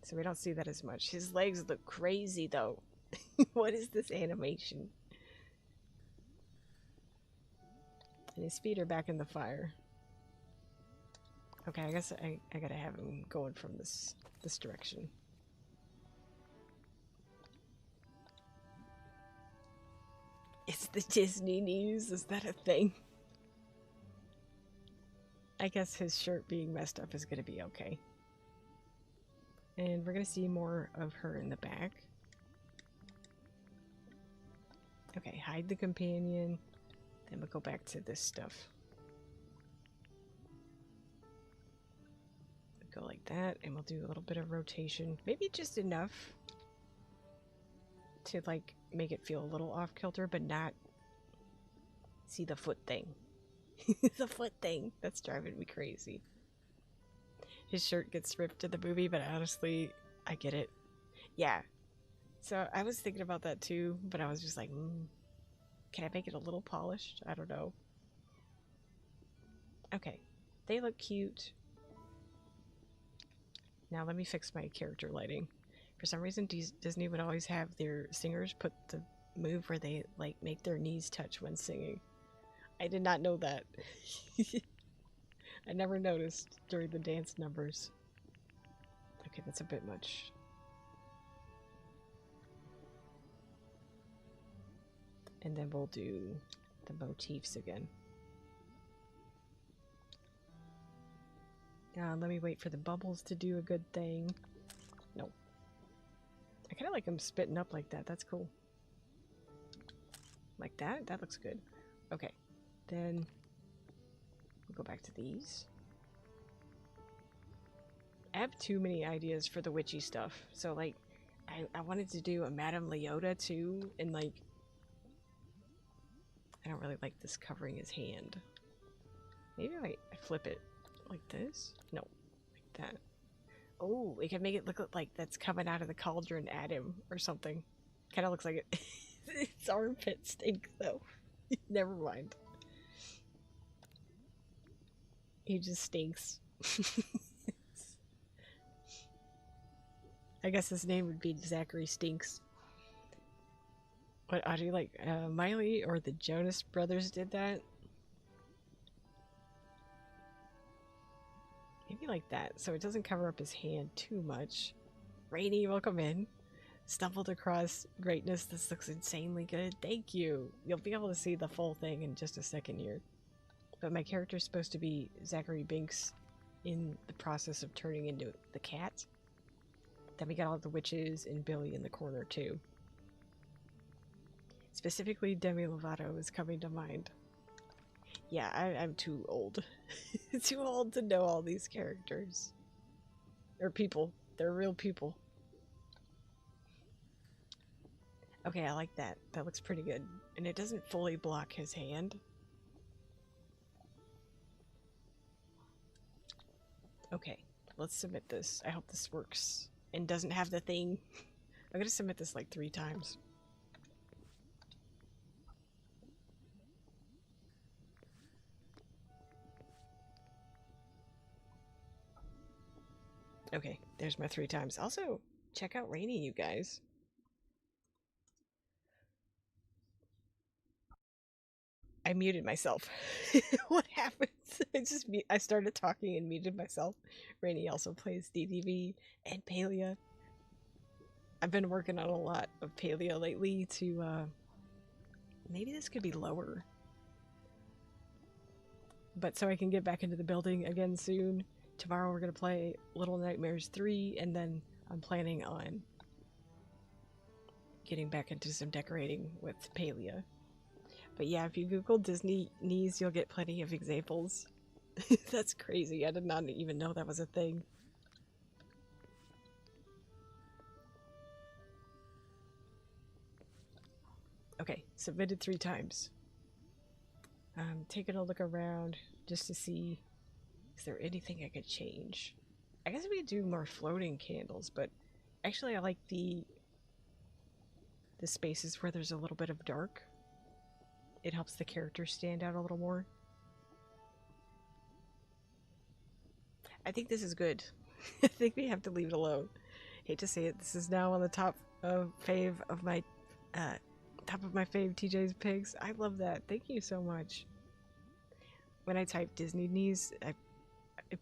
So we don't see that as much. His legs look crazy though. What is this animation? And his feet are back in the fire. Okay, I guess I gotta have him going from this direction. It's the Disney news. Is that a thing? I guess his shirt being messed up is gonna be okay. And we're gonna see more of her in the back. Okay, hide the companion. Then we'll go back to this stuff. Go like that, and we'll do a little bit of rotation. Maybe just enough to like make it feel a little off kilter, but not see the foot thing. The foot thing that's driving me crazy. His shirt gets ripped in the movie, but honestly, I get it. Yeah. So I was thinking about that too, but I was just like, can I make it a little polished? I don't know. Okay. They look cute. Now let me fix my character lighting. For some reason, Disney would always have their singers put the move where they like make their knees touch when singing. I did not know that. I never noticed during the dance numbers. Okay, that's a bit much. And then we'll do the motifs again. Let me wait for the bubbles to do a good thing. No. I kind of like them spitting up like that. That's cool. Like that? That looks good. Okay. Then we'll go back to these. I have too many ideas for the witchy stuff. So, like, I wanted to do a Madame Leota too, and, like, I don't really like this covering his hand. Maybe I flip it like this? No, like that. Oh, we can make it look like that's coming out of the cauldron at him or something. Kind of looks like it. Its armpit stink though. Never mind. He just stinks. I guess his name would be Zachary Stinks. What, Audrey, like Miley or the Jonas Brothers did that? Maybe like that, so it doesn't cover up his hand too much. Rainy, welcome in. Stumbled across greatness. This looks insanely good. Thank you. You'll be able to see the full thing in just a second here. But my character's supposed to be Zachary Binks in the process of turning into the cat. Then we got all the witches and Billy in the corner too. Specifically, Demi Lovato is coming to mind. Yeah, I'm too old. Too old to know all these characters. Or people. They're real people. Okay, I like that. That looks pretty good. And it doesn't fully block his hand. Okay, let's submit this. I hope this works and doesn't have the thing. I'm gonna submit this like 3 times. Okay, there's my 3 times. Also, check out Rainy, you guys. I muted myself. What happens? I started talking and muted myself. Rainy also plays DDV and Palea. I've been working on a lot of Palea lately to maybe this could be lower. But so I can get back into the building again soon. Tomorrow we're gonna play Little Nightmares 3, and then I'm planning on getting back into some decorating with Palea. But yeah, if you Google Disney knees, you'll get plenty of examples. That's crazy. I did not even know that was a thing. Okay, submitted 3 times. Taking a look around just to see, is there anything I could change? I guess we could do more floating candles, but actually I like the spaces where there's a little bit of dark. It helps the characters stand out a little more. I think this is good. I think we have to leave it alone. Hate to say it, this is now on the top of fave of my TJ's pigs. I love that. Thank you so much. When I type Disney knees, I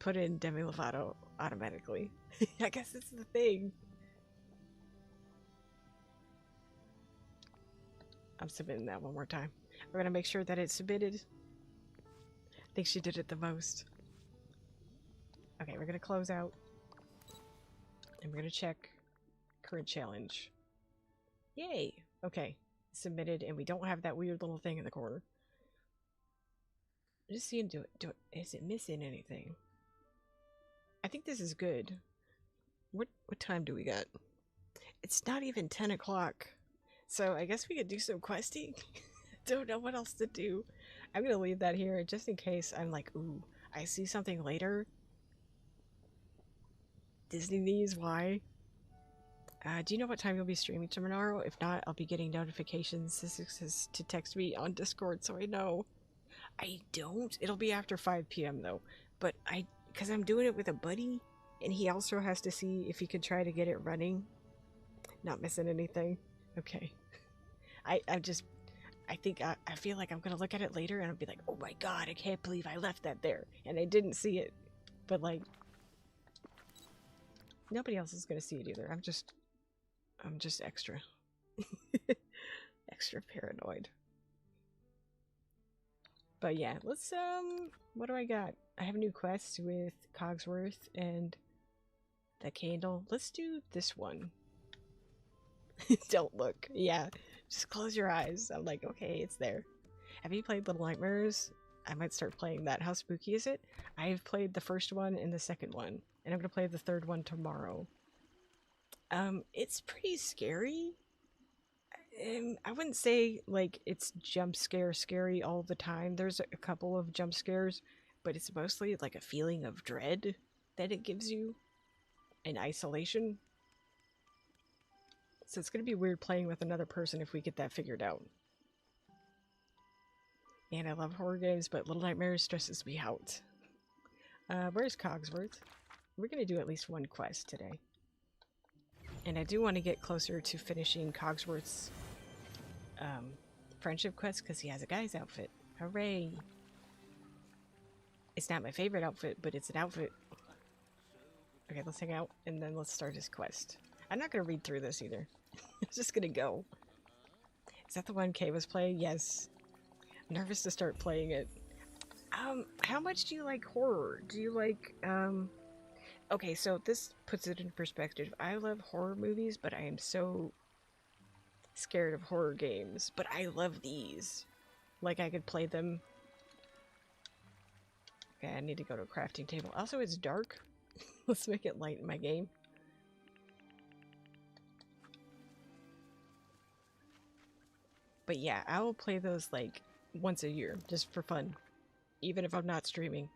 put in Demi Lovato automatically. I guess it's the thing. I'm submitting that one more time. We're gonna make sure that it's submitted. I think she did it the most. Okay, we're gonna close out. And we're gonna check current challenge. Yay! Okay, submitted, and we don't have that weird little thing in the corner. Just seeing, is it missing anything? I think this is good. What time do we got? It's not even 10 o'clock. So I guess we could do some questing. Don't know what else to do. I'm gonna leave that here just in case I'm like, ooh, I see something later. Disney knees, why? Do you know what time you'll be streaming tomorrow? If not, I'll be getting notifications to text me on Discord so I know. I don't. It'll be after 5 p.m. though. But because I'm doing it with a buddy, and he also has to see if he can try to get it running. Not missing anything. Okay. I feel like I'm gonna look at it later and I'll be like, oh my god, I can't believe I left that there. And I didn't see it. But like, nobody else is gonna see it either. I'm just extra. Extra paranoid. But yeah, let's, what do I got? I have a new quest with Cogsworth and the candle. Let's do this one. Don't look. Yeah, just close your eyes. I'm like, okay, it's there. Have you played Little Nightmares? I might start playing that. How spooky is it? I've played the first one and the second one, and I'm gonna play the third one tomorrow. It's pretty scary. I wouldn't say like it's jump scare scary all the time. There's a couple of jump scares, but it's mostly like a feeling of dread that it gives you in isolation. So it's gonna be weird playing with another person if we get that figured out. And I love horror games, but Little Nightmares stresses me out. Where's Cogsworth? We're gonna do at least one quest today. And I do want to get closer to finishing Cogsworth's friendship quest because he has a guy's outfit. Hooray! It's not my favorite outfit, but it's an outfit. Okay, let's hang out and then let's start his quest. I'm not going to read through this either. I'm just going to go. Is that the one Kay was playing? Yes. I'm nervous to start playing it. How much do you like horror? Do you like, Okay, so this puts it in perspective. I love horror movies, but I am so scared of horror games. But I love these. Like, I could play them. Okay, I need to go to a crafting table. Also, it's dark. Let's make it light in my game. But yeah, I will play those like once a year just for fun, even if I'm not streaming.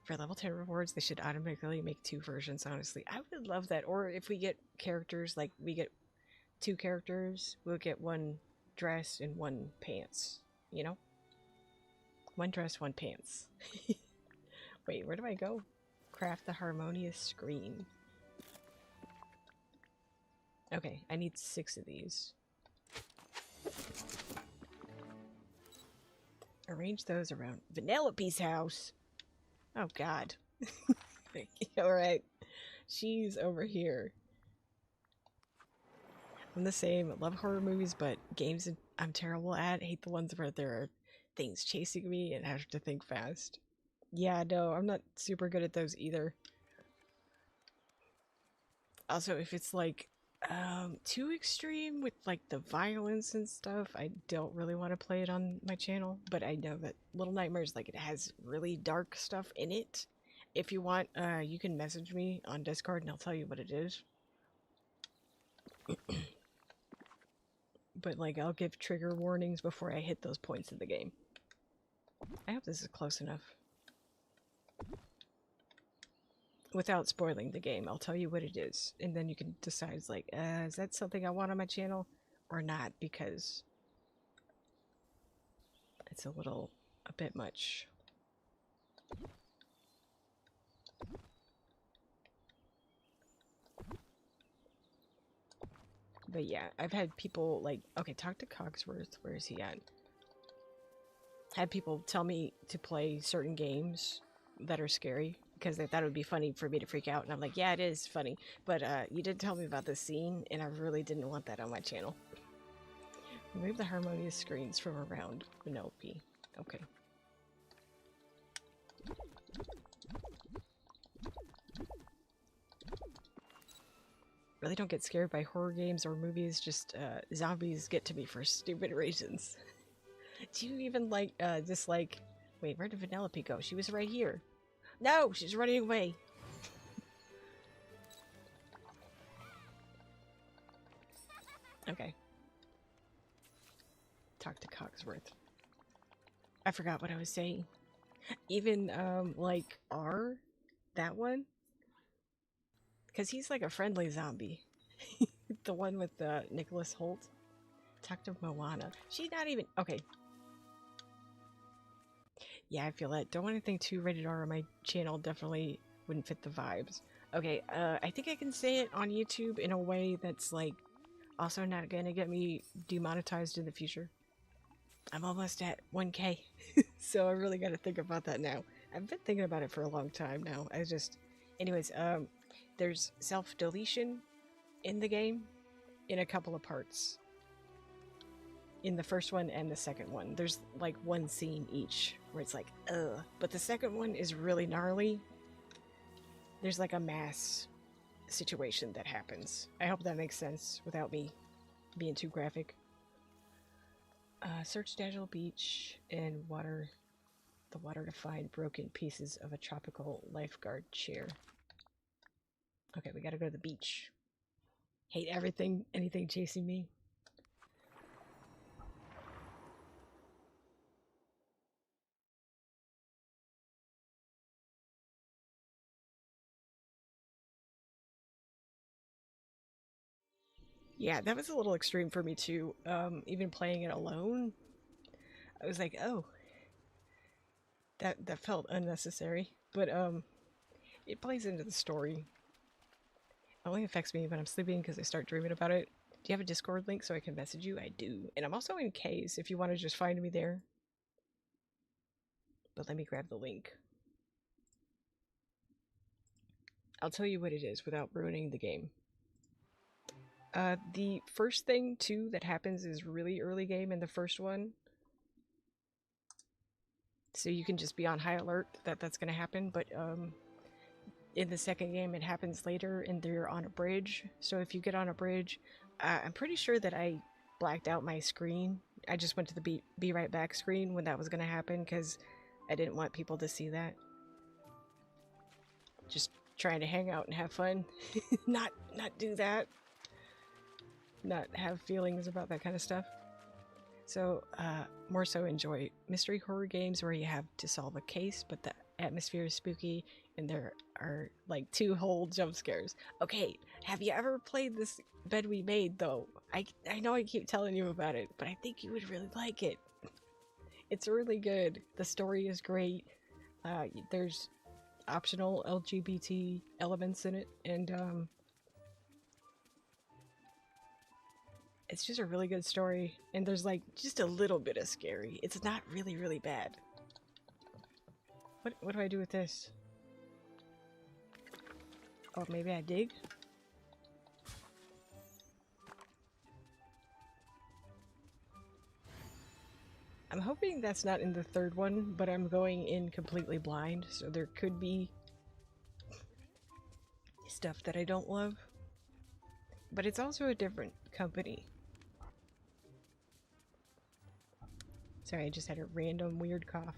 For level 10 rewards, they should automatically make 2 versions, honestly. I would love that. Or if we get characters, like we get 2 characters, we'll get 1 dress and 1 pants. You know? 1 dress, 1 pants. Wait, where do I go? Craft the harmonious screen. Okay, I need 6 of these. Arrange those around Vanellope's house. Oh god. Alright. She's over here. I'm the same. Love horror movies, but games I'm terrible at. Hate the ones where there are things chasing me and I have to think fast. Yeah, no, I'm not super good at those either. Also, if it's like too extreme with like the violence and stuff, I don't really want to play it on my channel. But I know that Little Nightmares, like, it has really dark stuff in it. If you want, you can message me on Discord and I'll tell you what it is. But like, I'll give trigger warnings before I hit those points in the game. I hope this is close enough. Without spoiling the game, I'll tell you what it is, and then you can decide, like, is that something I want on my channel or not, because it's a bit much. But yeah, I've had people, like, okay, talk to Cogsworth, where is he at? Had people tell me to play certain games that are scary, because they thought it would be funny for me to freak out, and I'm like, yeah, it is funny, but you did tell me about this scene, and I really didn't want that on my channel. Remove the harmonious screens from around Penelope. Okay. Really don't get scared by horror games or movies, just zombies get to me for stupid reasons. Do you even like, dislike... Wait, where did Penelope go? She was right here. No, she's running away. Okay. Talk to Cogsworth. I forgot what I was saying. Even, like, R? That one? Because he's like a friendly zombie. The one with Nicholas Holt. Talk to Moana. She's not even... Okay. Yeah, I feel that. Don't want anything too rated R on my channel. Definitely wouldn't fit the vibes. Okay, I think I can say it on YouTube in a way that's, like, also not gonna get me demonetized in the future. I'm almost at 1K, so I really gotta think about that now. I've been thinking about it for a long time now. Anyways, there's self-deletion in the game in a couple of parts. In the first one and the second one. There's like one scene each where it's like, ugh. But the second one is really gnarly. There's like a mass situation that happens. I hope that makes sense without me being too graphic. Search Dazzle Beach and the water to find broken pieces of a tropical lifeguard chair. Okay, we gotta go to the beach. Hate anything chasing me. Yeah, that was a little extreme for me too. Even playing it alone, I was like, oh, that felt unnecessary. But it plays into the story. It only affects me when I'm sleeping because I start dreaming about it. Do you have a Discord link so I can message you? I do. And I'm also in K's if you want to just find me there. But let me grab the link. I'll tell you what it is without ruining the game. The first thing, too, that happens is really early game in the first one. So you can just be on high alert that that's going to happen. But in the second game, it happens later and they're on a bridge. So if you get on a bridge, I'm pretty sure that I blacked out my screen. I just went to the be right back screen when that was going to happen because I didn't want people to see that. Just trying to hang out and have fun. not do that. not have feelings about that kind of stuff. So, more so enjoy mystery horror games where you have to solve a case, but the atmosphere is spooky and there are like 2 whole jump scares. Okay, have you ever played this Bed We Made though? I know I keep telling you about it, but I think you would really like it. It's really good. The story is great. There's optional LGBT elements in it, and it's just a really good story, and there's like just a little bit of scary. It's not really, really bad. What do I do with this? Oh, maybe I dig? I'm hoping that's not in the 3rd one, but I'm going in completely blind, so there could be stuff that I don't love. But it's also a different company. Sorry, I just had a random weird cough.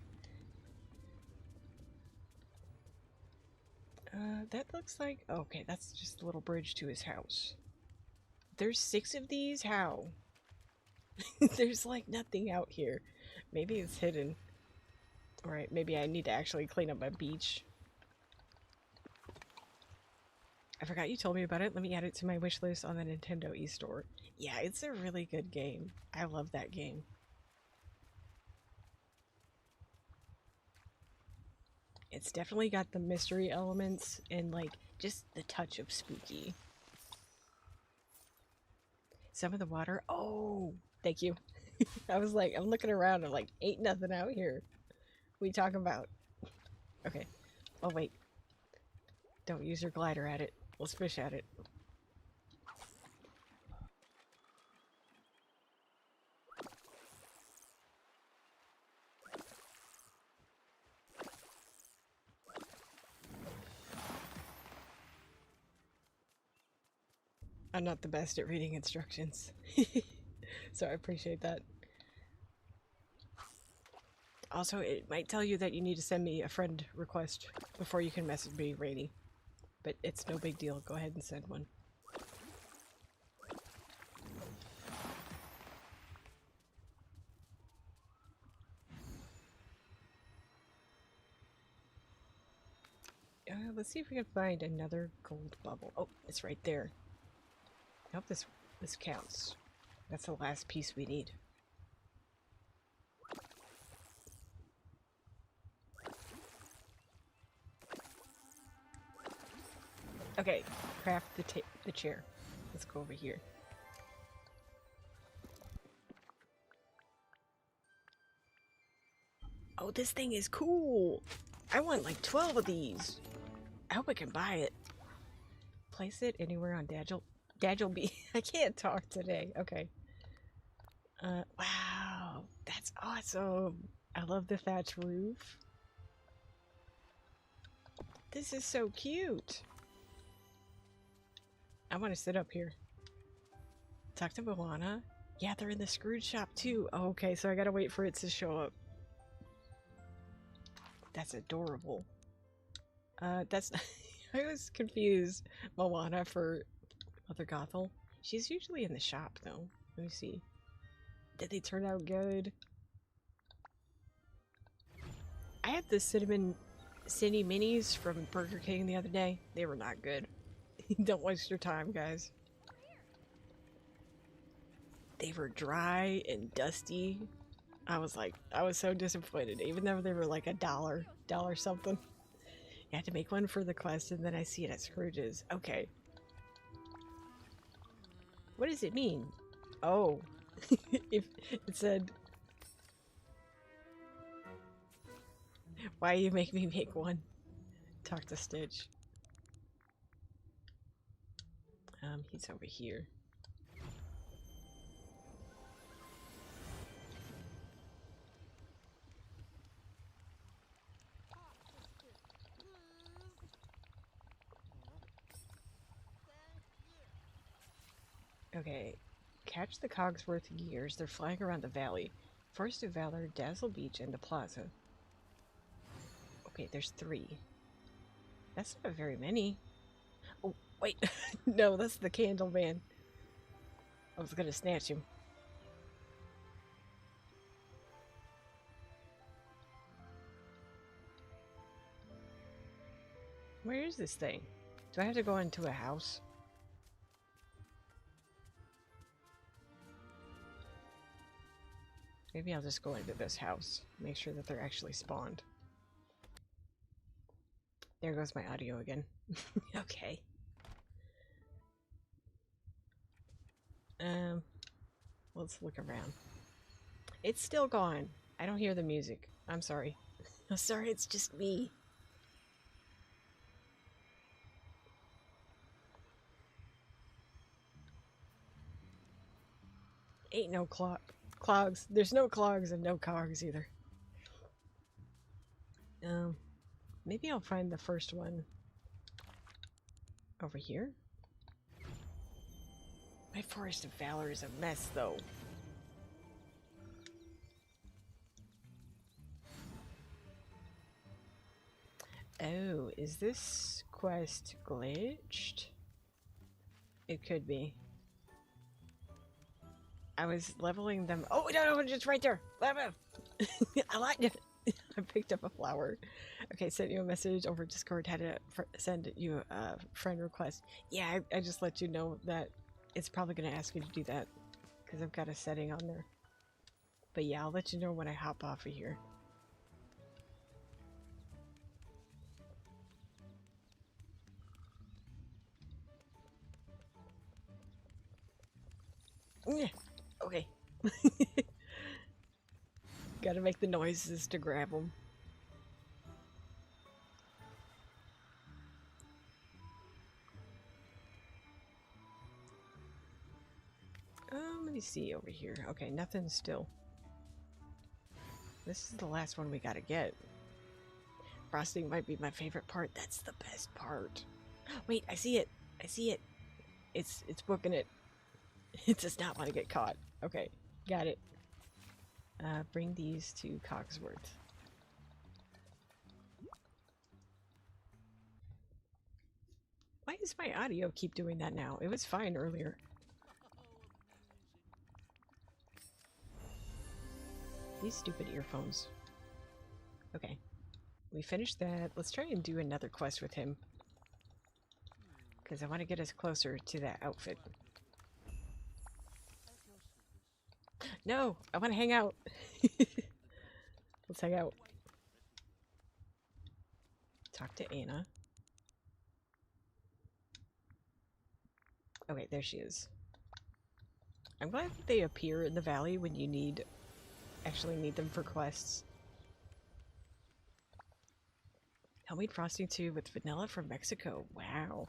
That looks like... okay, that's just a little bridge to his house. There's 6 of these? How? There's like nothing out here. Maybe it's hidden. Alright, maybe I need to actually clean up my beach. I forgot you told me about it. Let me add it to my wish list on the Nintendo eStore. Yeah, it's a really good game. I love that game. It's definitely got the mystery elements and like just the touch of spooky. Some of the water. Oh, thank you. I was like, I'm looking around. I'm like, ain't nothing out here. What are you talking about? Okay. Oh, wait. Don't use your glider at it. Let's fish at it. I'm not the best at reading instructions. So I appreciate that. Also, it might tell you that you need to send me a friend request before you can message me, Rainy. But it's no big deal. Go ahead and send one. Let's see if we can find another gold bubble. Oh, it's right there. I hope this counts. That's the last piece we need. Okay, craft the chair. Let's go over here. Oh, this thing is cool! I want like 12 of these. I hope I can buy it. Place it anywhere on Dagel B. I can't talk today. Okay. Wow. That's awesome. I love the thatch roof. This is so cute. I want to sit up here. Talk to Moana. Yeah, they're in the Scrooge shop too. Oh, okay, so I gotta wait for it to show up. That's adorable. That's... I was confused. Moana for Mother Gothel. She's usually in the shop though. Let me see. Did they turn out good? I had the cinnamon Cinny Minis from Burger King the other day. They were not good. Don't waste your time, guys. They were dry and dusty. I was so disappointed, even though they were like $1 something. You had to make one for the quest, and then I see it at Scrooge's. Okay. What does it mean? Oh. If it said... Why you make me make one? Talk to Stitch. He's over here. Okay. Catch the Cogsworth gears. They're flying around the valley. Forest of Valor, Dazzle Beach, and the Plaza. Okay, there's 3. That's not very many. Oh, wait. No, that's the Candle Man. I was gonna snatch him. Where is this thing? Do I have to go into a house? Maybe I'll just go into this house. Make sure that they're actually spawned. There goes my audio again. Okay. Let's look around. It's still gone. I don't hear the music. I'm sorry. I'm sorry, it's just me. Ain't no clogs. There's no clogs and no cogs either. Maybe I'll find the first one over here. My Forest of Valor is a mess, though. Oh, is this quest glitched? It could be. I was leveling them. Oh, no, it's right there. I liked it. I picked up a flower. Okay, sent you a message over Discord. Had to send you a friend request. Yeah, I just let you know that it's probably going to ask you to do that because I've got a setting on there. But yeah, I'll let you know when I hop off of here. Yeah, okay. Gotta make the noises to grab them. Let me see over here. Okay, nothing still. This is the last one we gotta get. Frosting might be my favorite part. That's the best part. Wait, I see it. I see it. It's booking it. It does not want to get caught. Okay, got it. Bring these to Cogsworth. Why does my audio keep doing that now? It was fine earlier. These stupid earphones. Okay. We finished that. Let's try and do another quest with him. Because I want to get us closer to that outfit. No! I want to hang out! Let's hang out. Talk to Anna. Okay, there she is. I'm glad that they appear in the valley when you actually need them for quests. Homemade frosting too with vanilla from Mexico. Wow.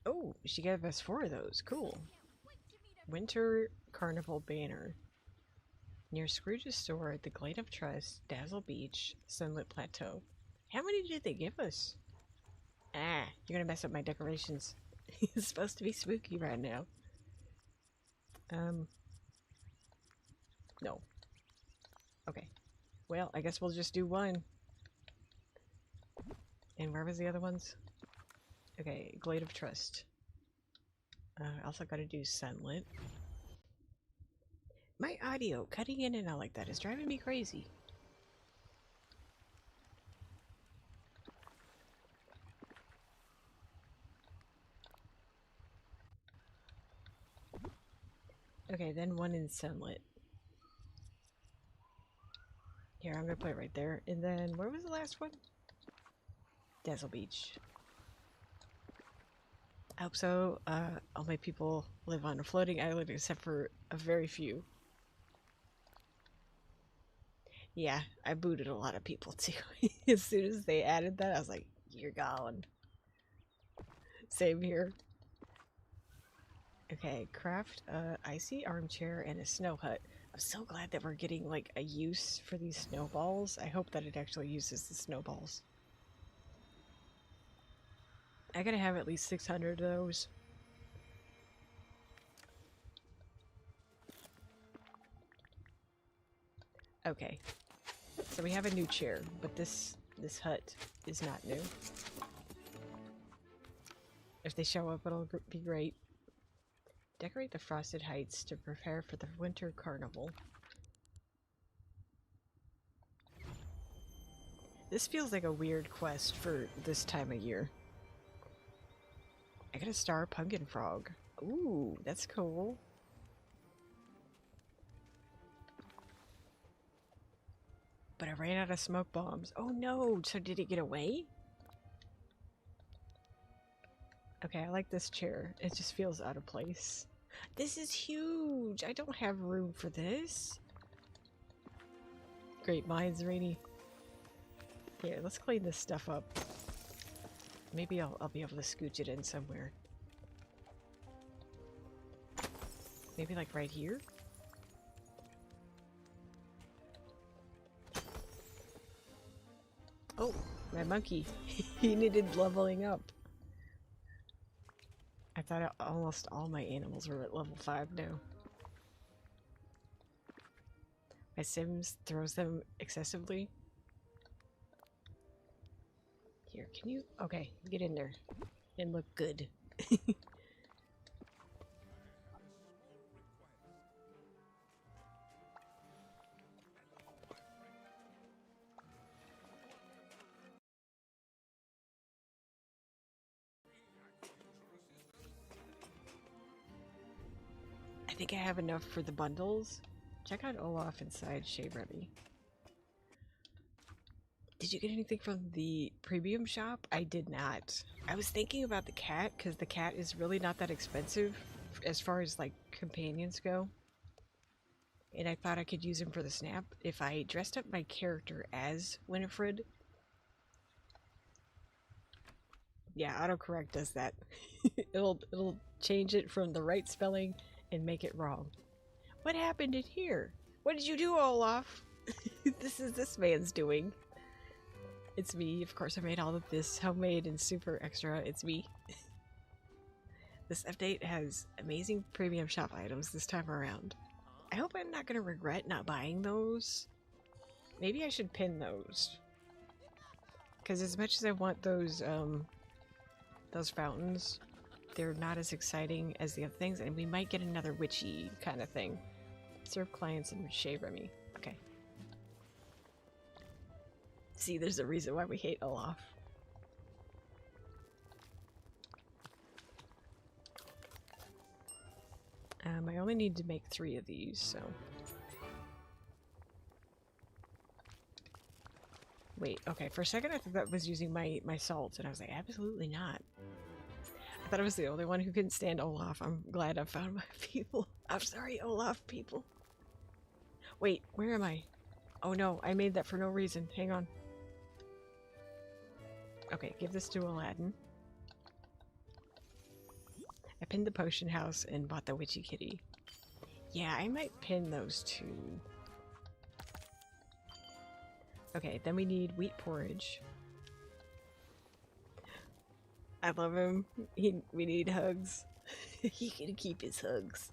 Oh, she gave us 4 of those. Cool. Winter Carnival banner. Near Scrooge's store at the Glade of Trust, Dazzle Beach, Sunlit Plateau. How many did they give us? Ah, you're gonna mess up my decorations. It's supposed to be spooky right now. No. Okay. Well, I guess we'll just do one. And where was the other ones? Okay, Glade of Trust. I also gotta do Sunlit. My audio cutting in and out like that is driving me crazy. Okay, then one in Sunlit. Here, I'm gonna put it right there. And then, where was the last one? Dazzle Beach. I hope so. All my people live on a floating island except for a very few. Yeah, I booted a lot of people too. As soon as they added that, I was like, you're gone. Same here. Okay, craft a icy armchair and a snow hut. I'm so glad that we're getting like a use for these snowballs. I hope that it actually uses the snowballs. I gotta have at least 600 of those. Okay. So we have a new chair, but this hut is not new. If they show up, it'll be great. Decorate the frosted heights to prepare for the winter carnival. This feels like a weird quest for this time of year. I got a star pumpkin frog. Ooh, that's cool. But I ran out of smoke bombs. Oh no, so did it get away? Okay, I like this chair. It just feels out of place. This is huge! I don't have room for this. Great minds, Rainy. Here, let's clean this stuff up. Maybe I'll be able to scooch it in somewhere. Maybe like right here? Oh, my monkey. He needed leveling up. I thought almost all my animals were at level 5 now. My Sims throws them excessively. Here, can you... Okay, get in there and look good. I think I have enough for the bundles. Check out Olaf inside Shea Remy. Did you get anything from the premium shop? I did not. I was thinking about the cat because the cat is really not that expensive as far as like companions go. And I thought I could use him for the snap if I dressed up my character as Winifred. Yeah, autocorrect does that. it'll change it from the right spelling and make it wrong. What happened in here? What did you do, Olaf? This is this man's doing. It's me. Of course, I made all of this homemade and super extra. It's me. This update has amazing premium shop items this time around. I hope I'm not going to regret not buying those. Maybe I should pin those. Because as much as I want those fountains, they're not as exciting as the other things, and we might get another witchy kind of thing. Serve clients and Shea Remy. Okay. See, there's a reason why we hate Olaf. I only need to make 3 of these, so... Wait, okay, for a second I thought that was using my salt, and I was like, absolutely not. I thought I was the only one who couldn't stand Olaf. I'm glad I found my people. I'm sorry, Olaf people. Wait, where am I? Oh no, I made that for no reason. Hang on. Okay, give this to Aladdin. I pinned the potion house and bought the witchy kitty. Yeah, I might pin those 2. Okay, then we need wheat porridge. I love him. We need hugs. He can keep his hugs.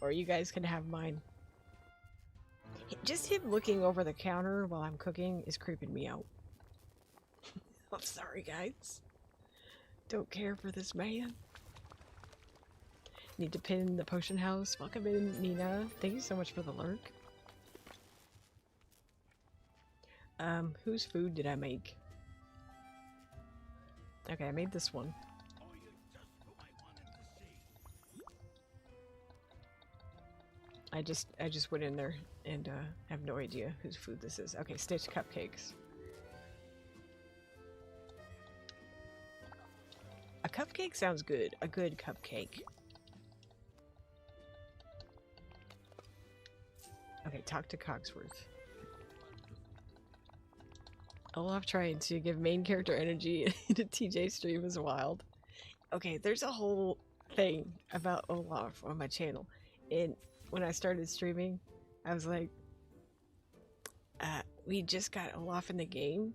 Or you guys can have mine. Just him looking over the counter while I'm cooking is creeping me out. I'm sorry, guys. Don't care for this man. Need to pin the potion house. Welcome in, Nina. Thank you so much for the lurk. Whose food did I make? Okay, I made this one. I just went in there and have no idea whose food this is. Okay, Stitch cupcakes. A cupcake sounds good. A good cupcake. Okay, talk to Cogsworth. Olaf trying to give main character energy in a TJ stream is wild. Okay, there's a whole thing about Olaf on my channel. And when I started streaming, I was like, we just got Olaf in the game.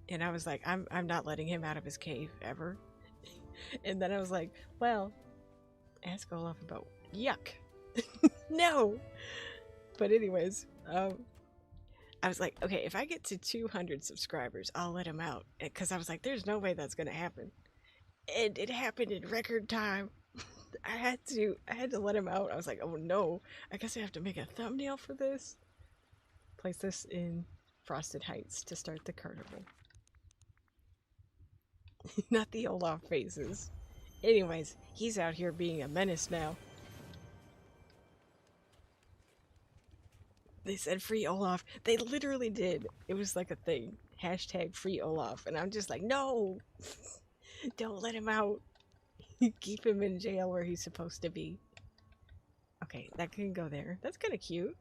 And I was like, I'm not letting him out of his cave ever. And then I was like, well, ask Olaf about yuck. No! But anyways, I was like, okay, if I get to 200 subscribers, I'll let him out. Because I was like, there's no way that's going to happen. And it happened in record time. I had to let him out. I was like, oh no, I guess I have to make a thumbnail for this. Place this in Frosted Heights to start the carnival. Not the Olaf faces. Anyways, he's out here being a menace now. They said free Olaf. They literally did. It was like a thing. Hashtag free Olaf. And I'm just like, no! Don't let him out. Keep him in jail where he's supposed to be. Okay, that can go there. That's kind of cute.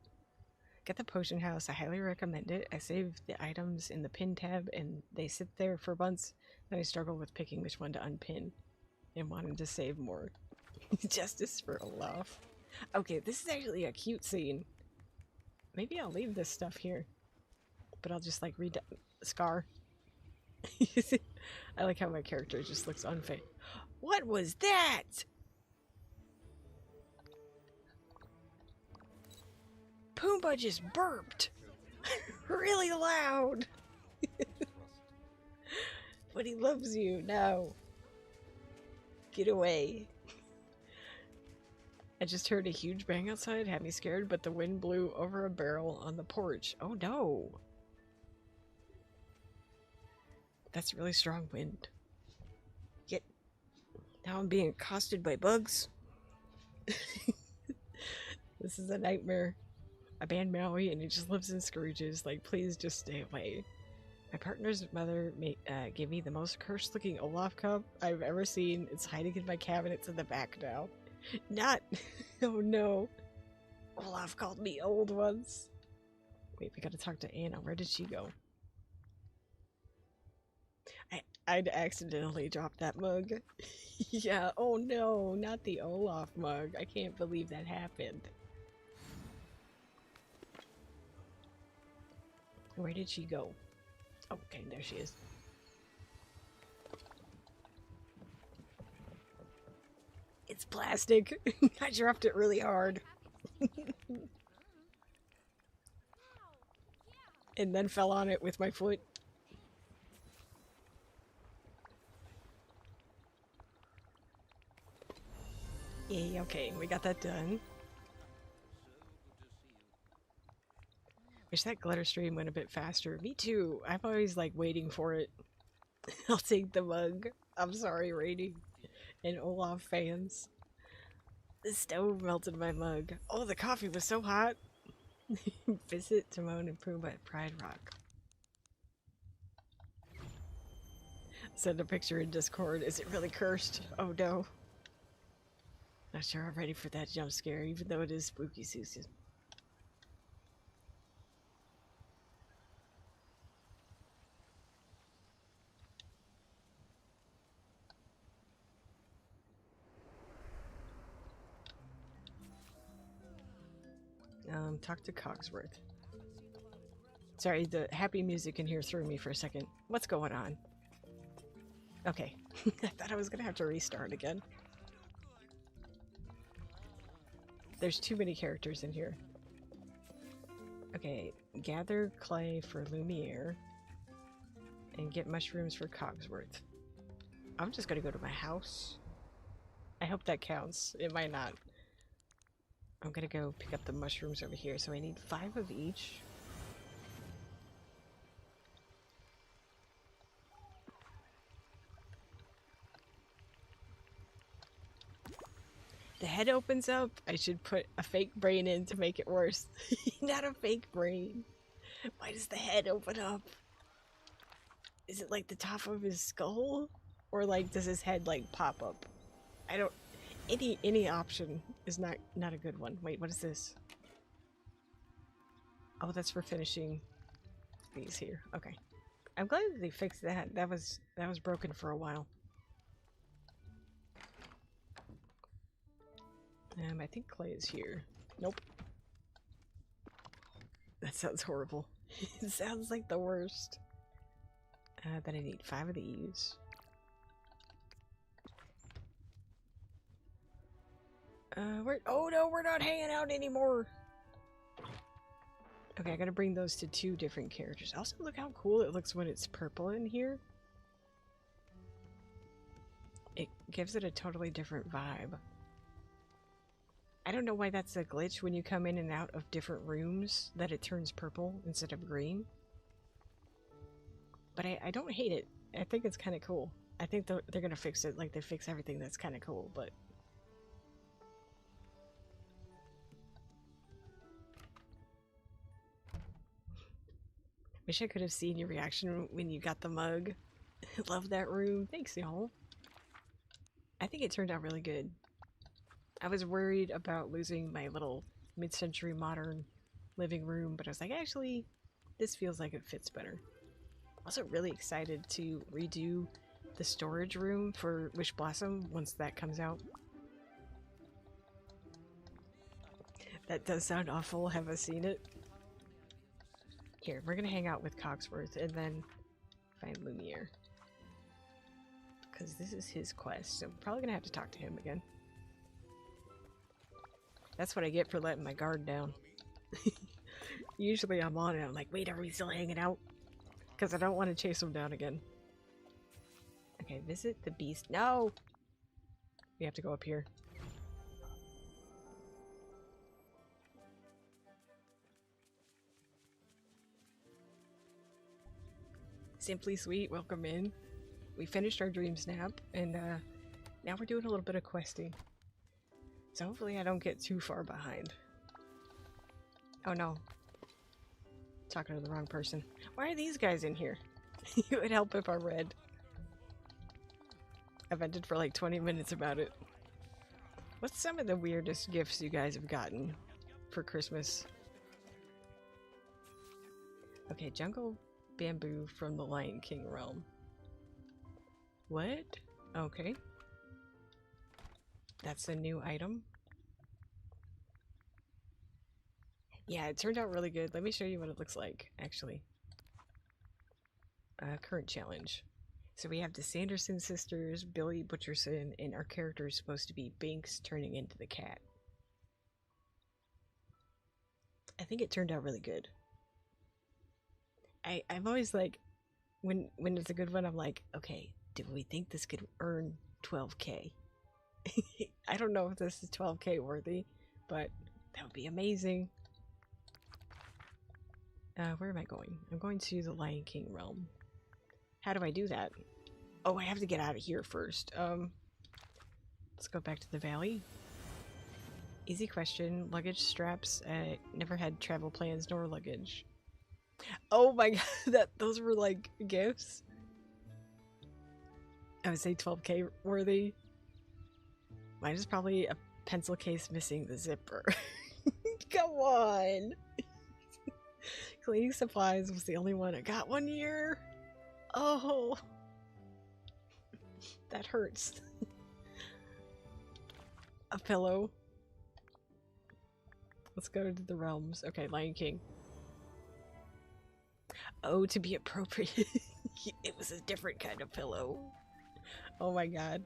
Get the potion house. I highly recommend it. I saved the items in the pin tab and they sit there for months. Then I struggle with picking which one to unpin and wanted to save more. Justice for Olaf. Okay, this is actually a cute scene. Maybe I'll leave this stuff here. But I'll just like read Scar. I like how my character just looks unfazed. What was that? Pumbaa just burped. Really loud. But he loves you. No. Get away. I just heard a huge bang outside, had me scared, but the wind blew over a barrel on the porch. Oh no. That's really strong wind. Yet, now I'm being accosted by bugs. This is a nightmare. I banned Maui and he just lives in Scrooge's. Like, please just stay away. My partner's mother gave me the most cursed looking Olaf cup I've ever seen. It's hiding in my cabinets in the back now. Not. Oh no. Olaf called me old once. Wait, we gotta talk to Anna. Where did she go? I'd accidentally dropped that mug. Yeah, oh no, not the Olaf mug. I can't believe that happened. Where did she go? Oh, okay, there she is. It's plastic. I dropped it really hard. And then fell on it with my foot. Yay, okay, we got that done. Wish that glitter stream went a bit faster. Me too. I'm always like waiting for it. I'll take the mug. I'm sorry, Rainy and Olaf fans. The stove melted my mug. Oh, the coffee was so hot. Visit Timon and Pumbaa at Pride Rock. Send a picture in Discord. Is it really cursed? Oh no. Not sure I'm ready for that jump scare, even though it is spooky season. Talk to Cogsworth. Sorry, the happy music in here threw me for a second. What's going on? Okay. I thought I was gonna have to restart again. There's too many characters in here. Okay, gather clay for Lumiere and get mushrooms for Cogsworth. I'm just gonna go to my house. I hope that counts. It might not. I'm gonna go pick up the mushrooms over here, so I need 5 of each. The head opens up. I should put a fake brain in to make it worse. Not a fake brain. Why does the head open up? Is it like the top of his skull? Or like does his head like pop up? I don't... Any option is not a good one. Wait, what is this? Oh, that's for finishing these here. Okay. I'm glad that they fixed that. That was broken for a while. I think clay is here. Nope. That sounds horrible. It sounds like the worst. Then I need 5 of these. Oh no, we're not hanging out anymore. Okay, I gotta bring those to 2 different characters. Also, look how cool it looks when it's purple in here. It gives it a totally different vibe. I don't know why that's a glitch when you come in and out of different rooms, that it turns purple instead of green. But I don't hate it. I think it's kind of cool. I think they're gonna fix it like they fix everything that's kind of cool, but... Wish I could have seen your reaction when you got the mug. Love that room. Thanks, y'all. I think it turned out really good. I was worried about losing my little mid-century modern living room, but I was like, actually, this feels like it fits better. Also really excited to redo the storage room for Wish Blossom once that comes out. That does sound awful. Have I seen it? Here, we're gonna hang out with Cogsworth and then find Lumiere. Because this is his quest, so I'm probably gonna have to talk to him again. That's what I get for letting my guard down. Usually I'm on it, I'm like, wait, are we still hanging out? Because I don't want to chase him down again. Okay, visit the beast. No! We have to go up here. Simply Sweet, welcome in. We finished our Dreamsnap, and now we're doing a little bit of questing. So hopefully I don't get too far behind. Oh no. Talking to the wrong person. Why are these guys in here? It would help if I read. I vented for like 20 minutes about it. What's some of the weirdest gifts you guys have gotten for Christmas? Okay, jungle bamboo from the Lion King realm. What? Okay. That's a new item. Yeah, it turned out really good. Let me show you what it looks like, actually. Current challenge. So we have the Sanderson sisters, Billy Butcherson, and our character is supposed to be Binks turning into the cat. I think it turned out really good. I'm always like, when it's a good one, I'm like, okay, do we think this could earn 12k? I don't know if this is 12k worthy, but that would be amazing. Where am I going? I'm going to the Lion King realm. How do I do that? Oh, I have to get out of here first. Let's go back to the valley. Easy question. Luggage straps. Never had travel plans nor luggage. Oh my god, those were like gifts. I would say 12k worthy. Mine is probably a pencil case missing the zipper. Come on. Cleaning supplies was the only one I got 1 year. Oh, that hurts. A pillow. Let's go to the realms. Okay, Lion King. Oh, to be appropriate. It was a different kind of pillow. Oh my god.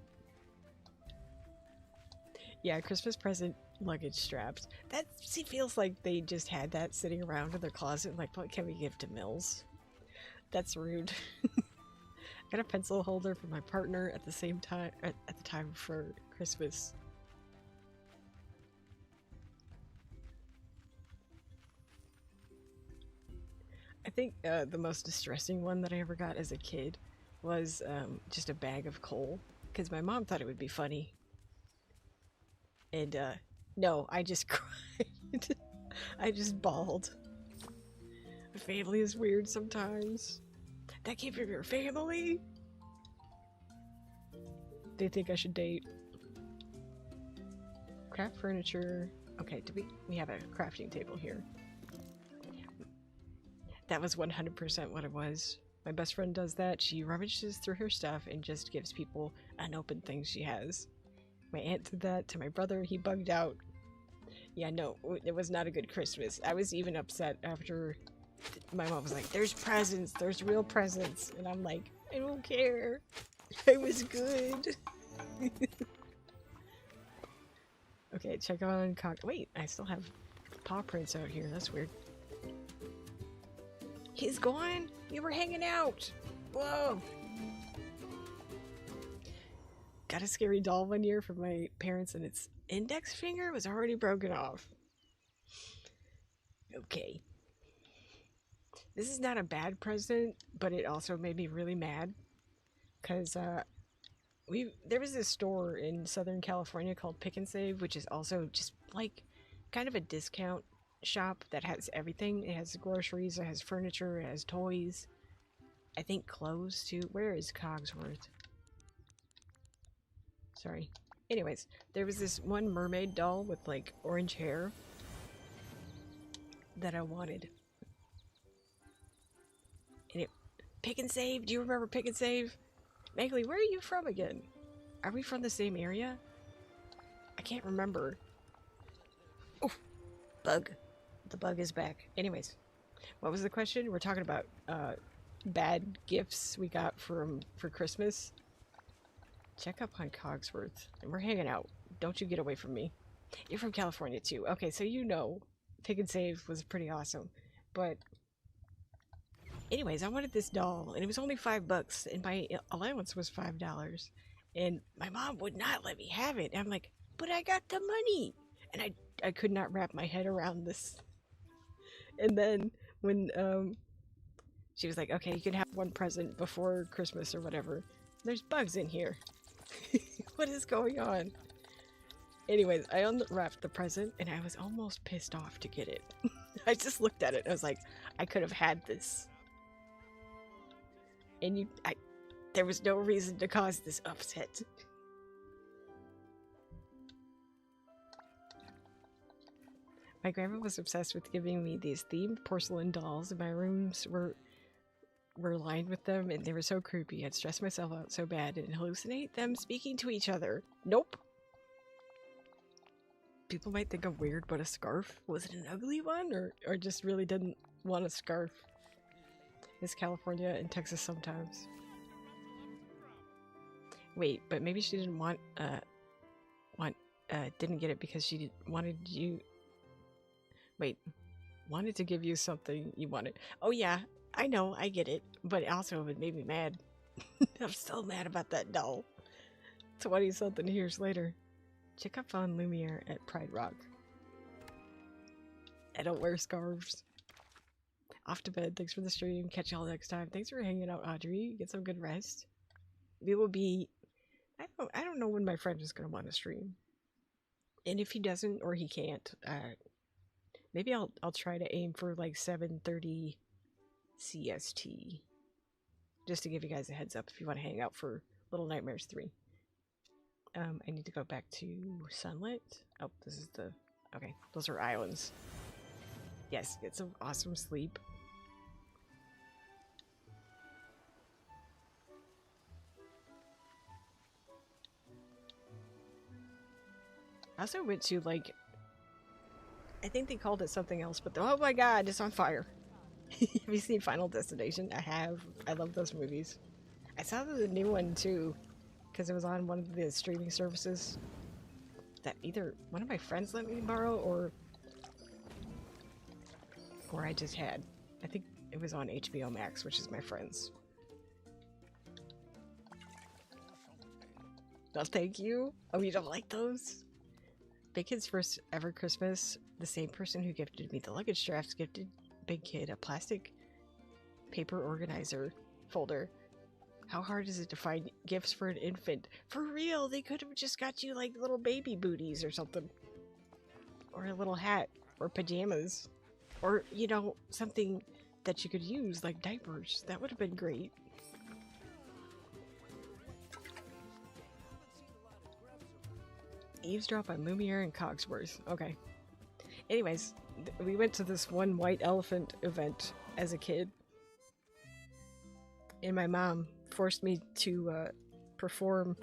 Yeah, Christmas present luggage straps. That feels like they just had that sitting around in their closet. Like, what can we give to Mills? That's rude. I got a pencil holder for my partner at the same time, at the time for Christmas. I think the most distressing one that I ever got as a kid was just a bag of coal, because my mom thought it would be funny. And no, I just cried. I just bawled. My family is weird sometimes. That came from your family? They think I should date. Craft furniture. Okay, we have a crafting table here. That was 100% what it was. My best friend does that. She rummages through her stuff and just gives people unopened things she has. My aunt did that to my brother. He bugged out. Yeah, no, it was not a good Christmas. I was even upset after my mom was like, there's presents, there's real presents. And I'm like, I don't care. I was good. Okay, check on cock. Wait, I still have paw prints out here. That's weird. He's gone? You were hanging out. Whoa. Got a scary doll one year from my parents, and its index finger was already broken off. Okay. This is not a bad present, but it also made me really mad. Because there was this store in Southern California called Pick and Save, which is also just like kind of a discount shop that has everything. It has groceries, it has furniture, it has toys. I think clothes too. Where is Cogsworth? Sorry. Anyways, there was this one mermaid doll with like orange hair that I wanted. And it Pick and Save. Do you remember Pick and Save? Megley, where are you from again? Are we from the same area? I can't remember. Oh, bug. The bug is back. Anyways, what was the question? We're talking about bad gifts we got for Christmas. Check up on Cogsworth. And we're hanging out. Don't you get away from me. You're from California too. Okay, so you know Pick and Save was pretty awesome. But anyways, I wanted this doll, and it was only $5, and my allowance was $5. And my mom would not let me have it. And I'm like, but I got the money. And I could not wrap my head around this. And then when she was like, okay, you can have one present before Christmas or whatever. There's bugs in here. What is going on? Anyways, I unwrapped the present, and I was almost pissed off to get it. I just looked at it, and I was like, I could have had this. And there was no reason to cause this upset. My grandma was obsessed with giving me these themed porcelain dolls, and my rooms were lined with them, and they were so creepy. I'd stress myself out so bad and hallucinate them speaking to each other. Nope. People might think I'm weird, but a scarf? Was it an ugly one, or just really didn't want a scarf? It's California and Texas sometimes. Wait, but maybe she didn't didn't get it because she wanted to give you something you wanted. Oh yeah, I know, I get it, but also it made me mad. I'm still mad about that doll. 20-something years later. Check up on Lumiere at Pride Rock. I don't wear scarves. Off to bed. Thanks for the stream. Catch y'all next time. Thanks for hanging out, Audrey. Get some good rest. We will be... I don't know when my friend is going to want to stream. And if he doesn't or he can't, maybe I'll try to aim for like 7:30 CST. Just to give you guys a heads up if you want to hang out for Little Nightmares 3. I need to go back to Sunlit. Oh, this is the... Okay, those are islands. Yes, get some awesome sleep. I also went to, like... I think they called it something else, but oh my god, it's on fire. Have you seen Final Destination? I have. I love those movies. I saw the new one, too. Because it was on one of the streaming services that either one of my friends let me borrow or I just had. I think it was on HBO Max, which is my friend's. No, thank you. Oh, you don't like those? Big Kid's first ever Christmas, the same person who gifted me the luggage straps gifted Big Kid a plastic paper organizer folder. How hard is it to find gifts for an infant? For real, they could have just got you like little baby booties or something. Or a little hat. Or pajamas. Or, you know, something that you could use, like diapers. That would have been great. Eavesdrop on Lumiere and Cogsworth. Okay. Anyways, we went to this one white elephant event as a kid. And my mom forced me to perform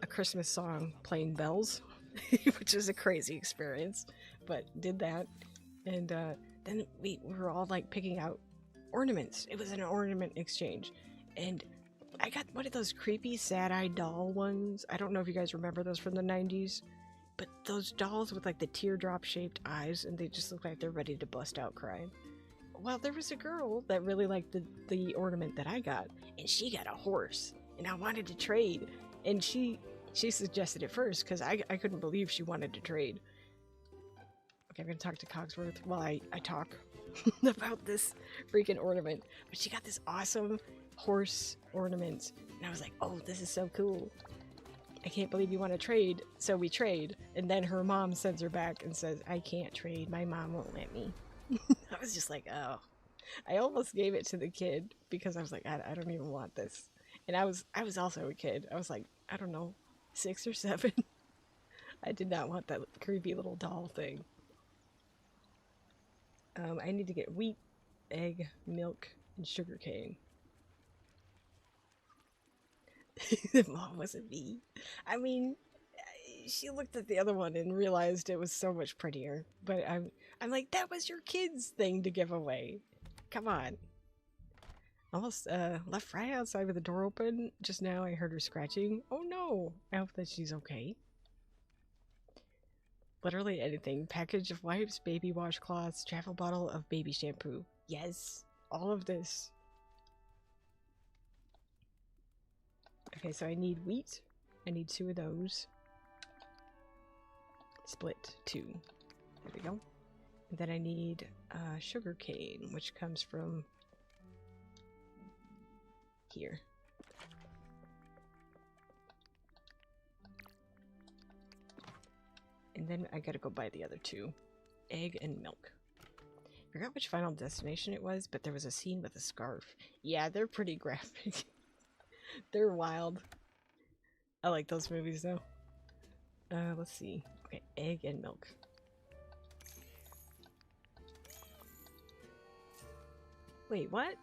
a Christmas song playing bells, which is a crazy experience, but did that. And then we were all like picking out ornaments. It was an ornament exchange. And I got one of those creepy sad-eyed doll ones. I don't know if you guys remember those from the 90s. but those dolls with like the teardrop shaped eyes, and they just look like they're ready to bust out crying. Well, there was a girl that really liked the ornament that I got, and she got a horse, and I wanted to trade, and she suggested it first because I couldn't believe she wanted to trade. Okay, I'm gonna talk to Cogsworth while I talk about this freaking ornament. But she got this awesome horse ornament, and I was like, oh, this is so cool. I can't believe you want to trade. So we trade, and then her mom sends her back and says, I can't trade. My mom won't let me. I was just like, oh. I almost gave it to the kid because I was like, I don't even want this. And I was also a kid. I was like, I don't know, 6 or 7. I did not want that creepy little doll thing. I need to get wheat, egg, milk, and sugarcane. The mom wasn't me. I mean, she looked at the other one and realized it was so much prettier. But I'm like, that was your kid's thing to give away. Come on. Almost left right outside with the door open. Just now I heard her scratching. Oh no! I hope that she's okay. Literally anything. Package of wipes, baby washcloths, travel bottle of baby shampoo. Yes! All of this. Okay, so I need wheat. I need 2 of those. Split 2. There we go. And then I need sugar cane, which comes from here. And then I gotta go buy the other 2. Egg and milk. I forgot which Final Destination it was, but there was a scene with a scarf. Yeah, they're pretty graphic. They're wild. I like those movies though. Let's see. Okay, egg and milk. Wait, what?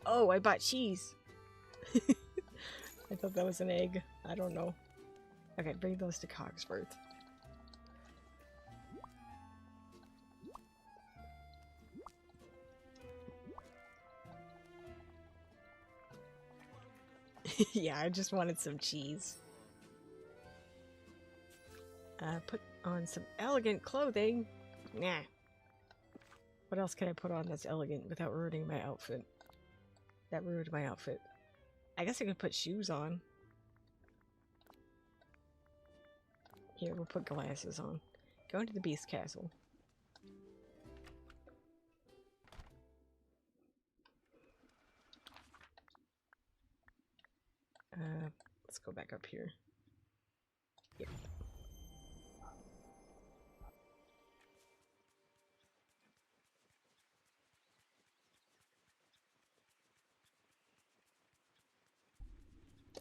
Oh, I bought cheese. I thought that was an egg. I don't know. Okay, bring those to Cogsworth. Yeah, I just wanted some cheese. Put on some elegant clothing. Nah. What else can I put on that's elegant without ruining my outfit? That ruined my outfit. I guess I could put shoes on. Here, we'll put glasses on. Going to the Beast Castle. Let's go back up here. Yep.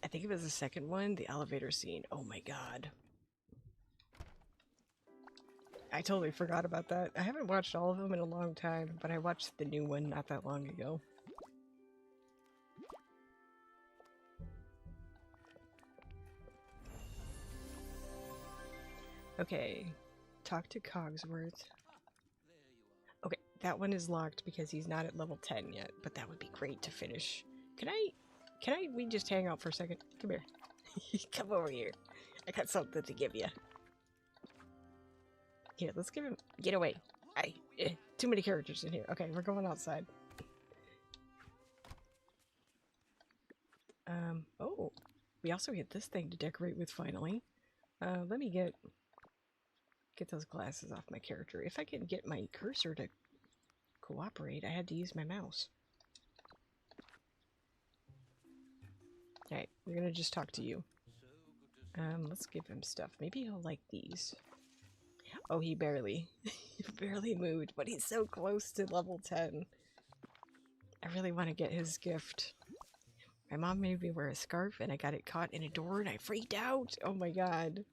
I think it was the second one, the elevator scene. Oh my god. I totally forgot about that. I haven't watched all of them in a long time, but I watched the new one not that long ago. Okay, talk to Cogsworth. Okay, that one is locked because he's not at level 10 yet, but that would be great to finish. We just hang out for a second? Come here. Come over here. I got something to give you. Here, let's give him... Get away. Too many characters in here. Okay, we're going outside. Oh. We also get this thing to decorate with finally. Let me get those glasses off my character. If I can get my cursor to cooperate, I had to use my mouse. Alright, we're gonna just talk to you. Let's give him stuff. Maybe he'll like these. Oh, he barely moved, but he's so close to level 10. I really want to get his gift. My mom made me wear a scarf and I got it caught in a door and I freaked out. Oh my god.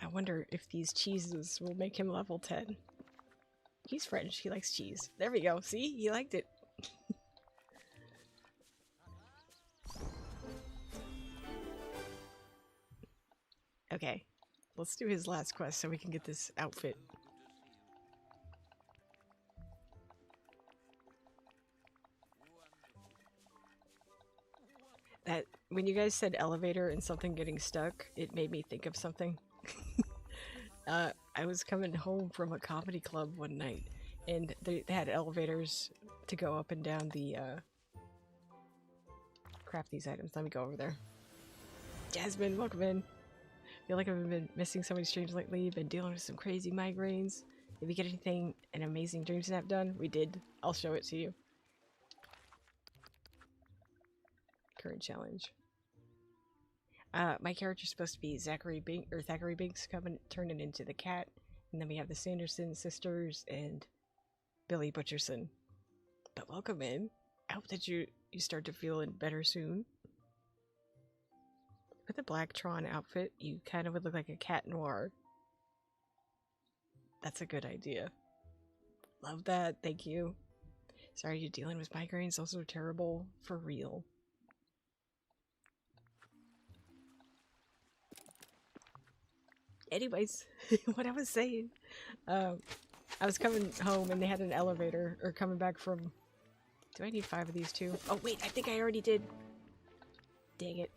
I wonder if these cheeses will make him level 10. He's French. He likes cheese. There we go. See? He liked it. Okay. Let's do his last quest so we can get this outfit. That when you guys said elevator and something getting stuck, it made me think of something. I was coming home from a comedy club one night, and they had elevators to go up and down the craft these items. Let me go over there. Jasmine, welcome in. Feel like I've been missing so many streams lately. Been dealing with some crazy migraines. Did we get anything an amazing Dreamsnap done? We did. I'll show it to you. Current challenge. My character's supposed to be Thackeray Binks turning into the cat, and then we have the Sanderson sisters and Billy Butcherson. But welcome in. I hope that you start to feel better soon. With the black Tron outfit, you kind of would look like a cat noir. That's a good idea. Love that. Thank you. Sorry you're dealing with migraines. Also terrible. For real. Anyways, what I was saying. I was coming home and they had an elevator, or coming back from... Do I need 5 of these too? Oh wait, I think I already did. Dang it.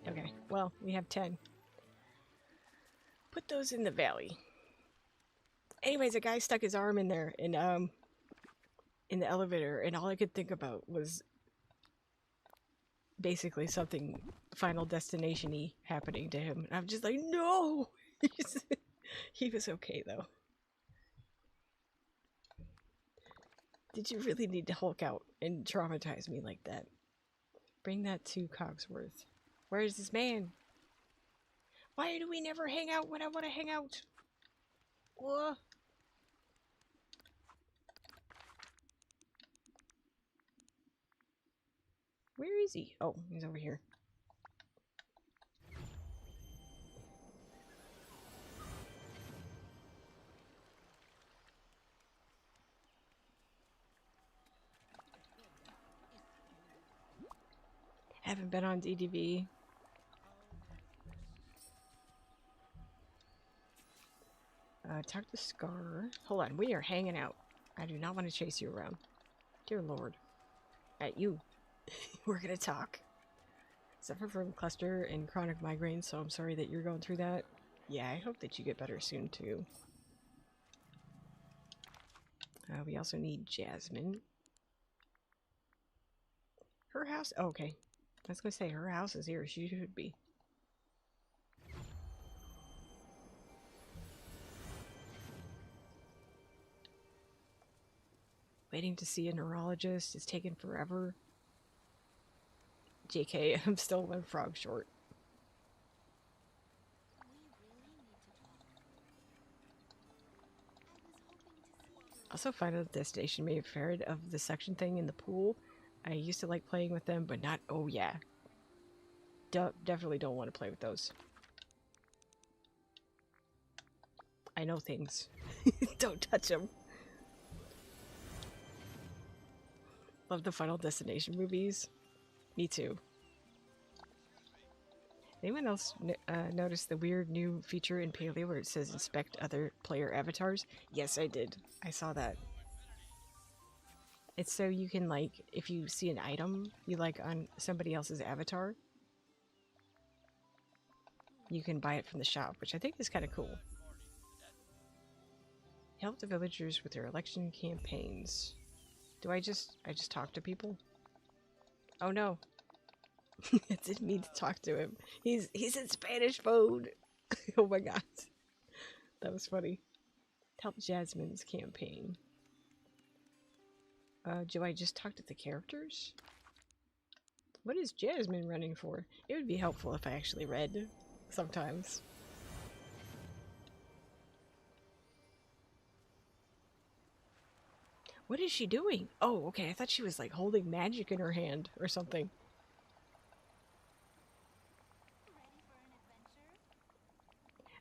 Okay, well, we have 10. Put those in the valley. Anyways, a guy stuck his arm in there in the elevator, and all I could think about was basically something Final Destination-y happening to him. And I'm just like, no! He was okay, though. Did you really need to Hulk out and traumatize me like that? Bring that to Cogsworth. Where is this man? Why do we never hang out when I want to hang out? What? Where is he? Oh, he's over here. Haven't been on DDV. Talk to Scar. Hold on, we are hanging out. I do not want to chase you around. Dear Lord. At you. We're gonna talk. Suffer from cluster and chronic migraines, so I'm sorry that you're going through that. Yeah, I hope that you get better soon, too. We also need Jasmine. Her house? Oh, okay. I was gonna say, her house is here. She should be. Waiting to see a neurologist is taking forever. JK, I'm still 1 frog short. Also, Final Destination made a ferret of the suction thing in the pool. I used to like playing with them, but not... Oh, yeah. Definitely don't want to play with those. I know things. Don't touch them. Love the Final Destination movies. Me too. Anyone else notice the weird new feature in Paleo where it says inspect other player avatars? Yes, I did. I saw that. It's so you can, like, if you see an item you like on somebody else's avatar, you can buy it from the shop, which I think is kind of cool. Help the villagers with their election campaigns. Do I just talk to people? Oh no. It didn't mean to talk to him. He's in Spanish mode. Oh my god. That was funny. Help Jasmine's campaign. Do I just talk to the characters? What is Jasmine running for? It would be helpful if I actually read sometimes. What is she doing? Oh, okay. I thought she was like holding magic in her hand or something.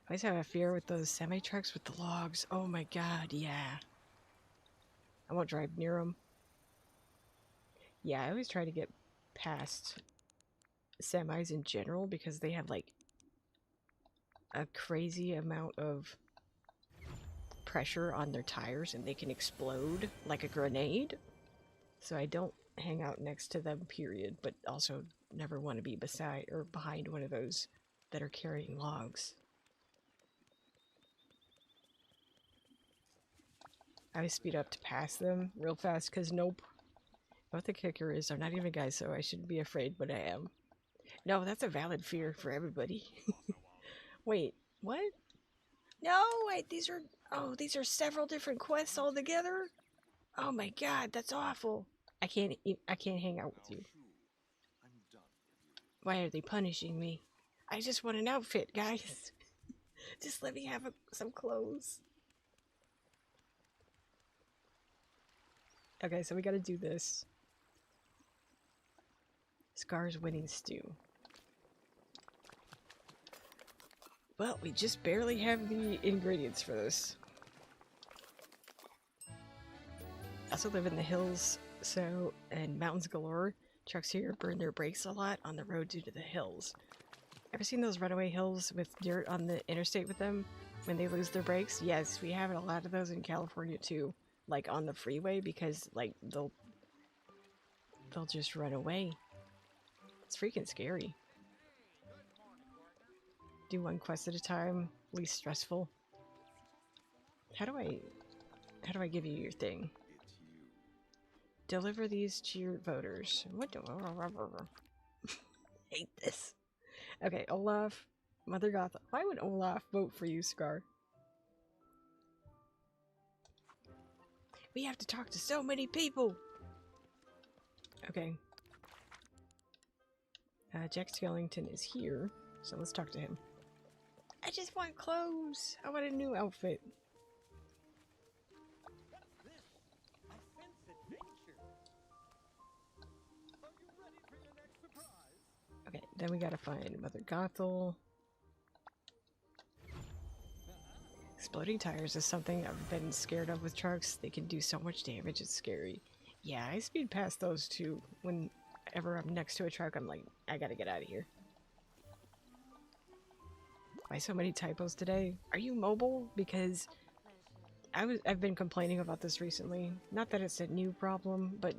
I always have a fear with those semi-trucks with the logs. Oh my god, yeah. I won't drive near them. Yeah, I always try to get past semis in general because they have like a crazy amount of pressure on their tires and they can explode like a grenade. So I don't hang out next to them, period, but also never want to be beside or behind one of those that are carrying logs. I speed up to pass them real fast because nope. What the kicker is, I'm not even a guy, so I shouldn't be afraid, but I am. No, that's a valid fear for everybody. Wait, what? No, wait, these are... Oh, these are several different quests all together? Oh my god, that's awful. I can't hang out with you. Why are they punishing me? I just want an outfit, guys. Just let me have some clothes. Okay, so we gotta do this. Scar's winning stew. Well, we just barely have the ingredients for this. I also live in the hills, so, and mountains galore. Trucks here burn their brakes a lot on the road due to the hills. Ever seen those runaway hills with dirt on the interstate with them when they lose their brakes? Yes, we have a lot of those in California too. Like on the freeway, because like they'll just run away. It's freaking scary. Do one quest at a time, least stressful. How do I give you your thing? Deliver these to your voters. What do hate this. Okay, Olaf, Mother Goth. Why would Olaf vote for you, Scar? We have to talk to so many people. Okay. Jack Skellington is here, so let's talk to him. I just want clothes. I want a new outfit. Okay, then we gotta find Mother Gothel. Exploding tires is something I've been scared of with trucks. They can do so much damage, it's scary. Yeah, I speed past those too. Whenever I'm next to a truck, I'm like, I gotta get out of here. Why so many typos today? Are you mobile? Because I've been complaining about this recently. Not that it's a new problem, but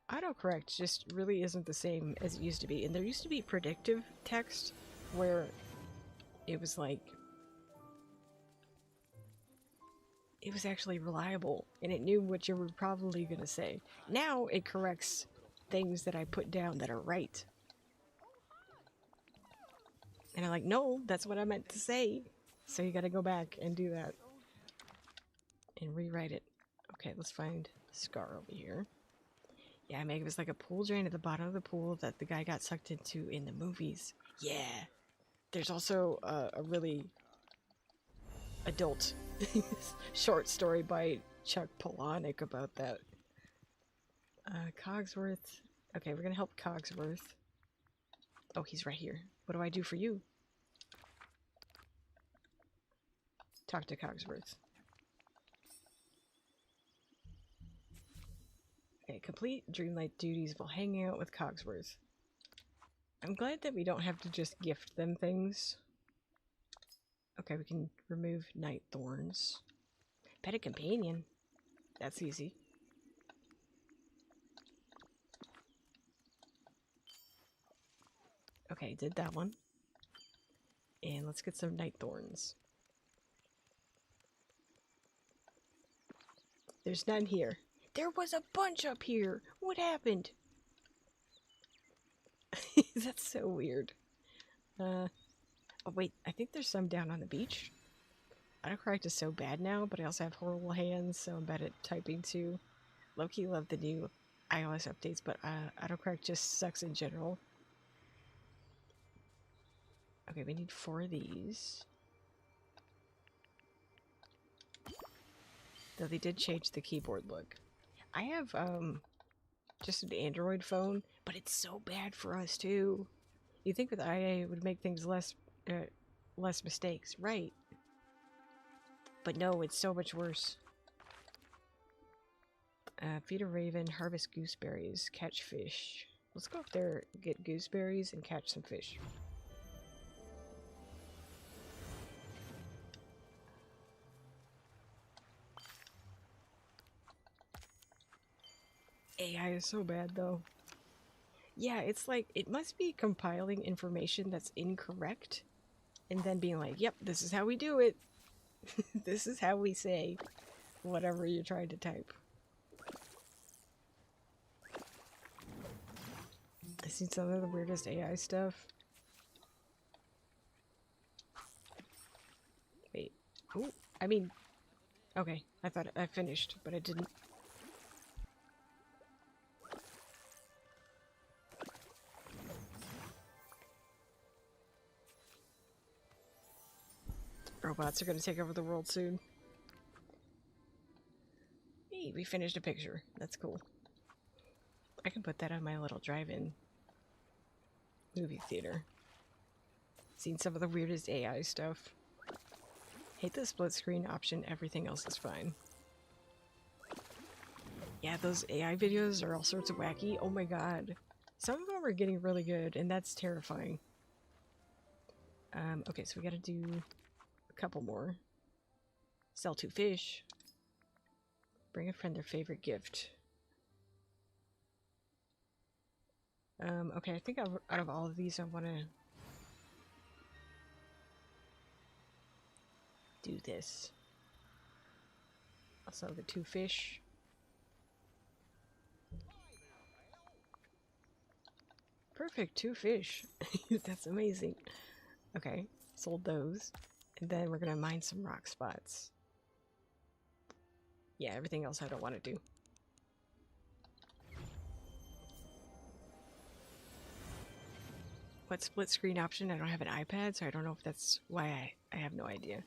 autocorrect just really isn't the same as it used to be. And there used to be predictive text where it was like, it was actually reliable and it knew what you were probably gonna say. Now it corrects things that I put down that are right. And I'm like, no, that's what I meant to say. So you gotta go back and do that. And rewrite it. Okay, let's find Scar over here. Yeah, maybe it was like a pool drain at the bottom of the pool that the guy got sucked into in the movies. Yeah. There's also a really adult short story by Chuck Palahniuk about that. Cogsworth. Okay, we're gonna help Cogsworth. Oh, he's right here. What do I do for you? Talk to Cogsworth. Okay, complete Dreamlight duties while hanging out with Cogsworth. I'm glad that we don't have to just gift them things. Okay, we can remove night thorns. Pet a companion. That's easy. Okay, did that one. And let's get some night thorns. There's none here. There was a bunch up here. What happened? That's so weird. Oh wait, I think there's some down on the beach. Autocorrect is so bad now, but I also have horrible hands, so I'm bad at typing too. Low-key love the new iOS updates, but autocorrect just sucks in general. Okay, we need 4 of these. Though they did change the keyboard look. I have just an Android phone, but it's so bad for us too. You'd think with IA it would make things less mistakes, right? But no, it's so much worse. Feed a raven, harvest gooseberries, catch fish. Let's go up there, get gooseberries, and catch some fish. AI is so bad though. Yeah, it's like, it must be compiling information that's incorrect and then being like, yep, this is how we do it. This is how we say whatever you're trying to type. I've seen some of the weirdest AI stuff. Wait. Ooh, I mean, okay, I thought I finished, but I didn't. Robots are gonna take over the world soon. Hey, we finished a picture. That's cool. I can put that on my little drive-in movie theater. Seen some of the weirdest AI stuff. Hate the split screen option, everything else is fine. Yeah, those AI videos are all sorts of wacky. Oh my god. Some of them are getting really good, and that's terrifying. Okay, so we gotta do a couple more. Sell 2 fish. Bring a friend their favorite gift. Okay, I think out of all of these, I want to do this. Also, the 2 fish. Perfect, 2 fish. That's amazing. Okay, sold those. And then we're gonna mine some rock spots. Yeah, everything else I don't want to do. What split screen option? I don't have an iPad, so I don't know if that's why I have no idea.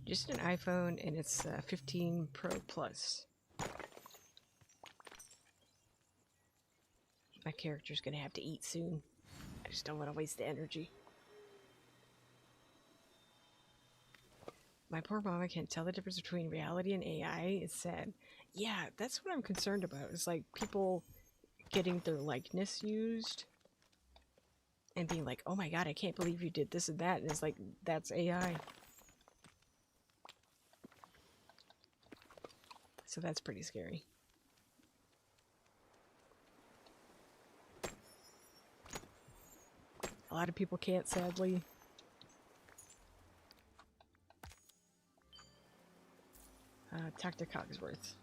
Just an iPhone, and it's 15 Pro Plus. My character's gonna have to eat soon. I just don't want to waste the energy. My poor mama can't tell the difference between reality and AI. It's sad. Yeah, that's what I'm concerned about. It's like people getting their likeness used and being like, oh my god, I can't believe you did this and that. And it's like, that's AI. So that's pretty scary. A lot of people can't, sadly. Talk to Cogsworth.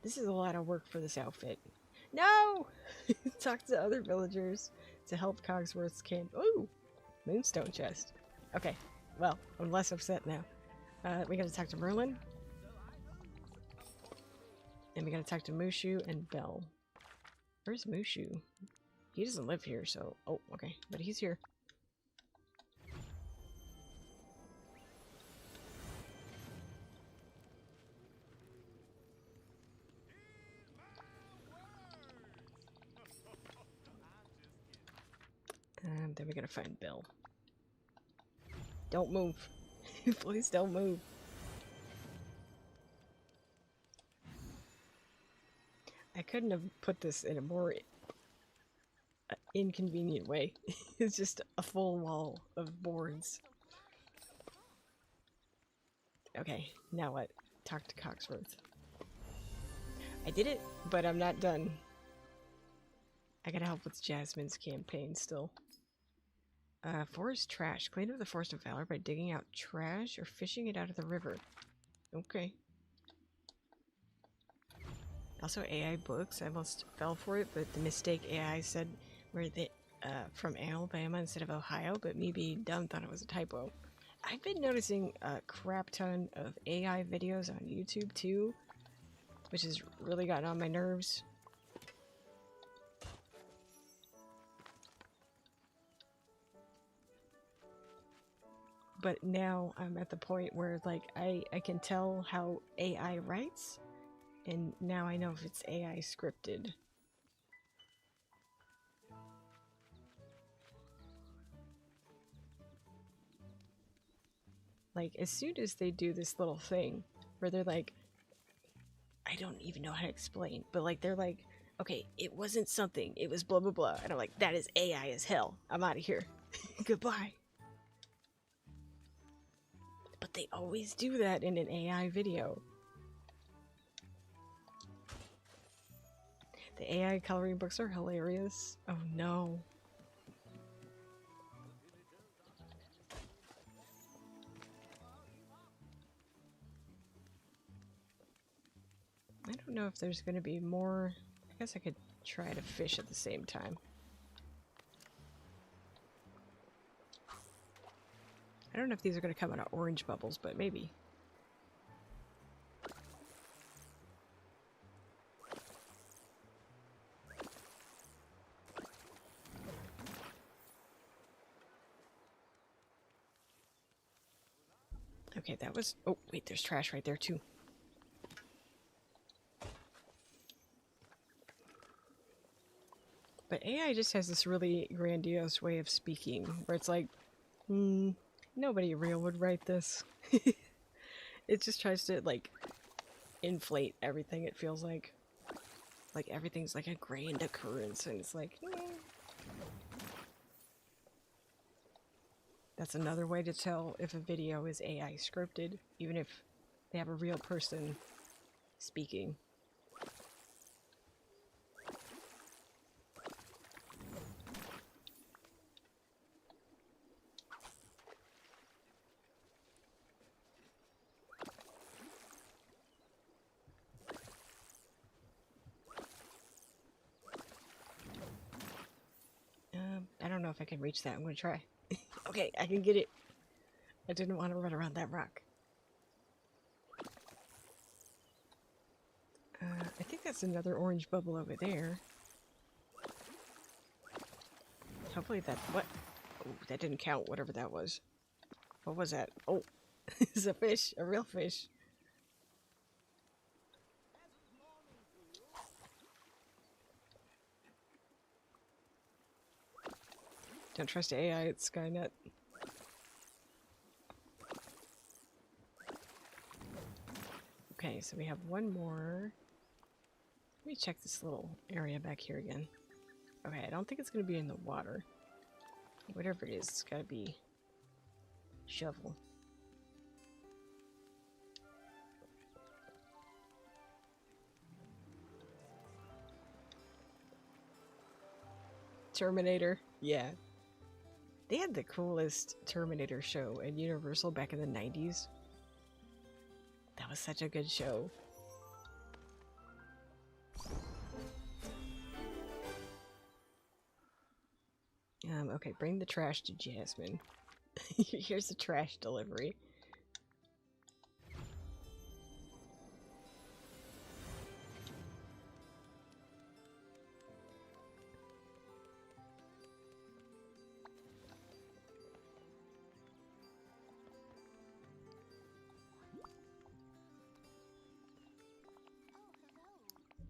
This is a lot of work for this outfit. No! Talk to other villagers to help Cogsworth's camp. Ooh! Moonstone chest. Okay, well, I'm less upset now. We gotta talk to Merlin. And we gotta talk to Mushu and Belle. Where's Mushu? He doesn't live here, so... Oh, okay. But he's here. Then we gotta find Belle. Don't move. Please don't move. I couldn't have put this in a more inconvenient way. It's just a full wall of boards. Okay, now what? Talk to Cogsworth. I did it, but I'm not done. I gotta help with Jasmine's campaign still. Forest trash. Clean up the Forest of Valor by digging out trash or fishing it out of the river. Okay. Also AI books. I almost fell for it, but the mistake AI said were they from Alabama instead of Ohio, but me being dumb thought it was a typo. I've been noticing a crap ton of AI videos on YouTube too, which has really gotten on my nerves. But now I'm at the point where like I can tell how AI writes, and now I know if it's AI scripted. Like, as soon as they do this little thing where they're like, I don't even know how to explain, but like they're like okay, it wasn't something, it was blah blah blah. And I'm like, that is AI as hell. I'm out of here. Goodbye. But they always do that in an AI video. The AI coloring books are hilarious. Oh no. I don't know if there's going to be more. I guess I could try to fish at the same time. I don't know if these are going to come out of orange bubbles, but maybe. Okay, that was... Oh, wait, there's trash right there, too. But AI just has this really grandiose way of speaking, where it's like, nobody real would write this. It just tries to, like, inflate everything, it feels like. Like, everything's like a grand occurrence, and it's like, That's another way to tell if a video is AI scripted, even if they have a real person speaking. I don't know if I can reach that. I'm going to try. Okay, I can get it. I didn't want to run around that rock. I think that's another orange bubble over there. Hopefully that... What? Oh, that didn't count, whatever that was. What was that? Oh, it's a fish. A real fish. Don't trust AI, it's Skynet. Okay, so we have one more. Let me check this little area back here again. Okay, I don't think it's going to be in the water. Whatever it is, it's got to be shovel. Terminator, yeah. They had the coolest Terminator show at Universal back in the 90s. That was such a good show. Okay, bring the trash to Jasmine. Here's the trash delivery.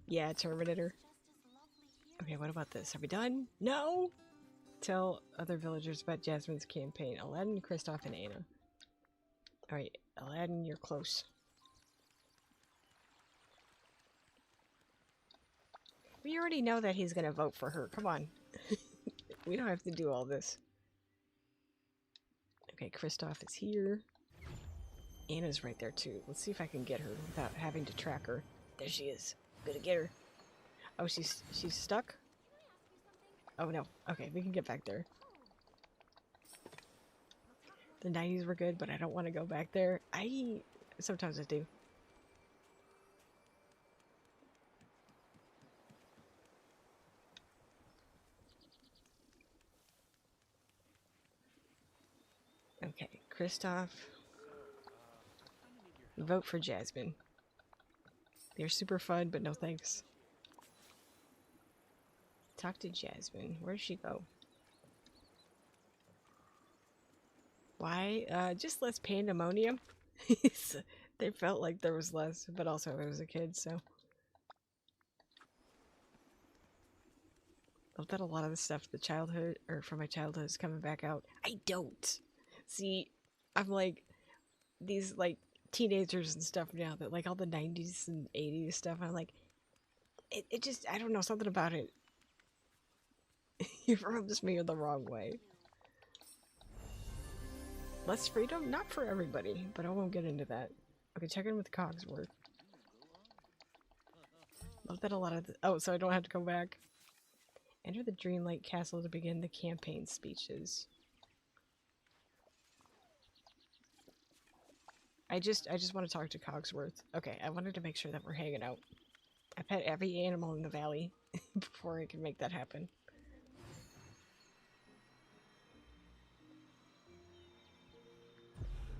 Yeah, Terminator. Okay, what about this? Are we done? No! Tell other villagers about Jasmine's campaign. Aladdin, Kristoff, and Anna. Alright, Aladdin, you're close. We already know that he's gonna vote for her. Come on. We don't have to do all this. Okay, Kristoff is here. Anna's right there too. Let's see if I can get her without having to track her. There she is. Gonna get her. Oh, she's stuck? Oh no. Okay, we can get back there. The 90s were good, but I don't want to go back there. Sometimes I do. Okay, Kristoff. Vote for Jasmine. They're super fun, but no thanks. Talk to Jasmine. Where'd she go? Why? Just less pandemonium. They felt like there was less, but also I was a kid, so. I love that a lot of the stuff from my childhood is coming back out. I don't. See, I'm like, these like teenagers and stuff now that like all the 90s and 80s stuff, I'm like, It just, I don't know, something about it. It rubs me the wrong way. Less freedom? Not for everybody, but I won't get into that. Okay, check in with Cogsworth. Love that a lot of oh, so I don't have to go back. Enter the Dreamlight Castle to begin the campaign speeches. I just want to talk to Cogsworth. Okay, I wanted to make sure that we're hanging out. I pet every animal in the valley before I can make that happen.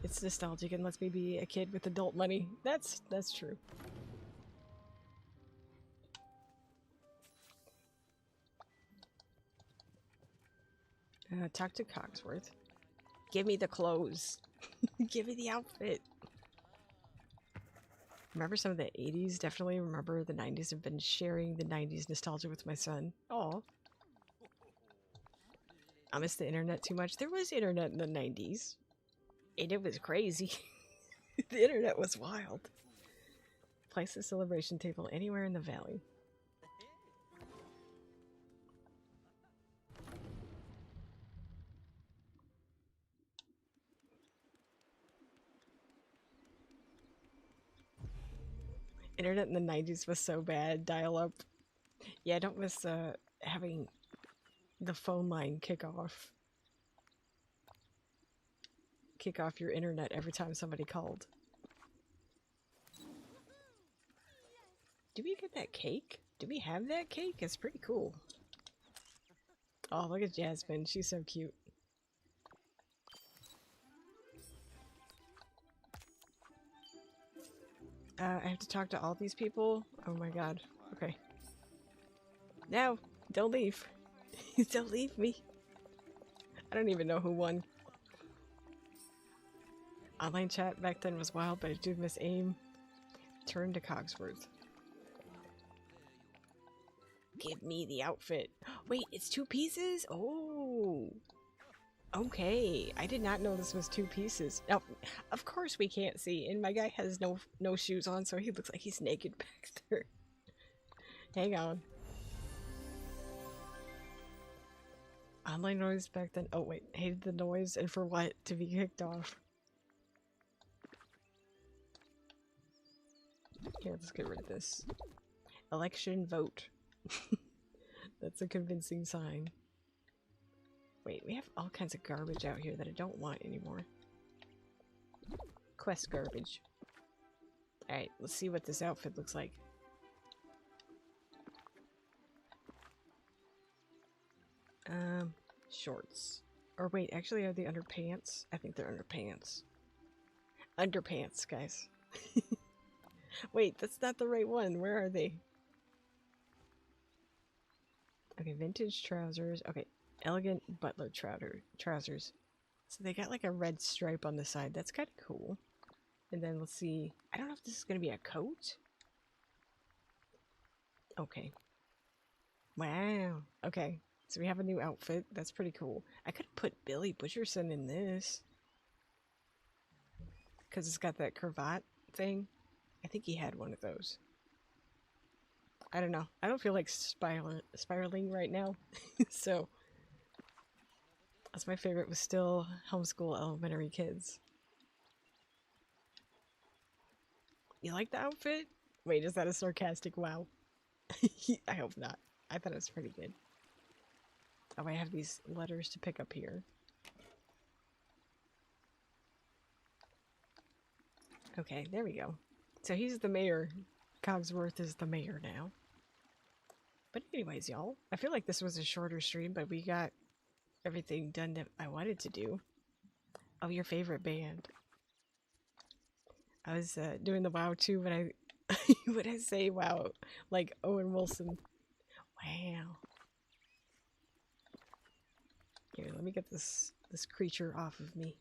It's nostalgic and lets me be a kid with adult money. That's true. Talk to Cogsworth. Give me the clothes. Give me the outfit. Remember some of the 80s? Definitely remember the 90s. I've been sharing the 90s nostalgia with my son. Oh, I miss the internet too much. There was internet in the 90s. And it was crazy. The internet was wild. Place a celebration table anywhere in the valley. Internet in the 90s was so bad. Dial up. Yeah, I don't miss having the phone line kick off your internet every time somebody called. Do we get that cake? Do we have that cake? It's pretty cool. Oh, look at Jasmine. She's so cute. I have to talk to all these people? Oh my god. Okay. No! Don't leave. Don't leave me. I don't even know who won. Online chat back then was wild, but I do miss AIM. Turn to Cogsworth. Give me the outfit. Wait, it's 2 pieces? Oh. Okay. I did not know this was 2 pieces. Now, of course we can't see, and my guy has no shoes on, so he looks like he's naked back there. Hang on. Online noise back then. Oh wait, hated the noise, and for what? To be kicked off. Here, let's get rid of this. Election vote. That's a convincing sign. Wait, we have all kinds of garbage out here that I don't want anymore. Quest garbage. Alright, let's see what this outfit looks like. Shorts. Or wait, actually are they underpants? I think they're underpants. Underpants, guys. Wait, that's not the right one. Where are they? Okay, vintage trousers. Okay, elegant butler trousers. So they got like a red stripe on the side. That's kind of cool. And then let's see. I don't know if this is going to be a coat. Okay. Wow. Okay. So we have a new outfit. That's pretty cool. I could have put Billy Butcherson in this. Because it's got that cravat thing. I think he had one of those. I don't know. I don't feel like spiraling right now. So, that's my favorite was still homeschool elementary kids. You like the outfit? Wait, is that a sarcastic wow? I hope not. I thought it was pretty good. Oh, I have these letters to pick up here. Okay, there we go. So he's the mayor. Cogsworth is the mayor now. But anyways, y'all, I feel like this was a shorter stream, but we got everything done that I wanted to do. Oh, your favorite band. I was doing the wow too when I when I say wow, like Owen Wilson. Wow. Here, let me get this creature off of me.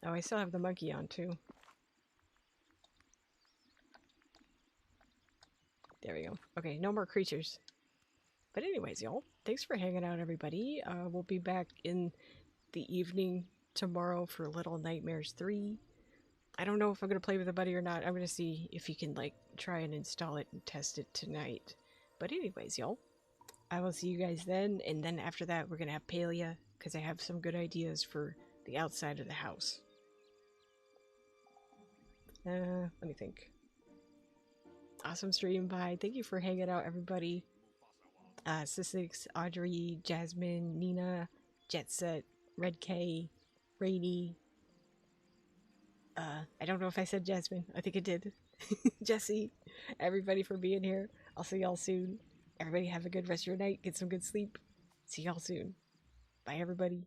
Oh, I still have the monkey on too. There we go. Okay, no more creatures. But anyways, y'all, thanks for hanging out, everybody. We'll be back in the evening tomorrow for Little Nightmares 3. I don't know if I'm gonna play with the buddy or not. I'm gonna see if he can like try and install it and test it tonight. But anyways, y'all, I will see you guys then, and then after that we're gonna have Palia because I have some good ideas for the outside of the house. Let me think. Awesome stream, bye. Thank you for hanging out, everybody. Sissix, Audrey, Jasmine, Nina, Jet Set, Red K, Rainy. I don't know if I said Jasmine. I think it did. Jesse, everybody for being here. I'll see y'all soon. Everybody have a good rest of your night. Get some good sleep. See y'all soon. Bye, everybody.